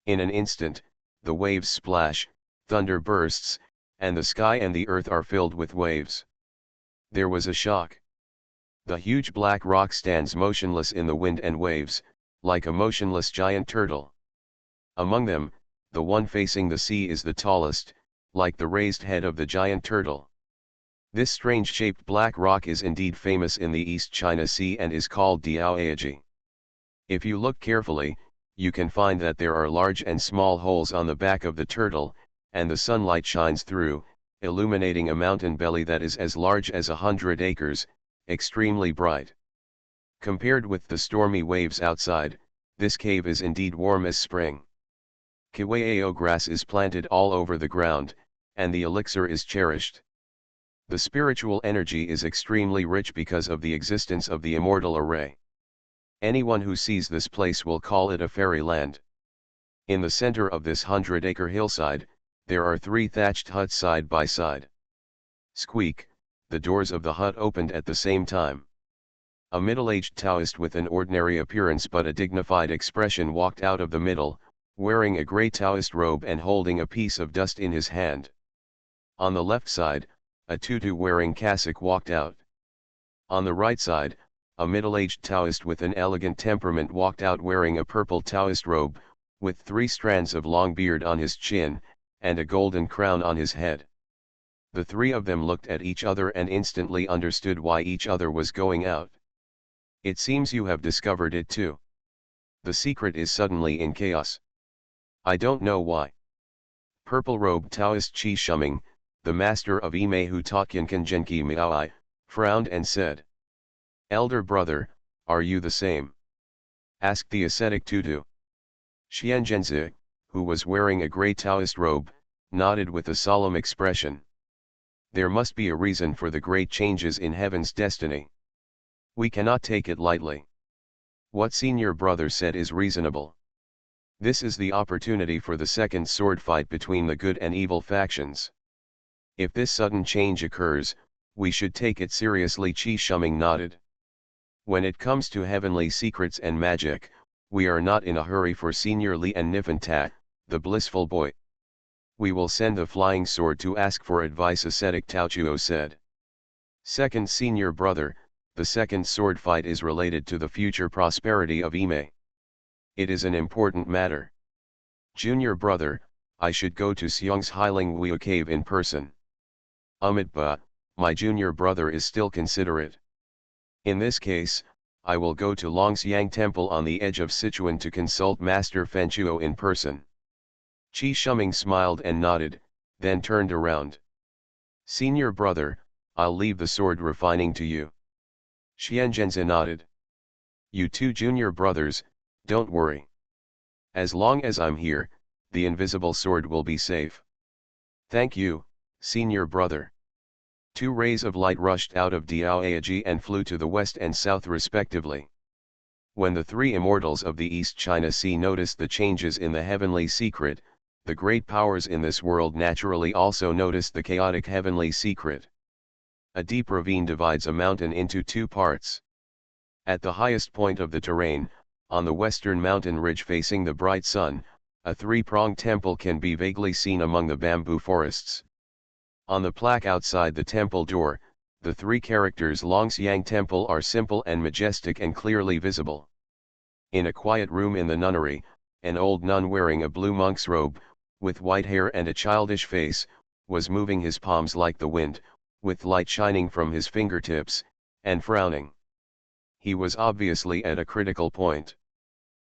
A: In an instant, the waves splash, thunder bursts, and the sky and the earth are filled with waves. There was a shock. The huge black rock stands motionless in the wind and waves, like a motionless giant turtle. Among them, the one facing the sea is the tallest, like the raised head of the giant turtle. This strange-shaped black rock is indeed famous in the East China Sea and is called Diaoeji. If you look carefully, you can find that there are large and small holes on the back of the turtle, and the sunlight shines through, illuminating a mountain belly that is as large as 100 acres, extremely bright. Compared with the stormy waves outside, this cave is indeed warm as spring. Kiwao grass is planted all over the ground, and the elixir is cherished. The spiritual energy is extremely rich because of the existence of the immortal array. Anyone who sees this place will call it a fairyland. In the center of this 100-acre hillside, there are 3 thatched huts side by side. Squeak, the doors of the hut opened at the same time. A middle-aged Taoist with an ordinary appearance but a dignified expression walked out of the middle, wearing a grey Taoist robe and holding a piece of dust in his hand. On the left side, a tutu-wearing cassock walked out. On the right side, a middle-aged Taoist with an elegant temperament walked out wearing a purple Taoist robe, with 3 strands of long beard on his chin, and a golden crown on his head. The 3 of them looked at each other and instantly understood why each other was going out. It seems you have discovered it too. The secret is suddenly in chaos. I don't know why. Purple-robed Taoist Qi Shuming, the master of Ime who taught Yankan Genki Miaoi, frowned and said. Elder brother, are you the same? Asked the ascetic Tutu. Xianzhenzi, who was wearing a grey Taoist robe, nodded with a solemn expression. There must be a reason for the great changes in heaven's destiny. We cannot take it lightly. What senior brother said is reasonable. This is the opportunity for the second sword fight between the good and evil factions. If this sudden change occurs, we should take it seriously. Qi Shuming nodded. When it comes to heavenly secrets and magic, we are not in a hurry for Senior Li and Nifantat, the blissful boy. We will send the flying sword to ask for advice, ascetic Taochuo said. Second senior brother, the second sword fight is related to the future prosperity of Ime. It is an important matter. Junior brother, I should go to Xiong's Heilingwuo cave in person. But my junior brother is still considerate. In this case, I will go to Longxiang Temple on the edge of Sichuan to consult Master Fenchuo in person. Qi Shuming smiled and nodded, then turned around. Senior brother, I'll leave the sword refining to you. Xianzhenzi nodded. You 2 junior brothers, don't worry. As long as I'm here, the invisible sword will be safe. Thank you, senior brother. Two rays of light rushed out of Diaoyuji and flew to the west and south respectively. When the three immortals of the East China Sea noticed the changes in the heavenly secret, the great powers in this world naturally also noticed the chaotic heavenly secret. A deep ravine divides a mountain into two parts. At the highest point of the terrain, on the western mountain ridge facing the bright sun, a three-pronged temple can be vaguely seen among the bamboo forests. On the plaque outside the temple door, the three characters Longxiang Temple are simple and majestic and clearly visible. In a quiet room in the nunnery, an old nun wearing a blue monk's robe, with white hair and a childish face, was moving his palms like the wind, with light shining from his fingertips, and frowning. He was obviously at a critical point.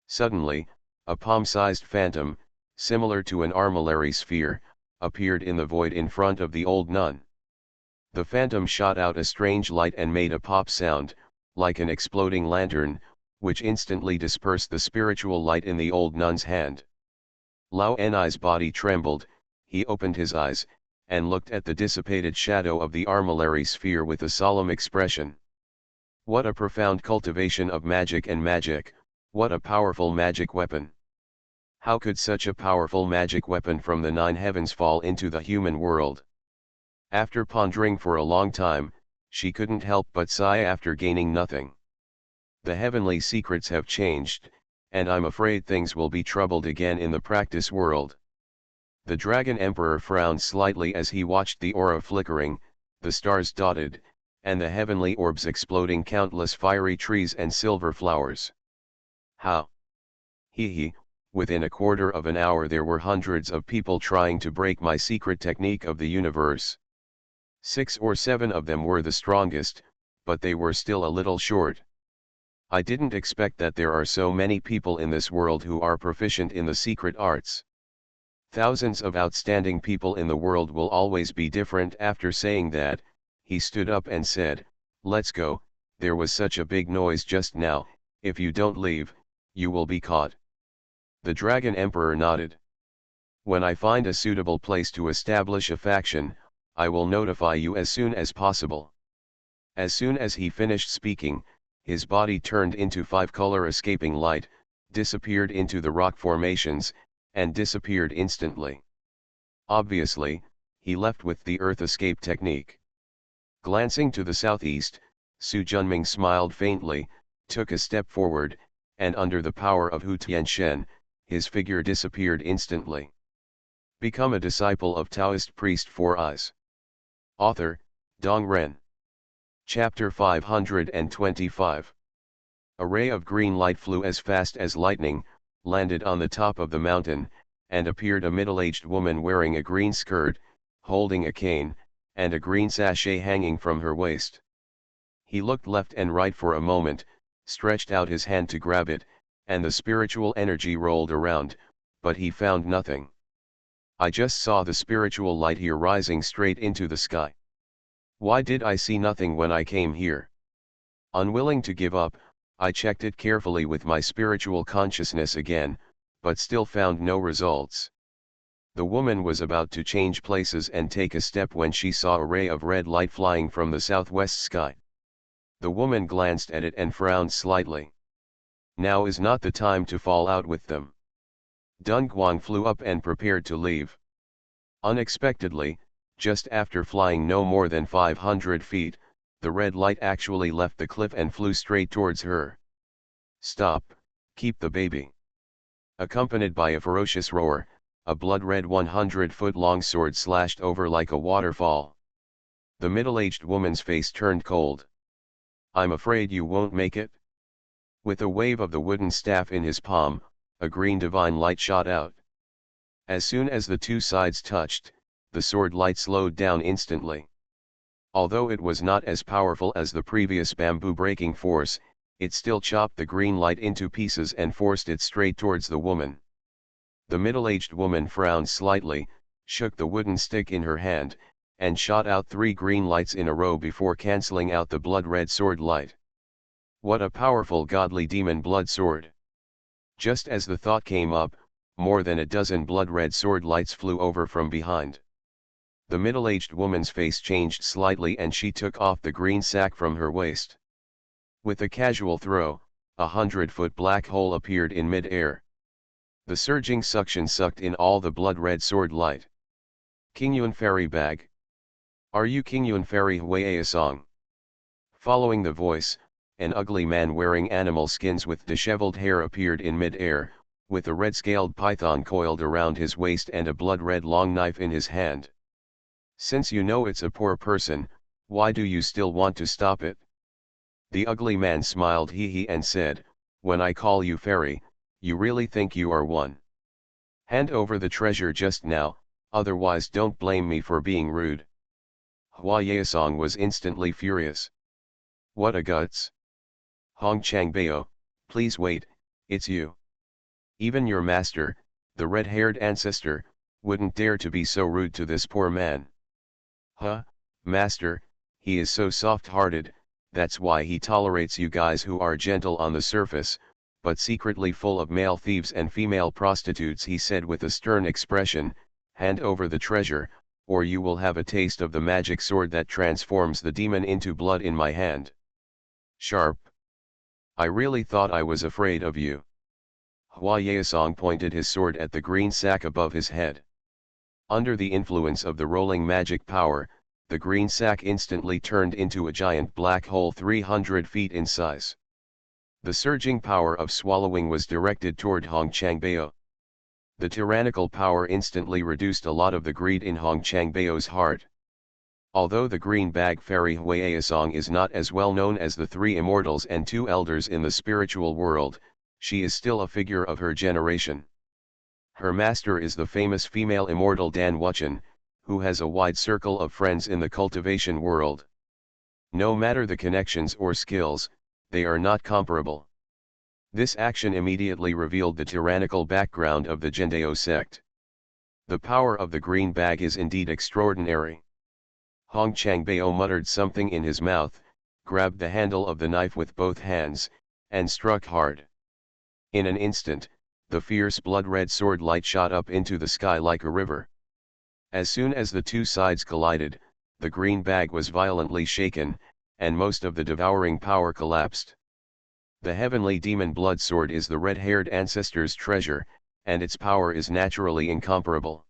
A: Suddenly, a palm-sized phantom, similar to an armillary sphere, appeared in the void in front of the old nun. The phantom shot out a strange light and made a pop sound, like an exploding lantern, which instantly dispersed the spiritual light in the old nun's hand. Lao Ni's body trembled, he opened his eyes, and looked at the dissipated shadow of the armillary sphere with a solemn expression. What a profound cultivation of magic and magic, what a powerful magic weapon! How could such a powerful magic weapon from the nine heavens fall into the human world? After pondering for a long time, she couldn't help but sigh after gaining nothing. The heavenly secrets have changed, and I'm afraid things will be troubled again in the practice world. The Dragon Emperor frowned slightly as he watched the aura flickering, the stars dotted, and the heavenly orbs exploding countless fiery trees and silver flowers. How? He. Within a quarter of an hour there were hundreds of people trying to break my secret technique of the universe. 6 or 7 of them were the strongest, but they were still a little short. I didn't expect that there are so many people in this world who are proficient in the secret arts. Thousands of outstanding people in the world will always be different. After saying that, he stood up and said, "Let's go, there was such a big noise just now, if you don't leave, you will be caught." The Dragon Emperor nodded. "When I find a suitable place to establish a faction, I will notify you as soon as possible." As soon as he finished speaking, his body turned into 5-color escaping light, disappeared into the rock formations, and disappeared instantly. Obviously, he left with the earth escape technique. Glancing to the southeast, Su Junming smiled faintly, took a step forward, and under the power of Hu Tianxian, his figure disappeared instantly. Become a disciple of Taoist priest 4 Eyes. Author, Dong Ren. Chapter 525. A ray of green light flew as fast as lightning, landed on the top of the mountain, and appeared a middle-aged woman wearing a green skirt, holding a cane, and a green sachet hanging from her waist. He looked left and right for a moment, stretched out his hand to grab it, and the spiritual energy rolled around, but he found nothing. "I just saw the spiritual light here rising straight into the sky. Why did I see nothing when I came here?" Unwilling to give up, I checked it carefully with my spiritual consciousness again, but still found no results. The woman was about to change places and take a step when she saw a ray of red light flying from the southwest sky. The woman glanced at it and frowned slightly. "Now is not the time to fall out with them." Dun Guang flew up and prepared to leave. Unexpectedly, just after flying no more than 500 feet, the red light actually left the cliff and flew straight towards her. "Stop, keep the baby." Accompanied by a ferocious roar, a blood-red 100-foot-long sword slashed over like a waterfall. The middle-aged woman's face turned cold. "I'm afraid you won't make it." With a wave of the wooden staff in his palm, a green divine light shot out. As soon as the two sides touched, the sword light slowed down instantly. Although it was not as powerful as the previous bamboo breaking force, it still chopped the green light into pieces and forced it straight towards the woman. The middle-aged woman frowned slightly, shook the wooden stick in her hand, and shot out 3 green lights in a row before cancelling out the blood-red sword light. What a powerful godly demon blood sword! Just as the thought came up, more than a dozen blood-red sword lights flew over from behind. The middle-aged woman's face changed slightly and she took off the green sack from her waist. With a casual throw, 100-foot black hole appeared in mid-air. The surging suction sucked in all the blood-red sword light. King Yuan Fairy Bag. Are you King Yuan Fairy Huayasong? Following the voice, an ugly man wearing animal skins with disheveled hair appeared in mid-air, with a red-scaled python coiled around his waist and a blood-red long knife in his hand. Since you know it's a poor person, why do you still want to stop it? The ugly man smiled hee and said, when I call you fairy, you really think you are one? Hand over the treasure just now, otherwise don't blame me for being rude. Hua Yaesong was instantly furious. What a guts! Hong Changbao, please wait, it's you. Even your master, the red-haired ancestor, wouldn't dare to be so rude to this poor man. Huh, master, he is so soft-hearted, that's why he tolerates you guys who are gentle on the surface, but secretly full of male thieves and female prostitutes, he said with a stern expression. Hand over the treasure, or you will have a taste of the magic sword that transforms the demon into blood in my hand. Sharp. I really thought I was afraid of you. Hua Yaesong pointed his sword at the green sack above his head. Under the influence of the rolling magic power, the green sack instantly turned into a giant black hole 300 feet in size. The surging power of swallowing was directed toward Hong Changbao. The tyrannical power instantly reduced a lot of the greed in Hong Changbao's heart. Although the green bag fairy Huayasong is not as well known as the three immortals and two elders in the spiritual world, she is still a figure of her generation. Her master is the famous female immortal Dan Wuchen, who has a wide circle of friends in the cultivation world. No matter the connections or skills, they are not comparable. This action immediately revealed the tyrannical background of the Jindao sect. The power of the green bag is indeed extraordinary. Hong Changbao muttered something in his mouth, grabbed the handle of the knife with both hands, and struck hard. In an instant, the fierce blood-red sword light shot up into the sky like a river. As soon as the two sides collided, the green bag was violently shaken, and most of the devouring power collapsed. The heavenly demon blood sword is the red-haired ancestor's treasure, and its power is naturally incomparable.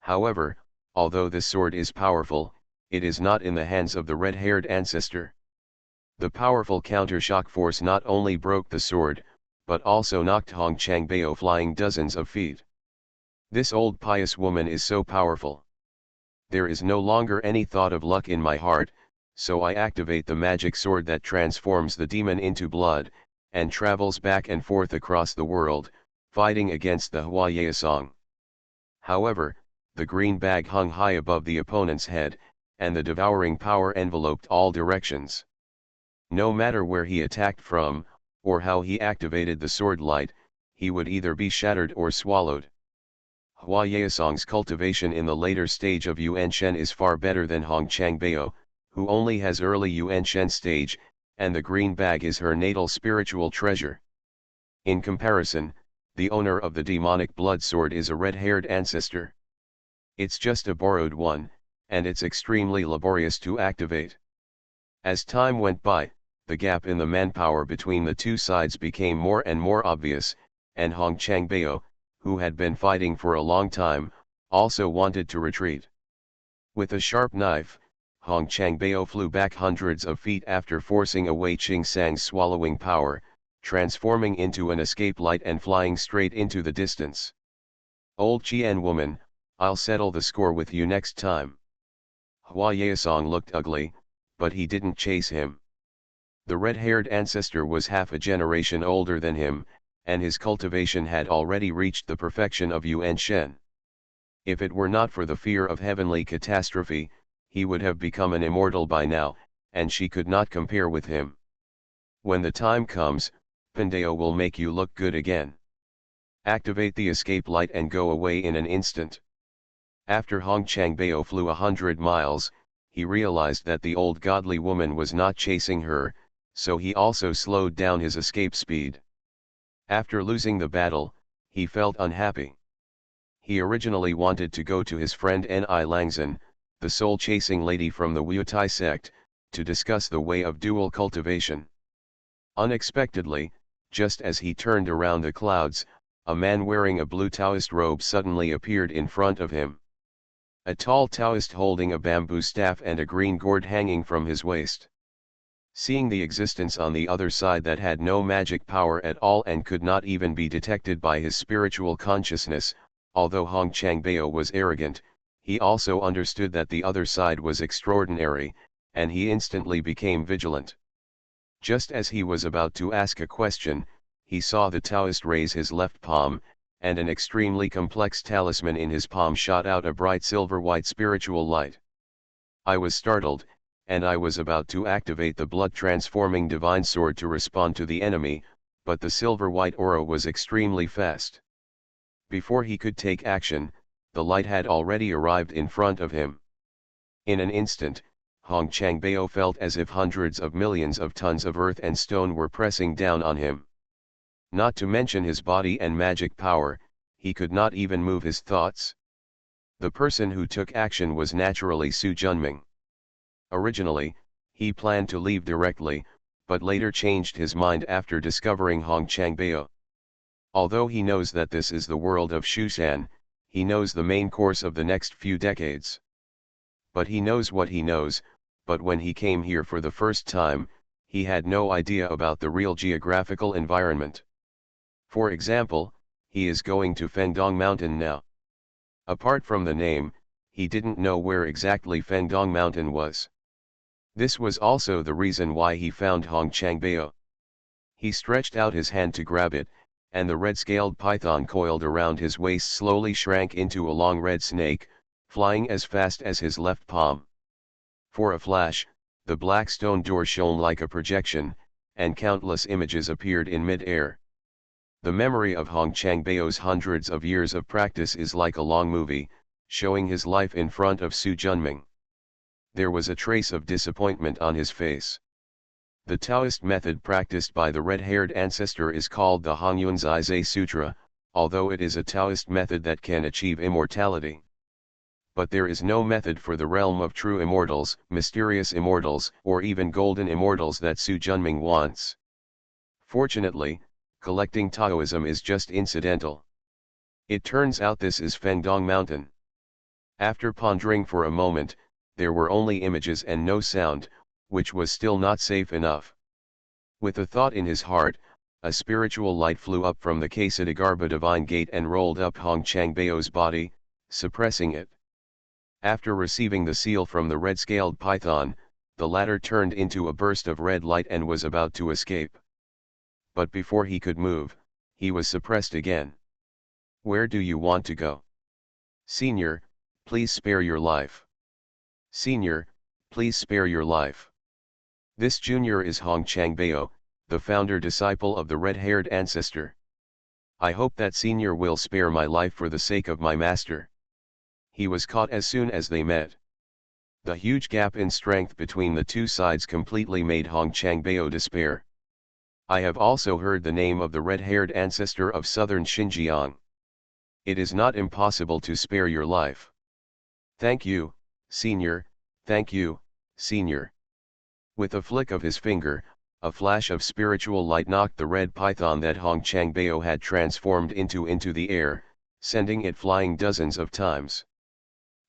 A: However, although this sword is powerful, it is not in the hands of the red-haired ancestor. The powerful counter-shock force not only broke the sword, but also knocked Hong Changbao flying dozens of feet. This old pious woman is so powerful. There is no longer any thought of luck in my heart, so I activate the magic sword that transforms the demon into blood, and travels back and forth across the world, fighting against the Hua Yaesong. However, the green bag hung high above the opponent's head, and the devouring power enveloped all directions. No matter where he attacked from, or how he activated the sword light, he would either be shattered or swallowed. Hua Yaesong's cultivation in the later stage of Yuan Shen is far better than Hong Changbao, who only has early Yuan Shen stage, and the green bag is her natal spiritual treasure. In comparison, the owner of the demonic blood sword is a red-haired ancestor. It's just a borrowed one, and it's extremely laborious to activate. As time went by, the gap in the manpower between the two sides became more and more obvious, and Hong Changbao, who had been fighting for a long time, also wanted to retreat. With a sharp knife, Hong Changbao flew back hundreds of feet after forcing away Qing Sang's swallowing power, transforming into an escape light and flying straight into the distance. Old Qian woman, I'll settle the score with you next time. Hua Yaesong looked ugly, but he didn't chase him. The red-haired ancestor was half a generation older than him, and his cultivation had already reached the perfection of Yuan Shen. If it were not for the fear of heavenly catastrophe, he would have become an immortal by now, and she could not compare with him. When the time comes, Pandeo will make you look good again. Activate the escape light and go away in an instant. After Hong Changbao flew 100 miles, he realized that the old godly woman was not chasing her, so he also slowed down his escape speed. After losing the battle, he felt unhappy. He originally wanted to go to his friend Ni Langzhen, the soul-chasing lady from the Wutai sect, to discuss the way of dual cultivation. Unexpectedly, just as he turned around the clouds, a man wearing a blue Taoist robe suddenly appeared in front of him. A tall Taoist holding a bamboo staff and a green gourd hanging from his waist. Seeing the existence on the other side that had no magic power at all and could not even be detected by his spiritual consciousness, although Hong Changbao was arrogant, he also understood that the other side was extraordinary, and he instantly became vigilant. Just as he was about to ask a question, he saw the Taoist raise his left palm, and an extremely complex talisman in his palm shot out a bright silver-white spiritual light. I was startled, and I was about to activate the blood-transforming divine sword to respond to the enemy, but the silver-white aura was extremely fast. Before he could take action, the light had already arrived in front of him. In an instant, Hong Changbao felt as if hundreds of millions of tons of earth and stone were pressing down on him. Not to mention his body and magic power, he could not even move his thoughts. The person who took action was naturally Su Junming. Originally, he planned to leave directly, but later changed his mind after discovering Hong Changbao. Although he knows that this is the world of Shushan, he knows the main course of the next few decades. But he knows what he knows, but when he came here for the first time, he had no idea about the real geographical environment. For example, he is going to Fengdong Mountain now. Apart from the name, he didn't know where exactly Fengdong Mountain was. This was also the reason why he found Hong Changbao. He stretched out his hand to grab it, and the red-scaled python coiled around his waist slowly shrank into a long red snake, flying as fast as his left palm. For a flash, the black stone door shone like a projection, and countless images appeared in mid-air. The memory of Hong Changbao's hundreds of years of practice is like a long movie, showing his life in front of Su Junming. There was a trace of disappointment on his face. The Taoist method practiced by the red-haired ancestor is called the Hongyun Zai Sutra, although it is a Taoist method that can achieve immortality. But there is no method for the realm of true immortals, mysterious immortals, or even golden immortals that Su Junming wants. Fortunately, collecting Taoism is just incidental. It turns out this is Fengdong Mountain. After pondering for a moment, there were only images and no sound, which was still not safe enough. With a thought in his heart, a spiritual light flew up from the Ksatagarbha divine gate and rolled up Hong Changbao's body, suppressing it. After receiving the seal from the red-scaled python, the latter turned into a burst of red light and was about to escape. But before he could move, he was suppressed again. "Where do you want to go? Senior, please spare your life. Senior, please spare your life." This junior is Hong Changbao, the founder disciple of the red-haired ancestor. "I hope that senior will spare my life for the sake of my master." He was caught as soon as they met. The huge gap in strength between the two sides completely made Hong Changbao despair. "I have also heard the name of the red-haired ancestor of southern Xinjiang. It is not impossible to spare your life. Thank you, senior, thank you, senior." With a flick of his finger, a flash of spiritual light knocked the red python that Hong Changbao had transformed into the air, sending it flying dozens of times.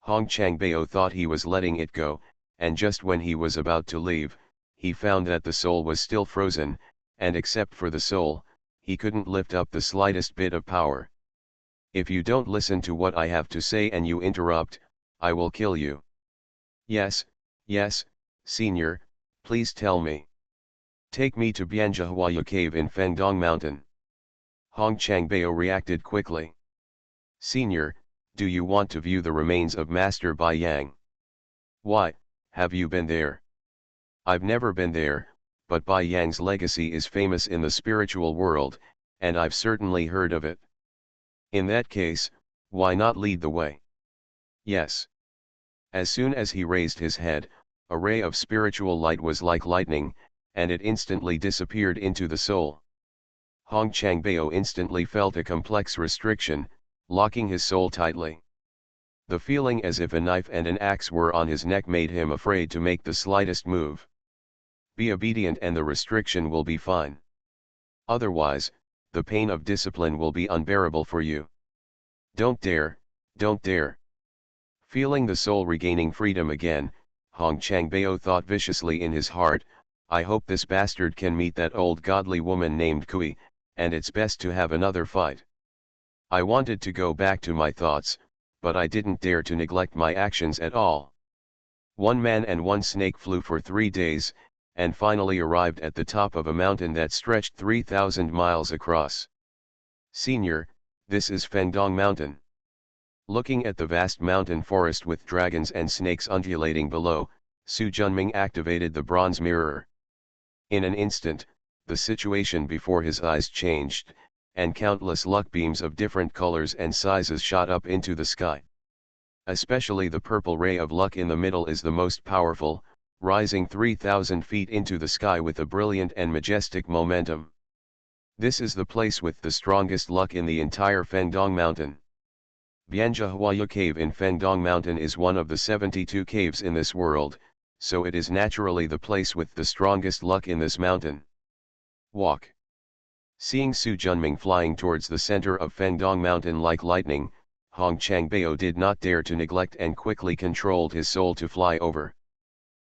A: Hong Changbao thought he was letting it go, and just when he was about to leave, he found that the soul was still frozen, and except for the soul, he couldn't lift up the slightest bit of power. "If you don't listen to what I have to say and you interrupt, I will kill you." Yes, senior, please tell me. Take me to Bianjihuaya Cave in Fengdong Mountain." Hong Changbao reacted quickly. "Senior, do you want to view the remains of Master Bai Yang? Why, have you been there?" "I've never been there, but Bai Yang's legacy is famous in the spiritual world, and I've certainly heard of it." "In that case, why not lead the way?" "Yes." As soon as he raised his head, a ray of spiritual light was like lightning, and it instantly disappeared into the soul. Hong Changbao instantly felt a complex restriction, locking his soul tightly. The feeling as if a knife and an axe were on his neck made him afraid to make the slightest move. Be obedient and the restriction will be fine. Otherwise, the pain of discipline will be unbearable for you. Don't dare, don't dare. Feeling the soul regaining freedom again, Hong Changbao thought viciously in his heart, I hope this bastard can meet that old godly woman named Kui, and it's best to have another fight. I wanted to go back to my thoughts, but I didn't dare to neglect my actions at all. One man and one snake flew for 3 days, and finally arrived at the top of a mountain that stretched 3,000 miles across. Senior, this is Fendong Mountain. Looking at the vast mountain forest with dragons and snakes undulating below, Su Junming activated the bronze mirror. In an instant, the situation before his eyes changed, and countless luck beams of different colors and sizes shot up into the sky. Especially the purple ray of luck in the middle is the most powerful, rising 3,000 feet into the sky with a brilliant and majestic momentum. This is the place with the strongest luck in the entire Fendong Mountain. Bianjiahuaya Cave in Fendong Mountain is one of the 72 caves in this world, so it is naturally the place with the strongest luck in this mountain. Walk. Seeing Su Junming flying towards the center of Fendong Mountain like lightning, Hong Changbao did not dare to neglect and quickly controlled his soul to fly over.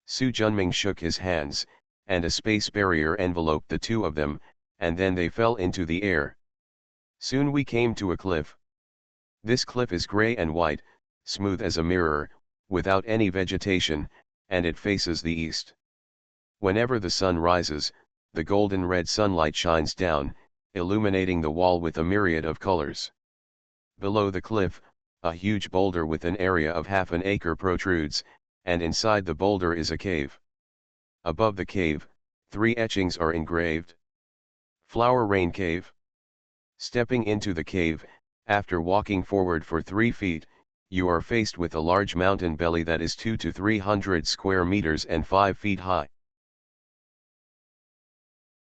A: Su Junming shook his hands, and a space barrier enveloped the two of them, and then they fell into the air. Soon we came to a cliff. This cliff is gray and white, smooth as a mirror, without any vegetation, and it faces the east. Whenever the sun rises, the golden red sunlight shines down, illuminating the wall with a myriad of colors. Below the cliff, a huge boulder with an area of half an acre protrudes, and inside the boulder is a cave. Above the cave, 3 etchings are engraved. Flower Rain Cave. Stepping into the cave, after walking forward for 3 feet, you are faced with a large mountain belly that is 200 to 300 square meters and 5 feet high.